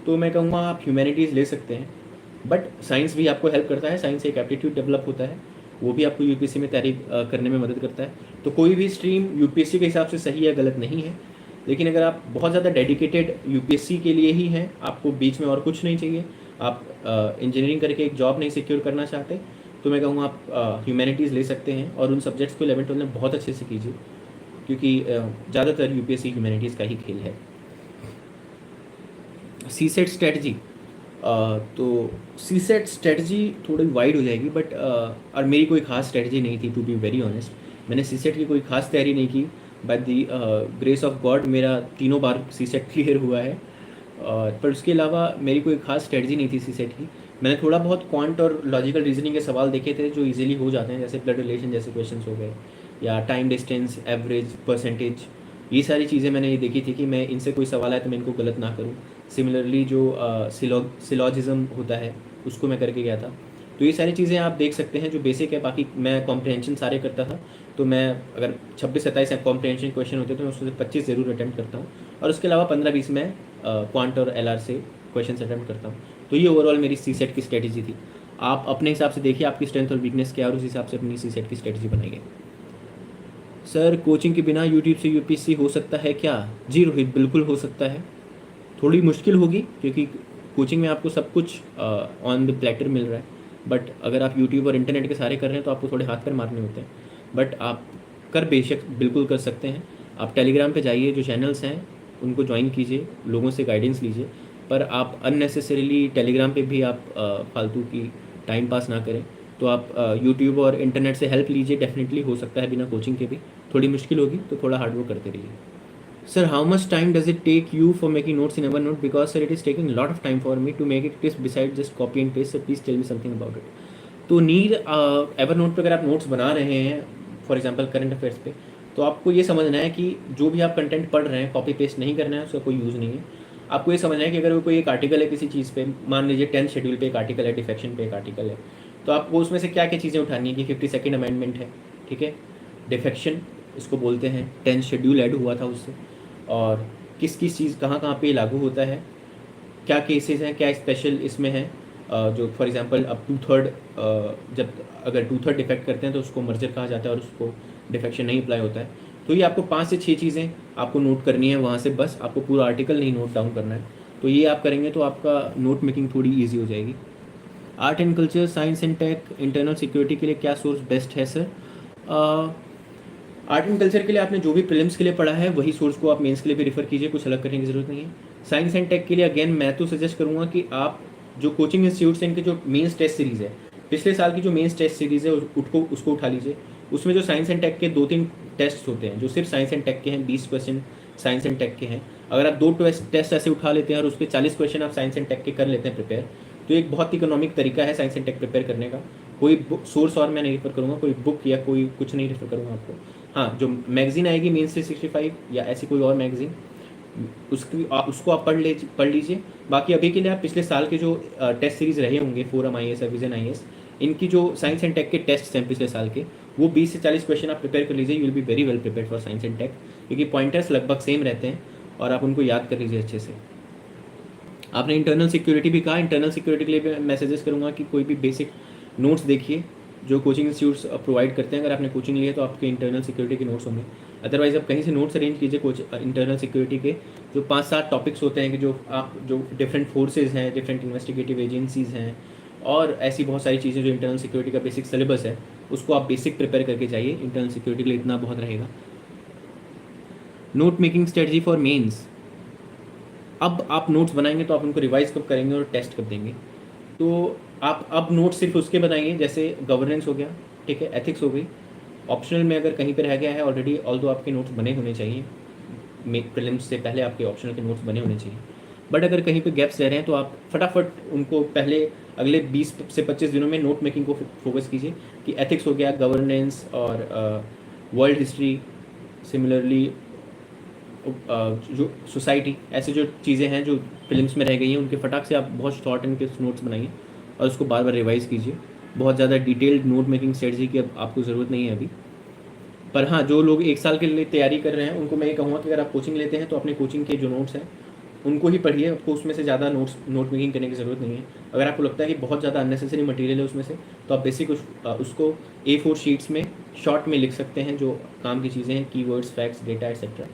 तो मैं कहूँगा आप ह्यूमैनिटीज़ ले सकते हैं। बट साइंस भी आपको हेल्प करता है, साइंस से एक एप्टीट्यूड डेवलप होता है, वो भी आपको UPSC में तैयारी करने में मदद करता है। तो कोई भी स्ट्रीम UPSC के हिसाब से सही या गलत नहीं है, लेकिन अगर आप बहुत ज़्यादा डेडिकेटेड UPSC के लिए ही हैं, आपको बीच में और कुछ नहीं चाहिए, आप इंजीनियरिंग करके एक जॉब नहीं सिक्योर करना चाहते, तो मैं कहूँगा आप ह्यूमैनिटीज़ ले सकते हैं। और उन सब्जेक्ट्स को 11th-12th में बहुत अच्छे से कीजिए, क्योंकि ज़्यादातर UPSC ह्यूमैनिटीज़ का ही खेल है। CSET स्ट्रेटजी, तो CSET स्ट्रेटजी थोड़ी वाइड हो जाएगी, बट और मेरी कोई ख़ास स्ट्रेटजी नहीं थी, टू बी वेरी ऑनेस्ट। मैंने CSET की कोई ख़ास तैयारी नहीं की, by the grace of God मेरा 3 बार CSET क्लियर हुआ है। पर उसके अलावा मेरी कोई ख़ास स्ट्रेटजी नहीं थी CSET की। मैंने थोड़ा बहुत क्वांट और लॉजिकल रीजनिंग के सवाल देखे थे जो इजीली हो जाते हैं, जैसे ब्लड रिलेशन जैसे क्वेश्चंस हो गए, या टाइम डिस्टेंस, एवरेज, परसेंटेज, ये सारी चीज़ें मैंने ये देखी थी कि मैं इनसे कोई सवाल आए तो मैं इनको गलत ना करूँ। सिमिलरली जो सिलॉजिज्म होता है उसको मैं करके गया था। तो ये सारी चीज़ें आप देख सकते हैं जो बेसिक है। बाकी मैं कॉम्प्रहेंशन सारे करता था, तो मैं अगर 26-27 कॉम्प्रहेंशन क्वेश्चन होते तो मैं उसमें से 25 ज़रूर अटैम्प्ट करता हूँ, और उसके अलावा 15-20 मैं क्वांट और एलआर से क्वेश्चन अटैम्प्ट करता हूँ। तो ये ओवरऑल मेरी सी सेट की स्ट्रेटेजी थी। आप अपने हिसाब से देखिए आपकी स्ट्रेंथ और वीकनेस क्या है, और उस हिसाब से अपनी सी सेट की स्ट्रेटेजी बनाइए। सर कोचिंग के बिना यूट्यूब से यूपीएससी हो सकता है क्या? जी रोहित, बिल्कुल हो सकता है। थोड़ी मुश्किल होगी क्योंकि कोचिंग में आपको सब कुछ ऑन द प्लेटर मिल रहा है, बट अगर आप यूट्यूब और इंटरनेट के सारे कर रहे हैं तो आपको थोड़े हाथ पैर मारने होते हैं। बट आप कर बेशक बिल्कुल कर सकते हैं। आप टेलीग्राम पे जाइए, जो चैनल्स हैं उनको ज्वाइन कीजिए, लोगों से गाइडेंस लीजिए, पर आप अननेसेसरीली टेलीग्राम पे भी आप फालतू की टाइम पास ना करें। तो आप यूट्यूब और इंटरनेट से हेल्प लीजिए, डेफिनेटली हो सकता है बिना कोचिंग के भी। थोड़ी मुश्किल होगी तो थोड़ा हार्ड वर्क करते रहिए। Sir, how much time does it take you for making notes in Evernote? Because sir, it is taking a lot of time for me to make it crisp besides just copy and paste. So please tell me something about it. तो नीड एवरनोट पे अगर आप नोट्स बना रहे हैं, फॉर एग्जांपल करंट अफेयर्स पे, तो आपको ये समझना है कि जो भी आप कंटेंट पढ़ रहे हैं कॉपी पेस्ट नहीं करना है, उसका कोई यूज़ नहीं है। आपको ये समझना है कि अगर कोई एक आर्टिकल है किसी चीज़ पे, मान लीजिए 10th शेड्यूल पे एक आर्टिकल है, डिफेक्शन पे एक आर्टिकल है, तो आपको उसमें से क्या क्या चीज़ें उठानी है कि 52nd अमेंडमेंट है, ठीक है, डिफेक्शन इसको बोलते हैं, 10th शेड्यूल ऐड हुआ था उससे, और किस किस चीज़ कहाँ कहाँ पे लागू होता है, क्या केसेस हैं, क्या स्पेशल इसमें है। जो फॉर एग्जांपल अब 2/3 जब अगर 2/3 डिफेक्ट करते हैं तो उसको मर्जर कहा जाता है और उसको डिफेक्शन नहीं अप्लाई होता है। तो ये आपको 5 से 6 चीज़ें आपको नोट करनी है वहाँ से, बस आपको पूरा आर्टिकल नहीं नोट डाउन करना है। तो ये आप करेंगे तो आपका नोट मेकिंग थोड़ी ईजी हो जाएगी। Art and culture, science and tech, internal security के लिए क्या सोर्स बेस्ट है सर? आर्ट एंड कल्चर के लिए आपने जो भी प्रीलिम्स के लिए पढ़ा है वही सोर्स को आप मेंस के लिए भी रेफर कीजिए, कुछ अलग करने की ज़रूरत नहीं है। साइंस एंड टेक के लिए अगेन मैं तो सजेस्ट करूँगा कि आप जो कोचिंग इंस्टीट्यूट्स हैं इनके जो मेंस टेस्ट सीरीज़ है, पिछले साल की जो मेंस टेस्ट सीरीज़ है उसको उठा लीजिए। उसमें जो साइंस एंड टेक के 2-3 टेस्ट होते हैं जो सिर्फ साइंस एंड टेक के हैं, 20 क्वेश्चन साइंस एंड टेक के हैं। अगर आप 2 टेस्ट ऐसे उठा लेते हैं और उस पर 40 क्वेश्चन आप साइंस एंड टेक के कर लेते हैं प्रिपेयर, तो एक बहुत इकोनॉमिक तरीका है साइंस एंड टेक प्रिपेयर करने का। कोई सोर्स और मैं नहीं रेफर करूँगा, कोई बुक या कोई कुछ नहीं रेफर करूँगा आपको। हाँ, जो मैगजीन आएगी मीन्स 365 या ऐसी कोई और मैगजीन, उसको आप पढ़ लीजिए। बाकी अभी के लिए आप पिछले साल के जो टेस्ट सीरीज़ रहे होंगे, फोरम IAS या विजन IAS, इनकी जो साइंस एंड टेक के टेस्ट हैं पिछले साल के, वो 20 से 40 क्वेश्चन आप प्रिपेयर कर लीजिए। You will be very well prepare for science and tech, क्योंकि पॉइंटर्स लगभग सेम रहते हैं और आप उनको याद कर लीजिए अच्छे से। आपने इंटरनल सिक्योरिटी भी कहा, इंटरनल सिक्योरिटी के लिए भी मैं सजेस्ट करूँगा कि कोई भी बेसिक नोट्स देखिए जो कोचिंग इंस्टीट्यूट्स प्रोवाइड करते हैं। अगर आपने कोचिंग ली है तो आपके इंटरनल सिक्योरिटी के नोट्स होंगे, अदरवाइज़ आप कहीं से नोट्स अरेंज कीजिए। इंटरनल सिक्योरिटी के जो 5-7 टॉपिक्स होते हैं कि जो डिफरेंट फोर्सेज हैं, डिफरेंट इन्वेस्टिगेटिव एजेंसीज़ हैं, और ऐसी बहुत सारी चीज़ें जो इंटरनल सिक्योरिटी का बेसिक सिलेबस है, उसको आप बेसिक प्रिपेयर करके जाइए। इंटरनल सिक्योरिटी के लिए इतना बहुत रहेगा। Note making strategy for mains, अब आप नोट्स बनाएंगे तो आप उनको रिवाइज कब करेंगे और टेस्ट कब देंगे? तो आप अब नोट्स सिर्फ उसके बनाइए जैसे गवर्नेंस हो गया, ठीक है, एथिक्स हो गई। ऑप्शनल में अगर कहीं पर रह गया है ऑलरेडी, ऑल्दो आपके नोट्स बने होने चाहिए, प्रीलिम्स से पहले आपके ऑप्शनल के नोट्स बने होने चाहिए। बट अगर कहीं पे गैप्स रह रहे हैं तो आप फटाफट उनको पहले अगले 20 से 25 दिनों में नोट मेकिंग को फोकस कीजिए कि एथिक्स हो गया, गवर्नेंस और वर्ल्ड हिस्ट्री, सिमिलरली जो सोसाइटी, ऐसे जो चीज़ें हैं जो फिल्म्स में रह गई हैं उनके फटाक से आप बहुत शॉर्ट एंड क्रिस्प नोट्स बनाइए और उसको बार बार रिवाइज़ कीजिए। बहुत ज़्यादा डिटेल्ड नोट मेकिंग स्ट्रेटजी की अब आपको ज़रूरत नहीं है अभी। पर हाँ, जो लोग 1 साल के लिए तैयारी कर रहे हैं उनको मैं ये कहूँगा कि अगर आप कोचिंग लेते हैं तो अपने कोचिंग के जो नोट्स हैं उनको ही पढ़िए। आपको उसमें से ज़्यादा नोट मेकिंग करने की ज़रूरत नहीं है। अगर आपको लगता है कि बहुत ज़्यादा अननेसेसरी मटेरियल है उसमें से, तो आप बेसिक उसको A4 शीट्स में शॉर्ट में लिख सकते हैं, जो काम की चीज़ें हैं, कीवर्ड्स, फैक्ट्स, डेटा एक्सेट्रा।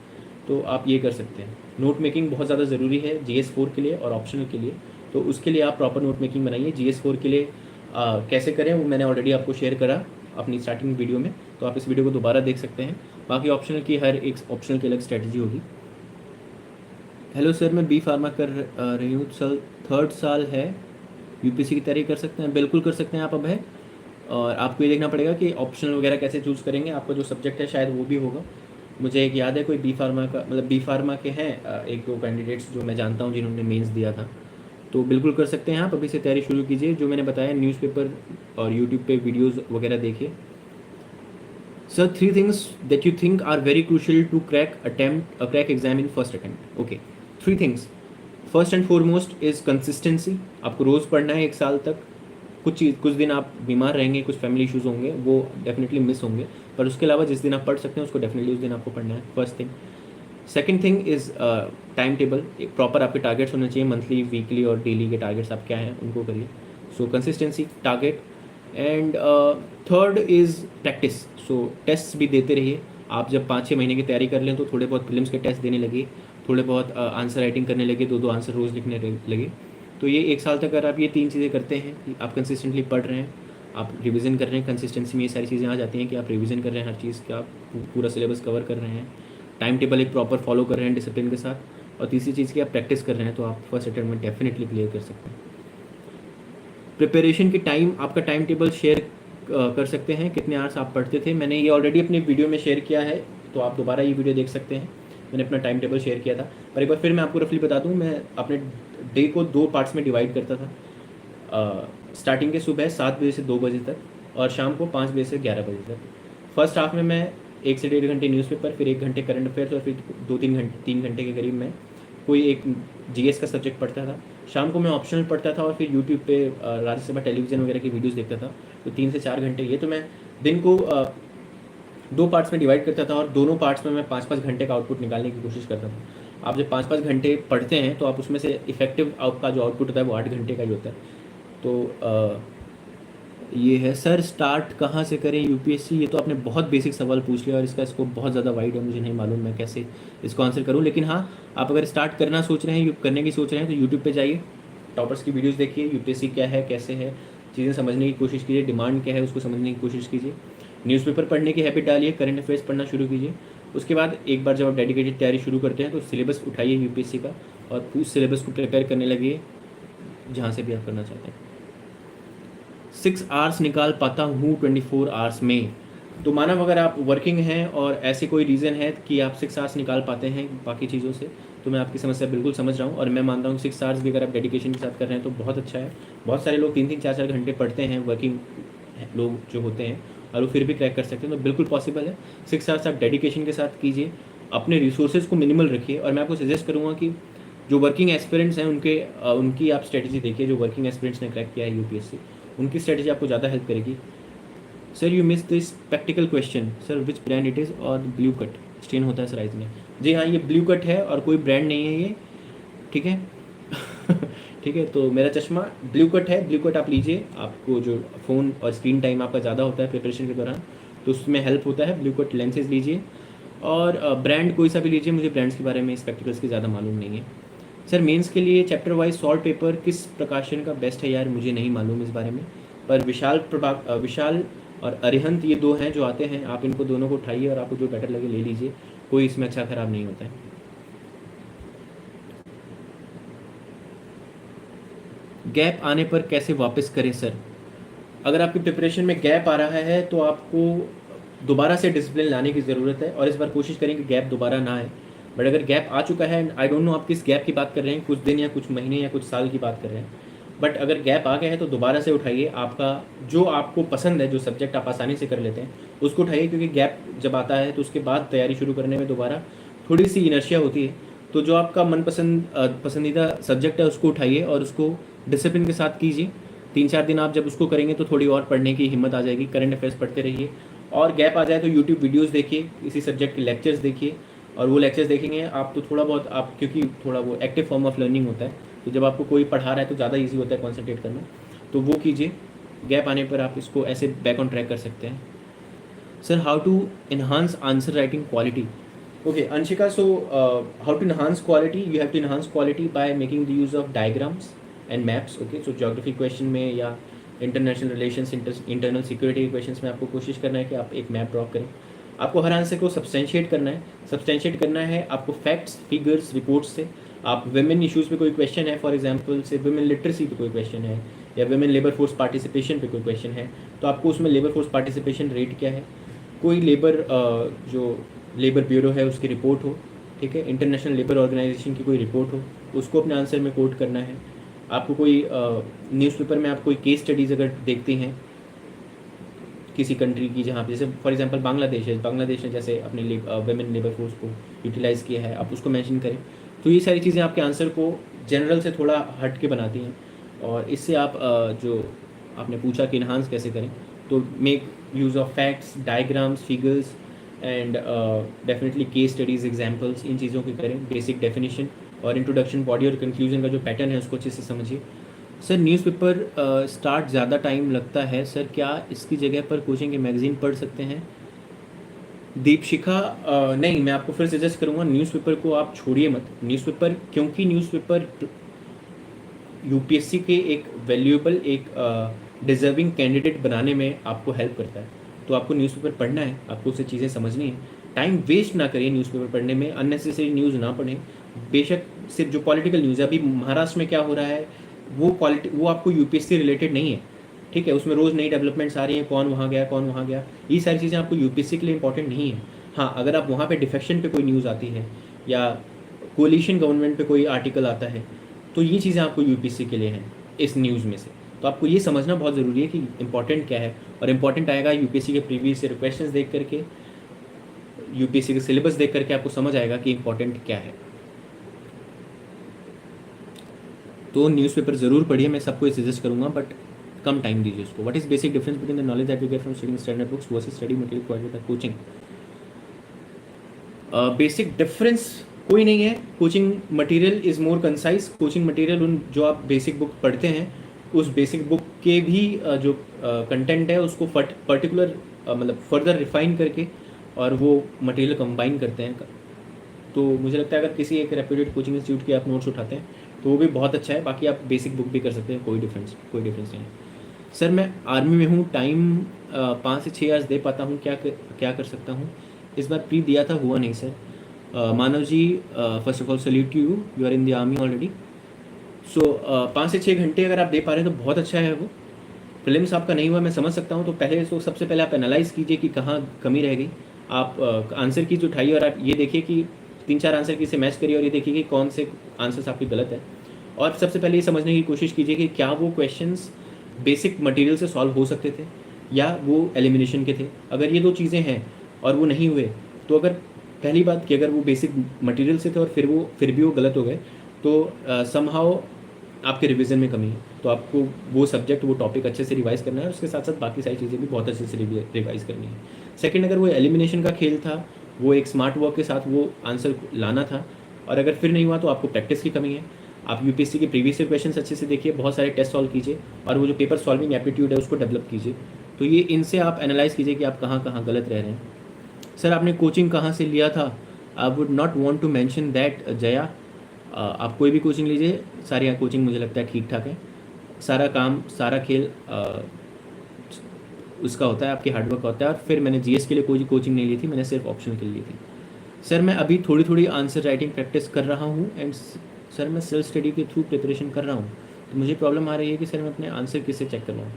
तो आप ये कर सकते हैं। नोट मेकिंग बहुत ज़्यादा ज़रूरी है GS4 के लिए और ऑप्शनल के लिए, तो उसके लिए आप प्रॉपर नोट मेकिंग बनाइए। GS4 के लिए कैसे करें वो मैंने ऑलरेडी आपको शेयर करा अपनी स्टार्टिंग वीडियो में, तो आप इस वीडियो को दोबारा देख सकते हैं। बाकी ऑप्शनल की हर एक ऑप्शनल की अलग स्ट्रैटेजी होगी। हेलो सर, मैं B फार्मा कर रही हूँ, 3rd साल है, UPSC की तैयारी कर सकते हैं? बिल्कुल कर सकते हैं आप अब है। और आपको ये देखना पड़ेगा कि ऑप्शनल वगैरह कैसे चूज़ करेंगे। आपका जो सब्जेक्ट है शायद वो भी होगा। मुझे एक याद है कोई B फार्मा का, मतलब B फार्मा के हैं 1-2 कैंडिडेट्स जो मैं जानता हूँ जिन्होंने मेंस दिया था। तो बिल्कुल कर सकते हैं आप, अभी से तैयारी शुरू कीजिए। जो मैंने बताया न्यूज़पेपर और यूट्यूब पे वीडियोज़ वगैरह देखिए। Sir, 3 things that you think are very crucial to crack exam in first attempt. Okay, 3 things. First and foremost is consistency. आपको रोज़ पढ़ना है 1 साल तक। कुछ दिन आप बीमार रहेंगे, कुछ फैमिली इश्यूज़ होंगे, वो डेफिनेटली मिस होंगे, पर उसके अलावा जिस दिन आप पढ़ सकते हैं उसको डेफिनेटली उस दिन आपको पढ़ना है, first thing. Second thing is time table. एक प्रॉपर आपके टारगेट्स होने चाहिए, मंथली, वीकली और डेली के टारगेट्स आप क्या हैं उनको करिए। So consistency, target. And third is practice. So test भी देते रहिए। आप जब 5-6 महीने की तैयारी कर लें तो थोड़े बहुत प्रीलिम्स के टेस्ट देने लगे, थोड़े बहुत आंसर राइटिंग करने लगे, 2-2 आंसर रोज़ लिखने लगे। तो ये 1 साल तक अगर आप ये 3 चीज़ें करते हैं कि आप कंसिस्टेंटली पढ़ रहे हैं, आप रिवीजन कर रहे हैं, कंसिस्टेंसी में ये सारी चीज़ें आ जाती हैं कि आप रिवीजन कर रहे हैं हर चीज़ का, आप पूरा सिलेबस कवर कर रहे हैं, टाइम टेबल एक प्रॉपर फॉलो कर रहे हैं डिसिप्लिन के साथ, और तीसरी चीज़ की आप प्रैक्टिस कर रहे हैं, तो आप फर्स्ट अटेम्प्ट में डेफिनेटली क्लियर कर सकते हैं। प्रिपरेशन की टाइम, आपका टाइम टेबल शेयर कर सकते हैं, कितने आवर्स आप पढ़ते थे। मैंने ये ऑलरेडी अपने वीडियो में शेयर किया है, तो आप दोबारा ये वीडियो देख सकते हैं। मैंने अपना टाइम टेबल शेयर किया था, पर एक बार फिर मैं आपको रफली बता दूं, मैं अपने डे को 2 पार्ट्स में डिवाइड करता था। स्टार्टिंग के सुबह 7 बजे से 2 बजे तक, और शाम को 5 बजे से 11 बजे तक। फर्स्ट हाफ में मैं 1 से 1.5 घंटे न्यूज़पेपर, फिर 1 घंटे करंट अफेयर्स, और फिर 3 घंटे के करीब मैं कोई एक जीएस का सब्जेक्ट पढ़ता था। शाम को मैं ऑप्शनल पढ़ता था, और फिर यूट्यूब पे राज्यसभा टेलीविज़न वगैरह की वीडियोस देखता था। तो 3 से 4 घंटे ये, तो मैं दिन को 2 पार्ट्स में डिवाइड करता था, और दोनों पार्ट्स में मैं 5-5 घंटे का आउटपुट निकालने की कोशिश करता था। आप जब 5-5 घंटे पढ़ते हैं तो आप उसमें से इफेक्टिव आपका जो आउटपुट होता है वो 8 घंटे का ही होता है। तो ये है सर, स्टार्ट कहाँ से करें यूपीएससी। ये तो आपने बहुत बेसिक सवाल पूछ लिया, और इसका स्कोप बहुत ज़्यादा वाइड है, मुझे नहीं मालूम मैं कैसे इसको आंसर करूँ। लेकिन हाँ, आप अगर स्टार्ट करना सोच रहे हैं, करने की सोच रहे हैं, तो यूट्यूब पे जाइए, टॉपर्स की वीडियोस देखिए, यूपीएससी क्या है, कैसे है, चीज़ें समझने की कोशिश कीजिए, डिमांड क्या है उसको समझने की कोशिश कीजिए, न्यूज़पेपर पढ़ने की हैबिट डालिए, करंट अफेयर्स पढ़ना शुरू कीजिए। उसके बाद एक बार जब आप डेडिकेटेड तैयारी शुरू करते हैं तो सिलेबस उठाइए यूपीएससी का, और उस सिलेबस को प्रिपेयर करने लगिए जहाँ से भी आप करना चाहते हैं। 6 आवर्स निकाल पाता हूँ 24 आवर्स में। तो मानव, अगर आप वर्किंग हैं और ऐसे कोई रीज़न है कि आप 6 आवर्स निकाल पाते हैं बाकी चीज़ों से, तो मैं आपकी समस्या बिल्कुल समझ रहा हूँ, और मैं मानता हूँ 6 आवर्स भी अगर आप डेडिकेशन के साथ कर रहे हैं तो बहुत अच्छा है। बहुत सारे लोग 3-3, 4-4 घंटे पढ़ते हैं, वर्किंग लोग जो होते हैं, और वो फिर भी क्रैक कर सकते हैं, तो बिल्कुल पॉसिबल है। 6 आवर्स आप डेडिकेशन के साथ कीजिए, अपने रिसोर्सेज को मिनिमल रखिए, और मैं आपको सजेस्ट करूँगा कि जो वर्किंग एस्पिरेंट्स हैं उनकी आप स्ट्रेटजी देखिए। जो वर्किंग एस्पिरेंट्स ने क्रैक किया है यूपीएससी, उनकी स्ट्रेटजी आपको ज़्यादा हेल्प करेगी। Sir you miss this practical question, sir which brand it is, और ब्लू कट स्टेन होता है सर आइज में। जी हाँ, ये ब्लू कट है और कोई ब्रांड नहीं है ये, ठीक है। ठीक है, तो मेरा चश्मा ब्लू कट है। ब्लू कट आप लीजिए, आपको जो फ़ोन और स्क्रीन टाइम आपका ज़्यादा होता है प्रिपरेशन के दौरान, तो उसमें हेल्प होता है। ब्लू कट लेंसेज लीजिए, और ब्रांड कोई सा भी लीजिए, मुझे ब्रांड्स के बारे में, स्पेक्टिकल्स की ज़्यादा मालूम नहीं है। सर मेंस के लिए चैप्टर वाइज सॉल्ट पेपर किस प्रकाशन का बेस्ट है? यार मुझे नहीं मालूम इस बारे में, पर विशाल और अरिहंत ये 2 हैं जो आते हैं, आप इनको दोनों को उठाइए और आपको जो बेटर लगे ले लीजिए, कोई इसमें अच्छा ख़राब नहीं होता है। गैप आने पर कैसे वापस करें सर? अगर आपकी प्रिपरेशन में गैप आ रहा है तो आपको दोबारा से डिसिप्लिन लाने की ज़रूरत है, और इस बार कोशिश करें कि गैप दोबारा ना आए। बट अगर गैप आ चुका है, आई डोंट नो आप किस गैप की बात कर रहे हैं, कुछ दिन या कुछ महीने या कुछ साल की बात कर रहे हैं, बट अगर गैप आ गया है तो दोबारा से उठाइए। आपका जो आपको पसंद है, जो सब्जेक्ट आप आसानी से कर लेते हैं, उसको उठाइए, क्योंकि गैप जब आता है तो उसके बाद तैयारी शुरू करने में दोबारा थोड़ी सी इनर्शिया होती है। तो जो आपका पसंदीदा सब्जेक्ट है उसको उठाइए और उसको डिसिप्लिन के साथ कीजिए। 3-4 दिन आप जब उसको करेंगे तो थोड़ी और पढ़ने की हिम्मत आ जाएगी। करंट अफेयर्स पढ़ते रहिए, और गैप आ जाए तो यूट्यूब वीडियोस देखिए, इसी सब्जेक्ट के लेक्चर्स देखिए, और वो लेक्चर्स देखेंगे आप तो थोड़ा बहुत आप, क्योंकि थोड़ा वो एक्टिव फॉर्म ऑफ लर्निंग होता है, तो जब आपको कोई पढ़ा रहा है तो ज़्यादा ईजी होता है कॉन्सेंट्रेट करना, तो वो कीजिए। गैप आने पर आप इसको ऐसे बैक ऑन ट्रैक कर सकते हैं। Sir how to enhance answer writing quality? Okay, Anshika, so how to enhance quality? You have to enhance quality by making the use of diagrams and maps. Okay, so geography question में या international relations, internal security questions में आपको कोशिश करना है कि आप एक मैप ड्रॉ करें। आपको हर आंसर को सब्सटेंशिएट करना है। सब्सटेंशिएट करना है आपको फैक्ट्स, फिगर्स, रिपोर्ट्स से। आप विमेन इश्यूज़ पे कोई क्वेश्चन है, फॉर एग्जांपल से विमेन लिटरेसी पे कोई क्वेश्चन है, या विमेन लेबर फोर्स पार्टिसिपेशन पे कोई क्वेश्चन है, तो आपको उसमें लेबर फोर्स पार्टिसिपेशन रेट क्या है, कोई लेबर जो लेबर ब्यूरो है उसकी रिपोर्ट हो, ठीक है, इंटरनेशनल लेबर ऑर्गेनाइजेशन की कोई रिपोर्ट हो, उसको अपने आंसर में कोट करना है। आपको कोई न्यूज़पेपर में आप कोई केस स्टडीज़ अगर देखते हैं किसी कंट्री की, जहाँ पे जैसे फॉर एग्जांपल बांग्लादेश है, बांग्लादेश ने जैसे अपने वेमेन लेबर फोर्स को यूटिलाइज़ किया है, आप उसको मेंशन करें। तो ये सारी चीज़ें आपके आंसर को जनरल से थोड़ा हट के बनाती हैं, और इससे आप जो आपने पूछा कि इन्हांस कैसे करें, तो make use of facts, diagrams, figures and definitely case studies, examples, इन चीज़ों की करें। बेसिक डेफिनेशन और इंट्रोडक्शन, बॉडी और कंक्लूजन का जो पैटर्न है उसको अच्छे से समझिए। सर न्यूज़पेपर स्टार्ट ज़्यादा टाइम लगता है सर, क्या इसकी जगह पर कोचिंग के मैगज़ीन पढ़ सकते हैं? दीपशिखा, नहीं, मैं आपको फिर सजेस्ट करूँगा न्यूज़पेपर को आप छोड़िए मत। न्यूज़पेपर, क्योंकि न्यूज़पेपर यूपीएससी के एक वैल्यूएबल, एक डिज़र्विंग कैंडिडेट बनाने में आपको हेल्प करता है। तो आपको न्यूज़पेपर पढ़ना है, आपको उससे चीज़ें समझनी है। टाइम वेस्ट ना करिए न्यूज़पेपर पढ़ने में, अननेसेसरी न्यूज़ ना पढ़ें। बेशक सिर्फ जो पॉलिटिकल न्यूज़ है, अभी महाराष्ट्र में क्या हो रहा है, वो आपको यूपीएससी रिलेटेड नहीं है, ठीक है। उसमें रोज़ नई डेवलपमेंट्स आ रही हैं, कौन वहाँ गया, कौन वहाँ गया, ये सारी चीज़ें आपको यूपीएससी के लिए इंपॉर्टेंट नहीं है। हाँ, अगर आप वहाँ पे डिफेक्शन पे कोई न्यूज़ आती है या कोलिशन गवर्नमेंट पे कोई आर्टिकल आता है, तो ये चीज़ें आपको यूपीएससी के लिए हैं इस न्यूज़ में से। तो आपको ये समझना बहुत ज़रूरी है कि इंपॉर्टेंट क्या है, और इंपॉर्टेंट आएगा यूपीएससी के प्रीवियस ईयर क्वेश्चंस देख करके, यूपीएससी के सिलेबस देख करके आपको समझ आएगा कि इंपॉर्टेंट क्या है। तो न्यूज़पेपर ज़रूर पढ़िए, मैं सबको ये सजेस्ट करूँगा, बट कम टाइम दीजिए उसको। What is basic difference between the knowledge that we get from studying standard books versus study material provided by coaching? Basic difference कोई नहीं है। Coaching material is more concise. Coaching material उन जो आप बेसिक बुक पढ़ते हैं, उस बेसिक बुक के भी जो कंटेंट है उसको पर्टिकुलर मतलब फर्दर रिफाइन करके और वो मटेरियल कंबाइन करते हैं। तो मुझे लगता है अगर किसी एक रेप्यूटेड कोचिंग इंस्टीट्यूट के आप नोट्स उठाते हैं तो वो भी बहुत अच्छा है। बाकी आप बेसिक बुक भी कर सकते हैं, कोई डिफरेंस नहीं है। सर मैं आर्मी में हूँ, टाइम 5 से 6 आवर्स दे पाता हूँ, क्या कर सकता हूँ? इस बार प्री दिया था, हुआ नहीं sir. Manav ji, first of all salute to you, you are in the army already. So 5 से 6 घंटे अगर आप दे पा रहे हैं तो बहुत अच्छा है। वो प्रीलिम्स आपका नहीं हुआ, मैं समझ सकता हूँ। तो पहले तो सबसे पहले आप एनालाइज कीजिए कि कहाँ कमी रह गई। आप आंसर की जो उठाइए और आप ये देखिए कि 3-4 आंसर की से मैच करिए और ये देखिए कि कौन से आंसर्स आपके गलत है। और सबसे पहले ये समझने की कोशिश कीजिए कि क्या वो क्वेश्चंस बेसिक मटेरियल से सॉल्व हो सकते थे या वो एलिमिनेशन के थे। अगर ये 2 चीज़ें हैं और वो नहीं हुए, तो अगर पहली बात कि अगर वो बेसिक मटेरियल से थे और फिर भी वो गलत हो गए, तो समहाउ आपके रिवीजन में कमी है। तो आपको वो सब्जेक्ट, वो टॉपिक अच्छे से रिवाइज़ करना है, और उसके साथ साथ बाकी सारी चीज़ें भी बहुत अच्छे से रिवाइज़ करनी है। सेकंड, अगर वो एलिमिनेशन का खेल था, वो एक स्मार्ट वर्क के साथ वो आंसर लाना था, और अगर फिर नहीं हुआ तो आपको प्रैक्टिस की कमी है। आप यूपीएससी के प्रीवियस ईयर क्वेश्चंस अच्छे से देखिए, बहुत सारे टेस्ट सॉल्व कीजिए, और वो जो पेपर सॉल्विंग एप्टीट्यूड है उसको डेवलप कीजिए। तो ये इनसे आप एनालाइज़ कीजिए कि आप कहाँ कहाँ गलत रह रहे हैं। सर आपने कोचिंग कहाँ से लिया था? I would not want to mention that Jaya. आप कोई भी कोचिंग लीजिए, सारी कोचिंग मुझे लगता है ठीक ठाक है। सारा काम, सारा खेल उसका होता है, आपकी हार्डवर्क होता है। और फिर मैंने जीएस के लिए कोई कोचिंग नहीं ली थी, मैंने सिर्फ ऑप्शन के लिए ली थी। सर मैं अभी थोड़ी थोड़ी आंसर राइटिंग प्रैक्टिस कर रहा हूँ, एंड सर मैं सेल्फ स्टडी के थ्रू प्रिपरेशन कर रहा हूँ। तो मुझे प्रॉब्लम आ रही है कि सर मैं अपने आंसर किससे चेक करवाऊँ।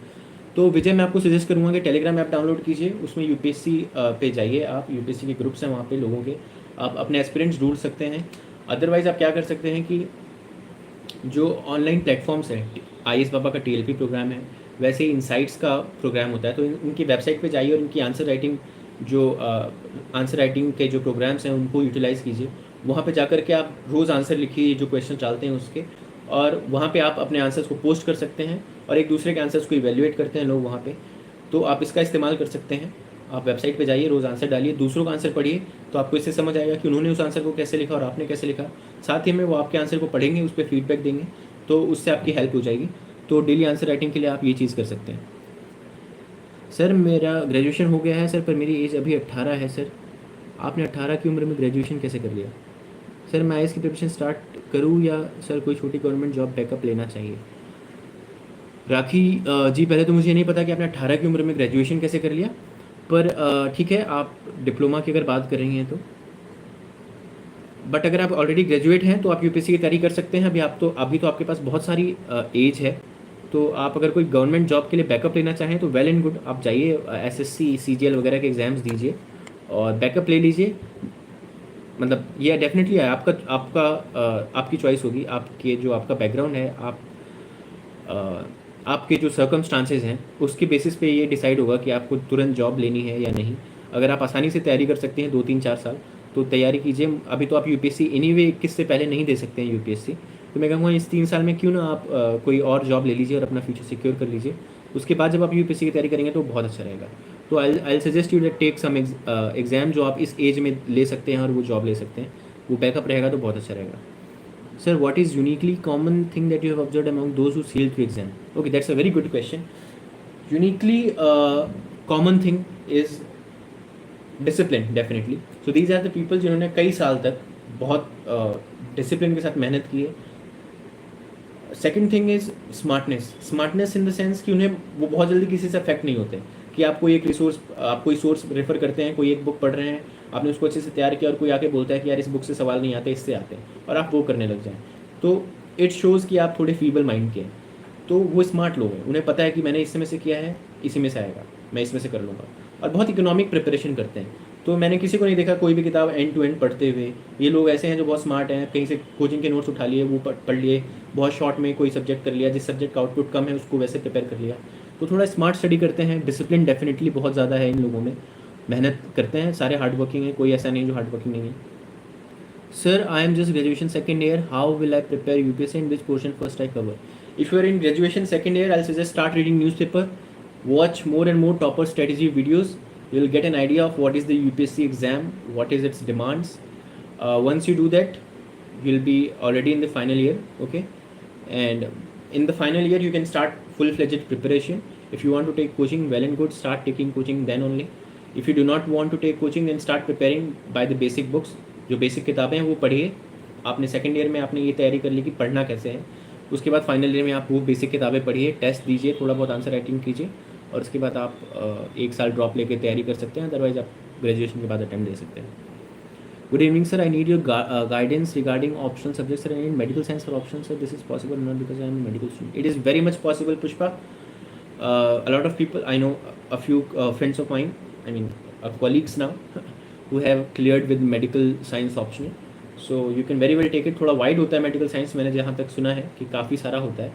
तो विजय, मैं आपको सजेस्ट करूँगा कि टेलीग्राम ऐप डाउनलोड कीजिए, उसमें यूपीएससी पे जाइए आप, यूपीएससी के ग्रुप्स हैं वहाँ पे लोगों के, आप अपने एस्पिरेंट्स ढूंढ सकते हैं। अदरवाइज़ आप क्या कर सकते हैं कि जो ऑनलाइन प्लेटफॉर्म्स हैं, आईएएस बाबा का टीएलपी प्रोग्राम है, वैसे ही इनसाइट्स का प्रोग्राम होता है, तो उनकी वेबसाइट पे जाइए और उनकी आंसर राइटिंग के जो प्रोग्राम्स हैं उनको यूटिलाइज़ कीजिए। वहाँ पे जाकर के आप रोज़ आंसर लिखिए जो क्वेश्चन डालते हैं उसके, और वहाँ पे आप अपने आंसर्स को पोस्ट कर सकते हैं, और एक दूसरे के आंसर्स को इवेल्युएट करते हैं लोग वहाँ पे। तो आप इसका इस्तेमाल कर सकते हैं। आप वेबसाइट पे जाइए, रोज़ आंसर डालिए, दूसरों का आंसर पढ़िए, तो आपको इससे समझ आएगा कि उन्होंने उस आंसर को कैसे लिखा और आपने कैसे लिखा। साथ ही में वो आपके आंसर को पढ़ेंगे, उस पर फीडबैक देंगे, तो उससे आपकी हेल्प हो जाएगी। तो डेली आंसर राइटिंग के लिए आप ये चीज़ कर सकते हैं। सर मेरा ग्रेजुएशन हो गया है सर, पर मेरी एज अभी 18 है सर। आपने 18 की उम्र में ग्रेजुएशन कैसे कर लिया? सर मैं आईएएस की प्रिपरेशन स्टार्ट करूँ या सर कोई छोटी गवर्नमेंट जॉब बैकअप लेना चाहिए? राखी जी, पहले तो मुझे नहीं पता कि आपने 18 की उम्र में ग्रेजुएशन कैसे कर लिया, पर ठीक है, आप डिप्लोमा की अगर बात कर रही हैं तो, बट अगर आप ऑलरेडी ग्रेजुएट हैं तो आप यूपीएससी की तैयारी कर सकते हैं। अभी तो आपके पास बहुत सारी एज है, तो आप अगर कोई गवर्नमेंट जॉब के लिए बैकअप लेना चाहें तो वेल एंड गुड, आप जाइए एसएससी सीजीएल वगैरह के एग्ज़ाम्स दीजिए और बैकअप ले लीजिए। मतलब ये डेफिनेटली है, आपकी चॉइस होगी, आपका बैकग्राउंड है, आपके जो सर्कमस्टांसेस हैं उसके बेसिस पे ये डिसाइड होगा कि आपको तुरंत जॉब लेनी है या नहीं। अगर आप आसानी से तैयारी कर सकते हैं 2-3-4 साल, तो तैयारी कीजिए। अभी तो आप यूपीएससी एनीवे 21 से पहले नहीं दे सकते हैं यूपीएससी, तो मैं कहूँगा इस 3 साल में क्यों ना आप कोई और जॉब ले लीजिए और अपना फ्यूचर सिक्योर कर लीजिए। उसके बाद जब आप यूपीएससी की तैयारी करेंगे तो बहुत अच्छा रहेगा। तो I suggest you that take some exam जो आप इस एज में ले सकते हैं और वो जॉब ले सकते हैं, वो बैकअप रहेगा तो बहुत अच्छा रहेगा। Sir, what is uniquely common thing that you have observed among those who sailed through exam? Okay, that's a very good question. Uniquely common thing is discipline, definitely. So these are the people जिन्होंने कई साल तक बहुत डिसिप्लिन के साथ मेहनत की है। Second thing is smartness in the sense कि उन्हें वो बहुत जल्दी किसी से अफेक्ट नहीं होते कि आप कोई एक रिसोर्स, आप कोई सोर्स रेफर करते हैं, कोई एक बुक पढ़ रहे हैं, आपने उसको अच्छे से तैयार किया और कोई आके बोलता है कि यार इस बुक से सवाल नहीं आते, इससे आते हैं, और आप वो करने लग जाएं, तो इट शोज़ कि आप थोड़े फीबल माइंड के हैं। तो वो स्मार्ट लोग हैं, उन्हें पता है कि मैंने इसमें से किया है, इसी में से आएगा, मैं इसमें से कर लूँगा, और बहुत इकोनॉमिक प्रिपरेशन करते हैं। तो मैंने किसी को नहीं देखा कोई भी किताब एंड टू एंड पढ़ते हुए। ये लोग ऐसे हैं जो बहुत स्मार्ट हैं, कहीं से कोचिंग के नोट्स उठा लिए, वो पढ़ लिए, बहुत शॉर्ट में कोई सब्जेक्ट कर लिया, जिस सब्जेक्ट का आउटपुट कम है उसको वैसे प्रिपेयर कर लिया। तो थोड़ा स्मार्ट स्टडी करते हैं, डिसिप्लिन डेफिनेटली बहुत ज़्यादा है इन लोगों में, मेहनत करते हैं, सारे हार्ड वर्किंग है, कोई ऐसा नहीं जो हार्ड वर्किंग नहीं है। Sir, I am just graduation second year, how will I prepare UPSC and which portion first I cover? If you are in graduation second year, I suggest start reading newspaper, watch more and more topper strategy videos. You will get an idea of what is the UPSC exam, what is its demands. Once you do that, you'll be already in the final year, okay? And in the final year, you can start full-fledged preparation. If you want to take coaching, well and good, start taking coaching then only. If you do not want to take coaching, then start preparing by the basic books. जो basic किताबें हैं वो पढ़िए। आपने सेकेंड ईयर में आपने ये तैयारी कर ली कि पढ़ना कैसे है, उसके बाद फाइनल ईयर में आप वो बेसिक किताबें पढ़िए, टेस्ट दीजिए, थोड़ा बहुत आंसर राइटिंग कीजिए, और उसके बाद आप 1 साल ड्रॉप लेके तैयारी कर सकते हैं, अदरवाइज आप ग्रेजुएशन के बाद अटेम्प्ट दे सकते हैं। Good evening sir, I need your guidance regarding optional subjects. Sir, I need medical science for option sir, this is possible not because I am medical student? It is very much possible Pushpa. A lot of people, I know a few friends of mine, I mean colleagues now who have cleared with medical science optional, so you can very well take it. थोड़ा वाइड होता है मेडिकल साइंस, मैंने जहाँ तक सुना है कि काफ़ी सारा होता है,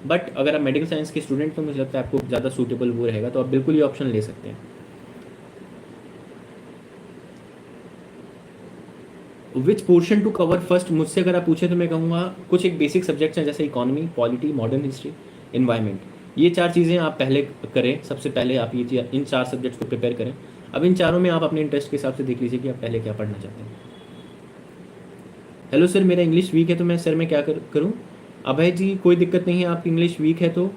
बट अगर आप मेडिकल साइंस के स्टूडेंट तो मुझे लगता है आपको ज़्यादा सूटेबल वो रहेगा, तो आप बिल्कुल ये ऑप्शन ले सकते हैं। विच पोर्शन टू कवर फर्स्ट, मुझसे अगर आप पूछें तो मैं कहूँगा कुछ एक बेसिक सब्जेक्ट्स हैं जैसे economy, polity, modern history, environment, ये 4 चीज़ें आप पहले करें। सबसे पहले आप ये इन 4 सब्जेक्ट्स को प्रिपेयर करें। अब इन चारों में आप अपने इंटरेस्ट के हिसाब से देख लीजिए कि आप पहले क्या पढ़ना चाहते हैं। हेलो सर, मेरा इंग्लिश वीक है तो मैं सर मैं क्या करूँ? अभय जी, कोई दिक्कत नहीं है, आपकी इंग्लिश वीक है तो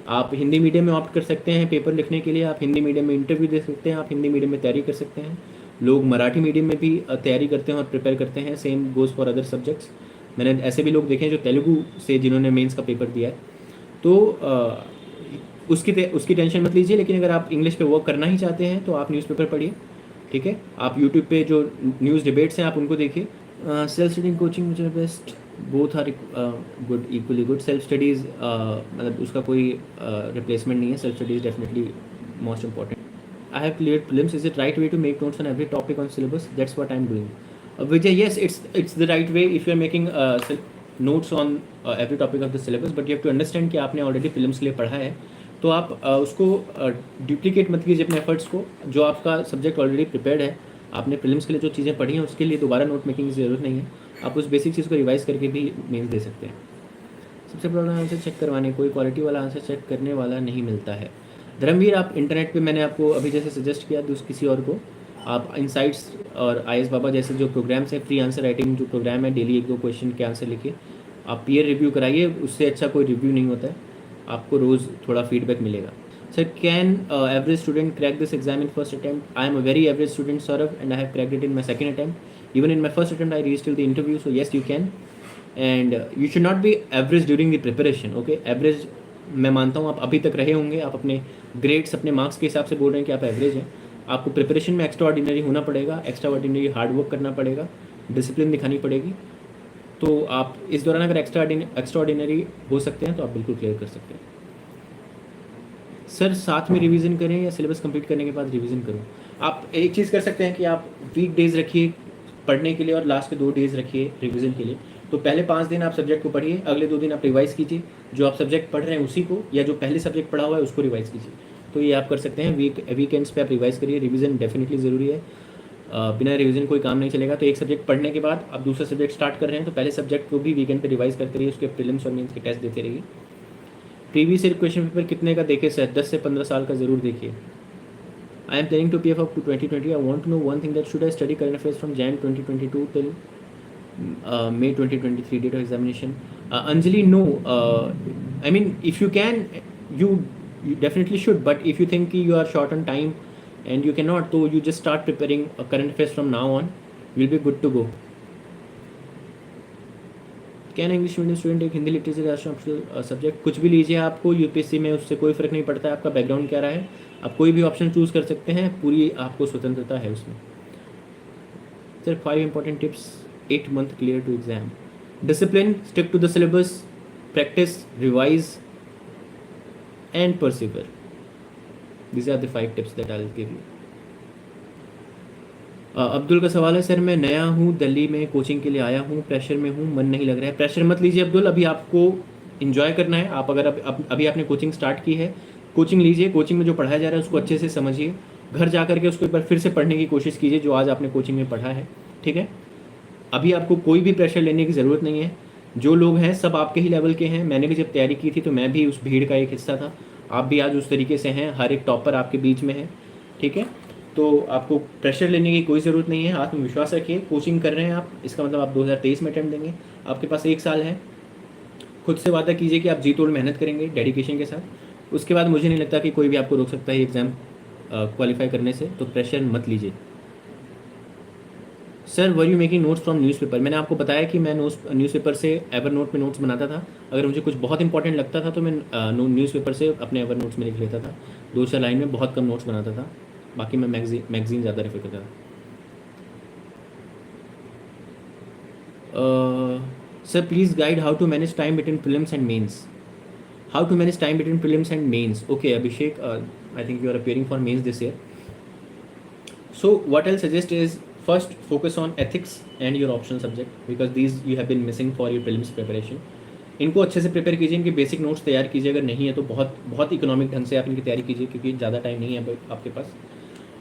आप हिंदी मीडियम में ऑप्ट कर सकते हैं पेपर लिखने के लिए, आप हिंदी मीडियम में इंटरव्यू दे सकते हैं, आप हिंदी मीडियम में तैयारी कर सकते हैं। लोग मराठी मीडियम में भी तैयारी करते हैं और प्रिपेयर करते हैं, same goes for other subjects. मैंने ऐसे भी लोग देखे हैं जो तेलुगु से जिन्होंने मेंस का पेपर दिया है, तो उसकी टेंशन मत लीजिए। लेकिन अगर आप इंग्लिश पे वर्क करना ही चाहते हैं तो आप न्यूज़पेपर पढ़िए, ठीक है? आप यूट्यूब पे जो न्यूज़ डिबेट्स हैं आप उनको देखिए। सेल्फ स्टडी कोचिंग मुझे best, both are good, equally good. Self studies मतलब उसका कोई रिप्लेसमेंट नहीं है, self studies definitely most important. I have cleared prelims. Is it right way to make notes on every topic on syllabus? That's what I'm doing. Vijay, yes, it's the right way if you're making notes on every topic of the syllabus, but you have to understand कि आपने already prelims के लिए पढ़ा है, तो आप उसको duplicate मत कीजिए अपने efforts को। जो आपका subject already prepared है, आपने prelims के लिए जो चीज़ें पढ़ी हैं उसके लिए दोबारा नोट मेकिंग की ज़रूरत नहीं है, आप उस बेसिक चीज़ को रिवाइज करके भी मेंस दे सकते हैं। सबसे प्रॉब्लम आंसर चेक करवाने, कोई क्वालिटी वाला आंसर चेक करने वाला नहीं मिलता है। धर्मवीर, आप इंटरनेट पे मैंने आपको अभी जैसे सजेस्ट किया किसी और को, आप इनसाइट्स और IS बाबा जैसे जो प्रोग्राम्स हैं, फ्री आंसर राइटिंग जो प्रोग्राम है, डेली 1-2 क्वेश्चन के आंसर लिखिए, आप पीयर रिव्यू कराइए, उससे अच्छा कोई रिव्यू नहीं होता है, आपको रोज़ थोड़ा फीडबैक मिलेगा। Sir, can average student crack this exam in first attempt? I am a very average student Saurabh and I have cracked it in my second attempt. Even in my first attempt I reached till the interview, so yes you can, and you should not be average during the preparation, okay? Average मैं मानता हूँ आप अभी तक रहे होंगे, आप अपने ग्रेड्स अपने मार्क्स के हिसाब से बोल रहे हैं कि आप एवरेज हैं। आपको प्रिपरेशन में एक्स्ट्रा ऑर्डिनरी होना पड़ेगा, एक्स्ट्रा ऑर्डिनरी हार्ड वर्क करना पड़ेगा, डिसिप्लिन दिखानी पड़ेगी। तो आप इस दौरान अगर एक्स्ट्रा ऑर्डिनरी हो सकते हैं तो आप बिल्कुल क्लियर कर सकते हैं। सर, साथ में रिवीजन करें या सिलेबस कंप्लीट करने के बाद रिवीजन करूँ? आप एक चीज़ कर सकते हैं कि आप वीक डेज रखिए पढ़ने के लिए और लास्ट के 2 डेज रखिए रिवीजन के लिए। तो पहले 5 दिन आप सब्जेक्ट को पढ़िए, अगले 2 दिन आप रिवाइज़ कीजिए, जो आप सब्जेक्ट पढ़ रहे हैं उसी को, या जो पहले सब्जेक्ट पढ़ा हुआ है उसको रिवाइज़ कीजिए। तो ये आप कर सकते हैं, वीकेंड्स पे आप रिवाइज़ करिए, रिवीजन डेफिनेटली ज़रूरी है। बिना रिवीजन कोई काम नहीं चलेगा। तो एक सब्जेक्ट पढ़ने के बाद आप दूसरा सब्जेक्ट स्टार्ट कर रहे हैं तो पहले सब्जेक्ट को भी वीकेंड पे रिवाइज करते रहिए, उसके प्रीलिम्स और मेंस के टेस्ट देते रहिए। प्रीवियस ईयर क्वेश्चन पेपर कितने का देखे सर? 10 से 15 साल का ज़रूर देखिए। I am planning to PF up to 2020। I want to know one thing that should I study current affairs from Jan 2022 till May 2023 date of examination? Anjali, no. I mean, if you can, you definitely should. But if you think you are short on time and you cannot, so you just start preparing current affairs from now on. You'll be good to go. Can English medium student एक हिंदी लिटरेचर राष्ट्रीय सब्जेक्ट? कुछ भी लीजिए, आपको यूपीएससी में उससे कोई फ़र्क नहीं पड़ता है आपका बैकग्राउंड क्या रहा है। आप कोई भी ऑप्शन चूज़ कर सकते हैं, पूरी आपको स्वतंत्रता है उसमें। Sir 5 important tips 8 month clear to exam. Discipline, stick to the syllabus, practice, revise and persevere. These are the 5 tips that I'll give you. Abdul का सवाल है, सर मैं नया हूँ, दिल्ली में कोचिंग के लिए आया हूँ, प्रेशर में हूँ, मन नहीं लग रहा है। प्रेशर मत लीजिए अब्दुल, अभी आपको इन्जॉय करना है। आप अगर अभी आपने कोचिंग स्टार्ट की है, कोचिंग लीजिए, कोचिंग में जो पढ़ाया जा रहा है उसको अच्छे से समझिए, घर जा करके उसको एक बार फिर से पढ़ने की कोशिश कीजिए जो आज आपने कोचिंग में पढ़ा है, ठीक है। अभी आपको कोई भी प्रेशर लेने की ज़रूरत नहीं है। जो लोग हैं सब आपके ही लेवल के हैं। मैंने भी जब तैयारी की थी तो मैं भी उस भीड़ का एक हिस्सा था। आप भी आज उस तरीके से हैं, हर एक टॉपर आपके बीच में है, ठीक है। तो आपको प्रेशर लेने की कोई ज़रूरत नहीं है, आत्मविश्वास रखिए। कोचिंग कर रहे हैं आप, इसका मतलब आप 2023 में अटेम्प्ट देंगे, आपके पास 1 साल है। खुद से वादा कीजिए कि आप जी तोड़ मेहनत करेंगे डेडिकेशन के साथ। उसके बाद मुझे नहीं लगता कि कोई भी आपको रोक सकता है एग्ज़ाम क्वालिफाई करने से, तो प्रेशर मत लीजिए। Sir were you making notes from newspaper? मैंने आपको बताया कि मैं न्यूज़पेपर से एवर नोट में नोट्स बनाता था। अगर मुझे कुछ बहुत इंपॉर्टेंट लगता था तो मैं न्यूज़पेपर से अपने एवर नोट्स में लिख लेता था। 2-4 लाइन में बहुत कम नोट्स बनाता था, बाकी मैं मैगजीन ज़्यादा रेफर करता था। Sir please guide how to manage time between prelims and mains. How to manage time between prelims and mains? Okay Abhishek, I think you are appearing for mains this year. So what I'll suggest is first focus on ethics and your optional subject because these you have been missing for your prelims preparation. इनको अच्छे से प्रिपेयर कीजिए, इनके बेसिक नोट्स तैयार कीजिए। अगर नहीं है तो बहुत इकोनॉमिक ढंग से आप इनकी तैयारी कीजिए क्योंकि ज़्यादा टाइम नहीं है आपके पास।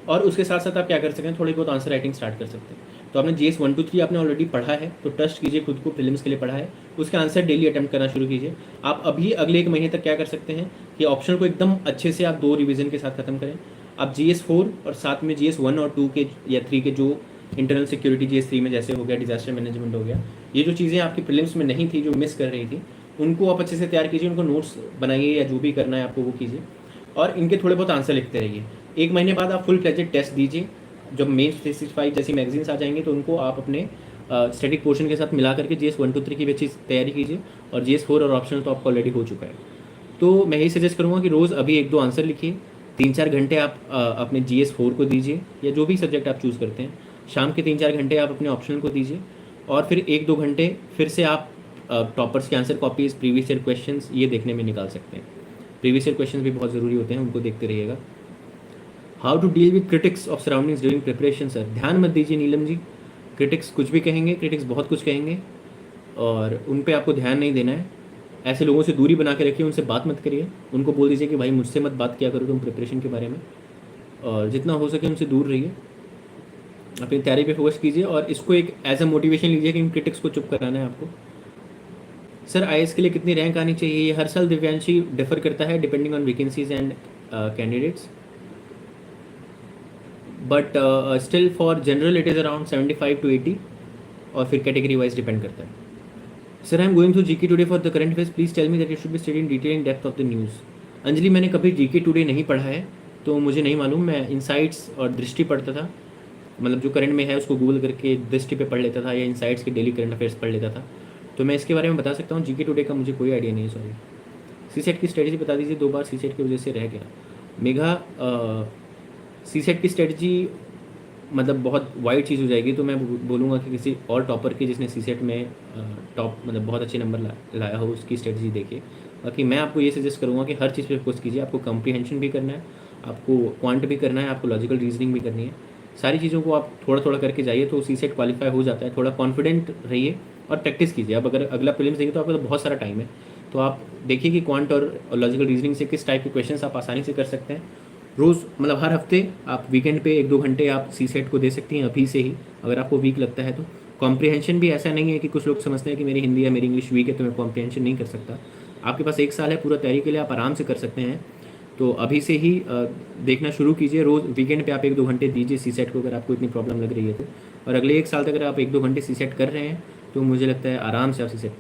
और उसके साथ साथ आप क्या कर सकते हैं, थोड़ी बहुत आंसर राइटिंग स्टार्ट कर सकते हैं। तो आपने GS 1 2 3 आपने ऑलरेडी पढ़ा है तो ट्रस्ट कीजिए खुद को, प्रीलिम्स के लिए पढ़ा है, उसके आंसर डेली अटैम्प्ट करना शुरू कीजिए। आप अभी अगले 1 महीने तक क्या कर सकते हैं कि ऑप्शन को एकदम अच्छे से आप 2 रिवीजन के साथ खत्म करें। आप GS 4 और साथ में GS 1 और 2 के या 3 के जो इंटरनल सिक्योरिटी GS 3 में जैसे हो गया, डिजास्टर मैनेजमेंट हो गया, ये जो चीज़ें आपकी प्रीलिम्स में नहीं थी, जो मिस कर रही थी, उनको आप अच्छे से तैयार कीजिए, उनको नोट्स बनाइए या जो भी करना है आपको वो कीजिए और इनके थोड़े बहुत आंसर लिखते रहिए। 1 महीने बाद आप फुल फ्लेजेड टेस्ट दीजिए। जब मेंस 365 जैसी मैगजीन्स आ जाएंगे तो उनको आप अपने स्टैटिक पोर्शन के साथ मिला करके GS 1 2 3 की भी अच्छी तैयारी कीजिए। और GS 4 और ऑप्शन तो आपको ऑलरेडी हो चुका है। तो मैं यही सजेस्ट करूँगा कि रोज़ अभी 1-2 आंसर लिखिए, 3-4 घंटे आप अपने GS 4 को दीजिए या जो भी सब्जेक्ट आप चूज़ करते हैं। शाम के 3-4 घंटे आप अपने ऑप्शनल को दीजिए और फिर 1-2 घंटे फिर से आप टॉपर्स के answer copies, previous year questions ये देखने में निकाल सकते हैं। प्रीवियस ईयर क्वेश्चंस भी बहुत ज़रूरी होते हैं, उनको देखते रहिएगा। How to deal with critics of surroundings during preparation? Sir ध्यान मत दीजिए नीलम जी, क्रिटिक्स कुछ भी कहेंगे, क्रिटिक्स बहुत कुछ कहेंगे और उन पर आपको ध्यान नहीं देना है। ऐसे लोगों से दूरी बना के रखिए, उनसे बात मत करिए। उनको बोल दीजिए कि भाई मुझसे मत बात किया करो तुम प्रिपरेशन के बारे में, और जितना हो सके उनसे दूर रहिए, अपनी तैयारी पे फोकस कीजिए और इसको एक एज अ मोटिवेशन लीजिए कि इन क्रिटिक्स को चुप कराना है आपको। सर IAS के लिए कितनी रैंक आनी चाहिए? ये हर साल दिव्यांशी डिफर करता है depending on vacancies and candidates, but still for general it is around 75 to 80 और फिर कैटेगरी वाइज डिपेंड करता है। Sir I am going through GK today for the current affairs, please tell me that it should be study in detail in depth of the news. Anjali मैंने कभी GK टुडे नहीं पढ़ा है तो मुझे नहीं मालूम। मैं इनसाइट्स और दृष्टि पढ़ता था, मतलब जो करंट में है उसको गूगल करके दृष्टि पे पढ़ लेता था या इनसाइट्स के डेली करंट अफेयर्स पढ़ लेता था। तो मैं इसके बारे में बता सकता हूँ, GK टुडे का मुझे कोई आइडिया नहीं है, सॉरी। CSET की स्ट्रेटजी बता दीजिए, 2 बार CSET की वजह से रह गया। मेघा CSET की स्ट्रेटजी मतलब बहुत वाइड चीज़ हो जाएगी, तो मैं बोलूँगा कि किसी और टॉपर की जिसने CSET में टॉप मतलब बहुत अच्छे नंबर लाया हो उसकी स्ट्रेटजी देखिए। बाकी मैं आपको ये सजेस्ट करूँगा कि हर चीज़ पे फोकस कीजिए। आपको कॉम्प्रीहेंशन भी करना है, आपको क्वांट भी करना है, आपको लॉजिकल रीजनिंग भी करनी है। सारी चीज़ों को आप थोड़ा थोड़ा करके जाइए तो CSET क्वालिफाई हो जाता है। थोड़ा कॉन्फिडेंट रहिए और प्रैक्टिस कीजिए। अब अगर अगला प्रीलिम्स देंगे तो आपको तो बहुत सारा टाइम है, तो आप देखिए कि क्वांट और लॉजिकल रीजनिंग से किस टाइप के क्वेश्चंस आप आसानी से कर सकते हैं रोज़ मतलब हर हफ्ते आप वीकेंड पे 1-2 घंटे आप सी सेट को दे सकती हैं अभी से ही, अगर आपको वीक लगता है तो। कॉम्प्रिहेंशन भी ऐसा नहीं है कि कुछ लोग समझते हैं कि मेरी हिंदी या मेरी इंग्लिश वीक है तो मैं कॉम्प्रिहेंशन नहीं कर सकता। आपके पास 1 साल है पूरा तैयारी के लिए, आप आराम से कर सकते हैं। तो अभी से ही देखना शुरू कीजिए, रोज़ वीकेंड पे आप 1-2 घंटे दीजिए सी सेट को, अगर आपको इतनी प्रॉब्लम लग रही है तो। और अगले 1 साल तक अगर आप 1-2 घंटे सी सेट कर रहे हैं तो मुझे लगता है आराम से आप सी सेट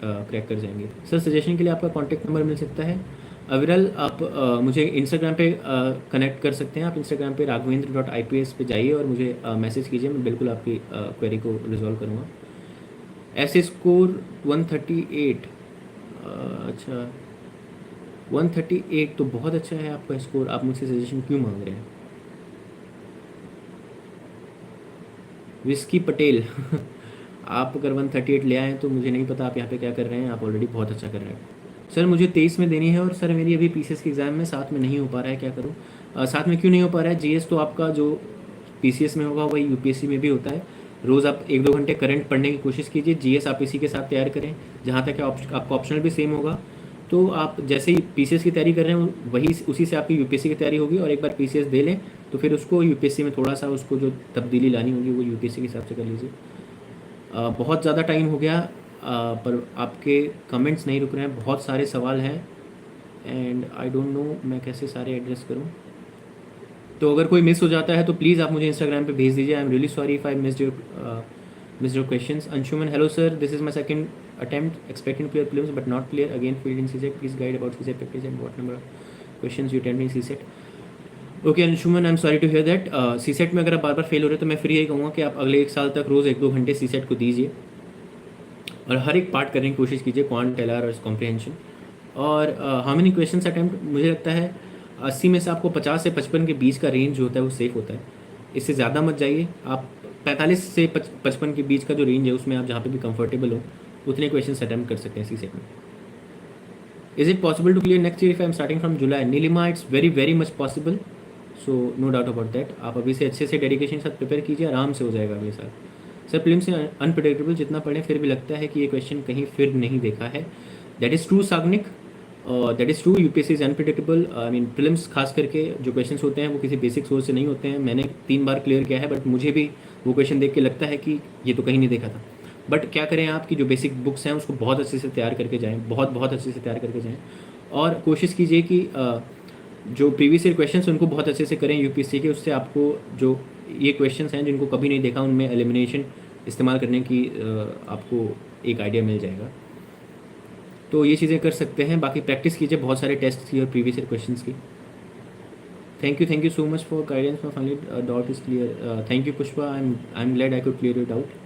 क्रैक कर जाएंगे। सर सजेशन के लिए आपका कॉन्टैक्ट नंबर मिल सकता है। अविरल, आप मुझे इंस्टाग्राम पे कनेक्ट कर सकते हैं। आप इंस्टाग्राम पे raghavendra.ips पे जाइए और मुझे मैसेज कीजिए, मैं बिल्कुल आपकी क्वेरी को रिजॉल्व करूँगा। ऐसे स्कोर 138, अच्छा 138 तो बहुत अच्छा है आपका स्कोर, आप मुझसे सजेशन क्यों मांग रहे हैं? विस्की पटेल आप अगर 138 ले आए तो मुझे नहीं पता आप यहाँ पे क्या कर रहे हैं, आप ऑलरेडी बहुत अच्छा कर रहे हैं। सर मुझे 23 में देनी है और सर मेरी अभी पीसीएस की एग्ज़ाम में साथ में नहीं हो पा रहा है, क्या करूँ? साथ में क्यों नहीं हो पा रहा है? जीएस तो आपका जो पीसीएस में होगा वही यूपीएससी में भी होता है। रोज़ आप 1-2 घंटे करंट पढ़ने की कोशिश कीजिए, जीएस आप इसी के साथ तैयार करें, जहाँ तक आपका ऑप्शनल भी सेम होगा। तो आप जैसे ही पीसीएस की तैयारी कर रहे हैं वही उसी से आपकी यूपीएससी की तैयारी होगी, और एक बार पीसीएस दे लें तो फिर उसको यूपीएससी में थोड़ा सा उसको जो तब्दीली लानी होगी वो यूपीएससी के हिसाब से कर लीजिए। बहुत ज़्यादा टाइम हो गया, पर आपके कमेंट्स नहीं रुक रहे हैं, बहुत सारे सवाल हैं एंड आई डोंट नो मैं कैसे सारे एड्रेस करूं। तो अगर कोई मिस हो जाता है तो प्लीज़ आप मुझे इंस्टाग्राम पे भेज दीजिए। I am really sorry if I missed your questions. Anshuman, hello sir, this is my second attempt expecting to clear prelims but not clear again, failed in CSET, please guide about CSET practice and what number of questions you attempt in CSET। Okay Anshuman, I am sorry to hear that. C set में अगर आप बार बार फेल हो रहे हो तो मैं फिर यही कहूँगा कि आप अगले 1 साल तक रोज़ 1-2 घंटे सी सेट को दीजिए और हर एक पार्ट करने की कोशिश कीजिए, क्वांट, टेलर और कॉम्प्रिहेंशन। और हाउ मेनी क्वेश्चन अटैम्प्ट, मुझे लगता है 80 में से आपको 50 से 55 के बीच का रेंज जो होता है वो सेफ होता है, इससे ज़्यादा मत जाइए। आप 45 से 55 के बीच का जो रेंज है उसमें आप जहाँ पे भी कंफर्टेबल हो उतने क्वेश्चन अटैम्प्ट कर सकते हैं सी सेट में। Is it possible to clear next year if I am starting from July? Neelima, it's very very much possible, so no doubt about that. आप अभी से अच्छे से डेडिकेशन के साथ प्रिपेयर कीजिए, आराम से हो जाएगा अगले साल। सर प्रीलिम्स से अनप्रेडिक्टेबल, जितना पढ़ें फिर भी लगता है कि ये क्वेश्चन कहीं फिर नहीं देखा है। That is true Sagnik, that is true, UPSC is unpredictable. I mean prelims खास करके जो क्वेश्चन होते हैं वो किसी बेसिक सोर्स से नहीं होते हैं। मैंने 3 बार क्लियर किया है बट मुझे भी वो क्वेश्चन देख के लगता है कि ये तो कहीं नहीं देखा था। बट क्या करें, आपकी जो बेसिक बुक्स हैं उसको बहुत अच्छे से तैयार करके जाएँ, बहुत बहुत अच्छे से तैयार करके जाएँ और कोशिश कीजिए कि जो प्रीवियस ईयर क्वेश्चंस उनको बहुत अच्छे से करें यूपीएससी के। उससे आपको जो ये क्वेश्चंस हैं जिनको कभी नहीं देखा उनमें एलिमिनेशन इस्तेमाल करने की आपको एक आइडिया मिल जाएगा। तो ये चीज़ें कर सकते हैं, बाकी प्रैक्टिस कीजिए बहुत सारे टेस्ट की और प्रीवियस ईयर क्वेश्चंस की। Thank you so much for guidance, my finally doubt is clear. Thank you Pushpa, I am glad I could clear your doubt.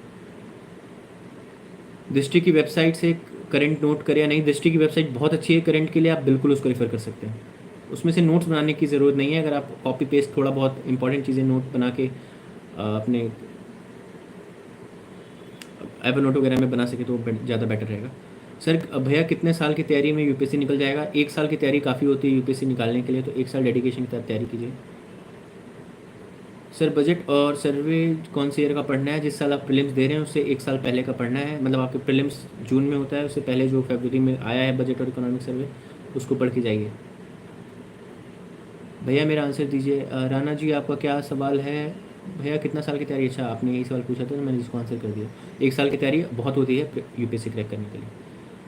दृष्टि की वेबसाइट से करंट नोट करें या नहीं? दृष्टि की वेबसाइट बहुत अच्छी है करंट के लिए, आप बिल्कुल उसको रेफर कर सकते हैं। उसमें से नोट्स बनाने की ज़रूरत नहीं है, अगर आप कॉपी पेस्ट थोड़ा बहुत इंपॉर्टेंट चीज़ें नोट बना के अपने एवर नोट वगैरह में बना सके तो ज़्यादा बेटर रहेगा। सर भैया कितने साल की तैयारी में यूपीएससी निकल जाएगा? 1 साल की तैयारी काफ़ी होती है यूपीएससी निकालने के लिए, तो 1 साल डेडिकेशन के साथ तैयारी कीजिए। सर बजट और सर्वे कौन से ईयर का पढ़ना है? जिस साल आप प्रीलिम्स दे रहे हैं उससे 1 साल पहले का पढ़ना है, मतलब आपके प्रीलिम्स जून में होता है उससे पहले जो फरवरी में आया है बजट और इकोनॉमिक सर्वे उसको पढ़ के जाइए। भैया मेरा आंसर दीजिए। राना जी आपका क्या सवाल है? भैया कितना साल की तैयारी? अच्छा आपने यही सवाल पूछा था तो मैंने इसको आंसर कर दिया। 1 साल की तैयारी बहुत होती है यूपीएससी क्रैक करने के लिए।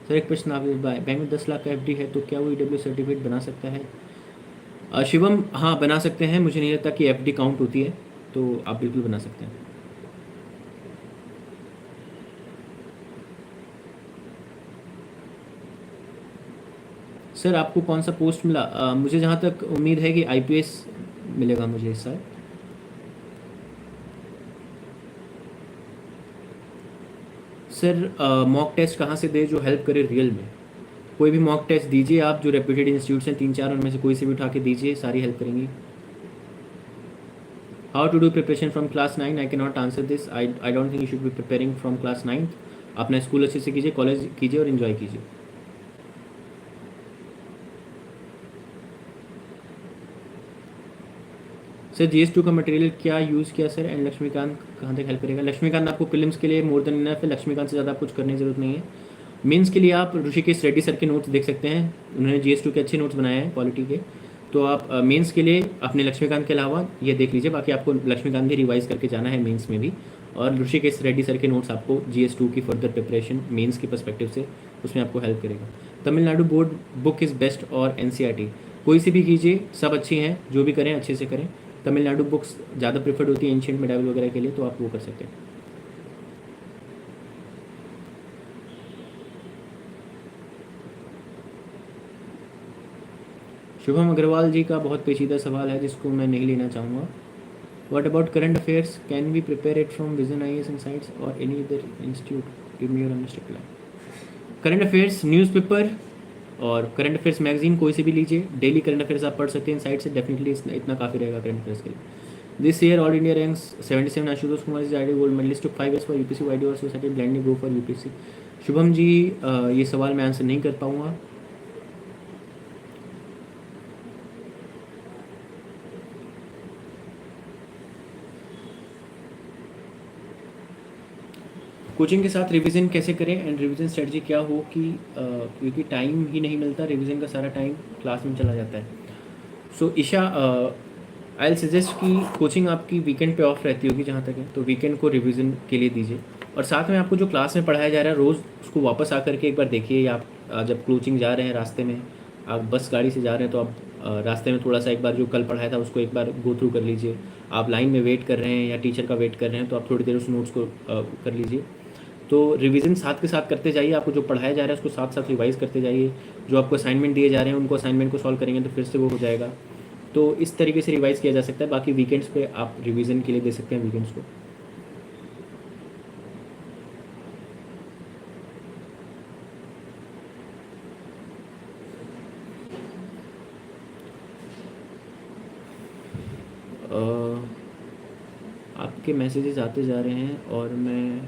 सर एक प्रश्न, आप बैंक में 10 लाख का एफडी है तो क्या वो ईडब्ल्यू सर्टिफिकेट बना सकता है? शिवम हाँ बना सकते हैं, मुझे नहीं लगता कि एफडी काउंट होती है, तो आप बिल्कुल बना सकते हैं। सर आपको कौन सा पोस्ट मिला? मुझे जहाँ तक उम्मीद है कि आईपीएस मिलेगा मुझे इस साल। सर मॉक टेस्ट कहाँ से दे जो हेल्प करे रियल में? कोई भी मॉक टेस्ट दीजिए आप, जो रेप्यूटेड इंस्टीट्यूट्स हैं 3-4 उनमें से कोई से भी उठा के दीजिए, सारी हेल्प करेंगी। How to do preparation from class 9? I can not answer this, I don't think you should be preparing from class 9। अपना स्कूल अच्छे से कीजिए, कॉलेज कीजिए और इन्जॉय कीजिए। सर GS2 का मटेरियल क्या यूज़ किया सर, एंड लक्ष्मीकांत कहाँ तक हेल्प करेगा? लक्ष्मीकांत आपको प्रीलिम्स के लिए मोर देन इनफ है, लक्ष्मीकांत से ज़्यादा आप कुछ करने की ज़रूरत नहीं है। मेंस के लिए आप ऋषिकेश रेड्डी सर के नोट्स देख सकते हैं, उन्होंने GS2 के अच्छे नोट्स बनाए हैं क्वालिटी के, तो आप मेंस के लिए अपने लक्ष्मीकांत के अलावा ये देख लीजिए, बाकी आपको लक्ष्मीकांत भी रिवाइज करके जाना है मेंस में भी। और ऋषिकेश रेड्डी सर के नोट्स आपको GS2 की फर्दर प्रिपरेशन मेंस के पर्सपेक्टिव से उसमें आपको हेल्प करेगा। Tamil Nadu board book is best और NCERT कोई सी भी कीजिए, सब अच्छी हैं, जो भी करें अच्छे से करें। तमिलनाडु बुक्स ज़्यादा प्रेफर्ड होती है एंशियंट मेडावल वगैरह के लिए, तो आप वो कर सकते हैं। शुभम अग्रवाल जी का बहुत पेचीदा सवाल है जिसको मैं नहीं लेना चाहूँगा। What about current affairs, can we prepare it from Vision IAS Insights और any other institute, give me your honest reply. Current affairs newspaper और करंट अफेयर्स मैगजीन कोई से भी लीजिए, डेली करंट अफेयर्स आप पढ़ सकते हैं इनसाइट से, डेफिनेटली इतना काफ़ी रहेगा करंट अफेयर्स के लिए। This year all India ranks 77, Ashutosh Kumar is IIT gold medalist, took 5 years for UPSC, why do you also blindly go for UPSC? Shubham ji ये सवाल मैं आंसर नहीं कर पाऊँगा। कोचिंग के साथ रिवीजन कैसे करें एंड रिवीजन स्ट्रेटजी क्या हो कि क्योंकि टाइम ही नहीं मिलता, रिवीजन का सारा टाइम क्लास में चला जाता है। सो ईशा आई विल सजेस्ट कि कोचिंग आपकी वीकेंड पे ऑफ रहती होगी जहाँ तक है, तो वीकेंड को रिवीजन के लिए दीजिए। और साथ में आपको जो क्लास में पढ़ाया जा रहा है रोज़ उसको वापस आकर के एक बार देखिए, या आप जब कोचिंग जा रहे हैं रास्ते में, आप बस गाड़ी से जा रहे हैं तो आप रास्ते में थोड़ा सा एक बार जो कल पढ़ाया था उसको एक बार गो थ्रू कर लीजिए। आप लाइन में वेट कर रहे हैं या टीचर का वेट कर रहे हैं तो आप थोड़ी देर उस नोट्स को कर लीजिए। तो रिवीजन साथ के साथ करते जाइए, आपको जो पढ़ाया जा रहा है उसको साथ साथ रिवाइज करते जाइए। जो आपको असाइनमेंट दिए जा रहे हैं उनको असाइनमेंट को सॉल्व करेंगे तो फिर से वो हो जाएगा। तो इस तरीके से रिवाइज किया जा सकता है। बाकी वीकेंड्स पे आप रिवीजन के लिए दे सकते हैं वीकेंड्स को। आपके मैसेजेस आते जा रहे हैं और मैं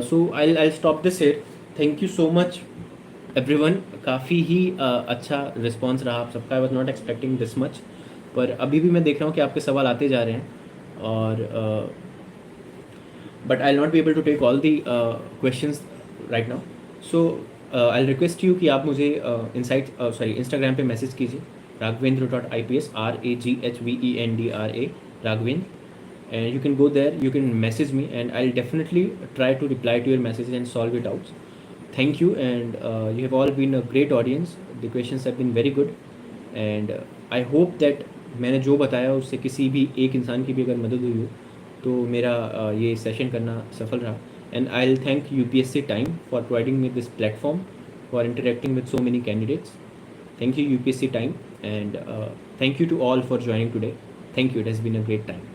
so I stop this here. Thank you so much everyone. काफ़ी ही अच्छा रिस्पॉन्स रहा आप सबका। I was not expecting this much, पर अभी भी मैं देख रहा हूँ कि आपके सवाल आते जा रहे हैं और but I will not be able to take all the questions right now. So I request you कि आप मुझे इंस्टाग्राम पे मैसेज कीजिए, raghvendra.ips, RAGHVENDRA, Raghvendra, and you can go there, you can message me and I'll definitely try to reply to your messages and solve your doubts. Thank you, and you have all been a great audience. The questions have been very good and I hope that मैंने जो बताया उससे किसी भी एक इंसान की भी अगर मदद हुई हो तो मेरा ये सेशन करना सफल रहा। And I'll thank UPSC Time for providing me this platform for interacting with so many candidates. Thank you UPSC Time, and thank you to all for joining today. Thank you, it has been a great time.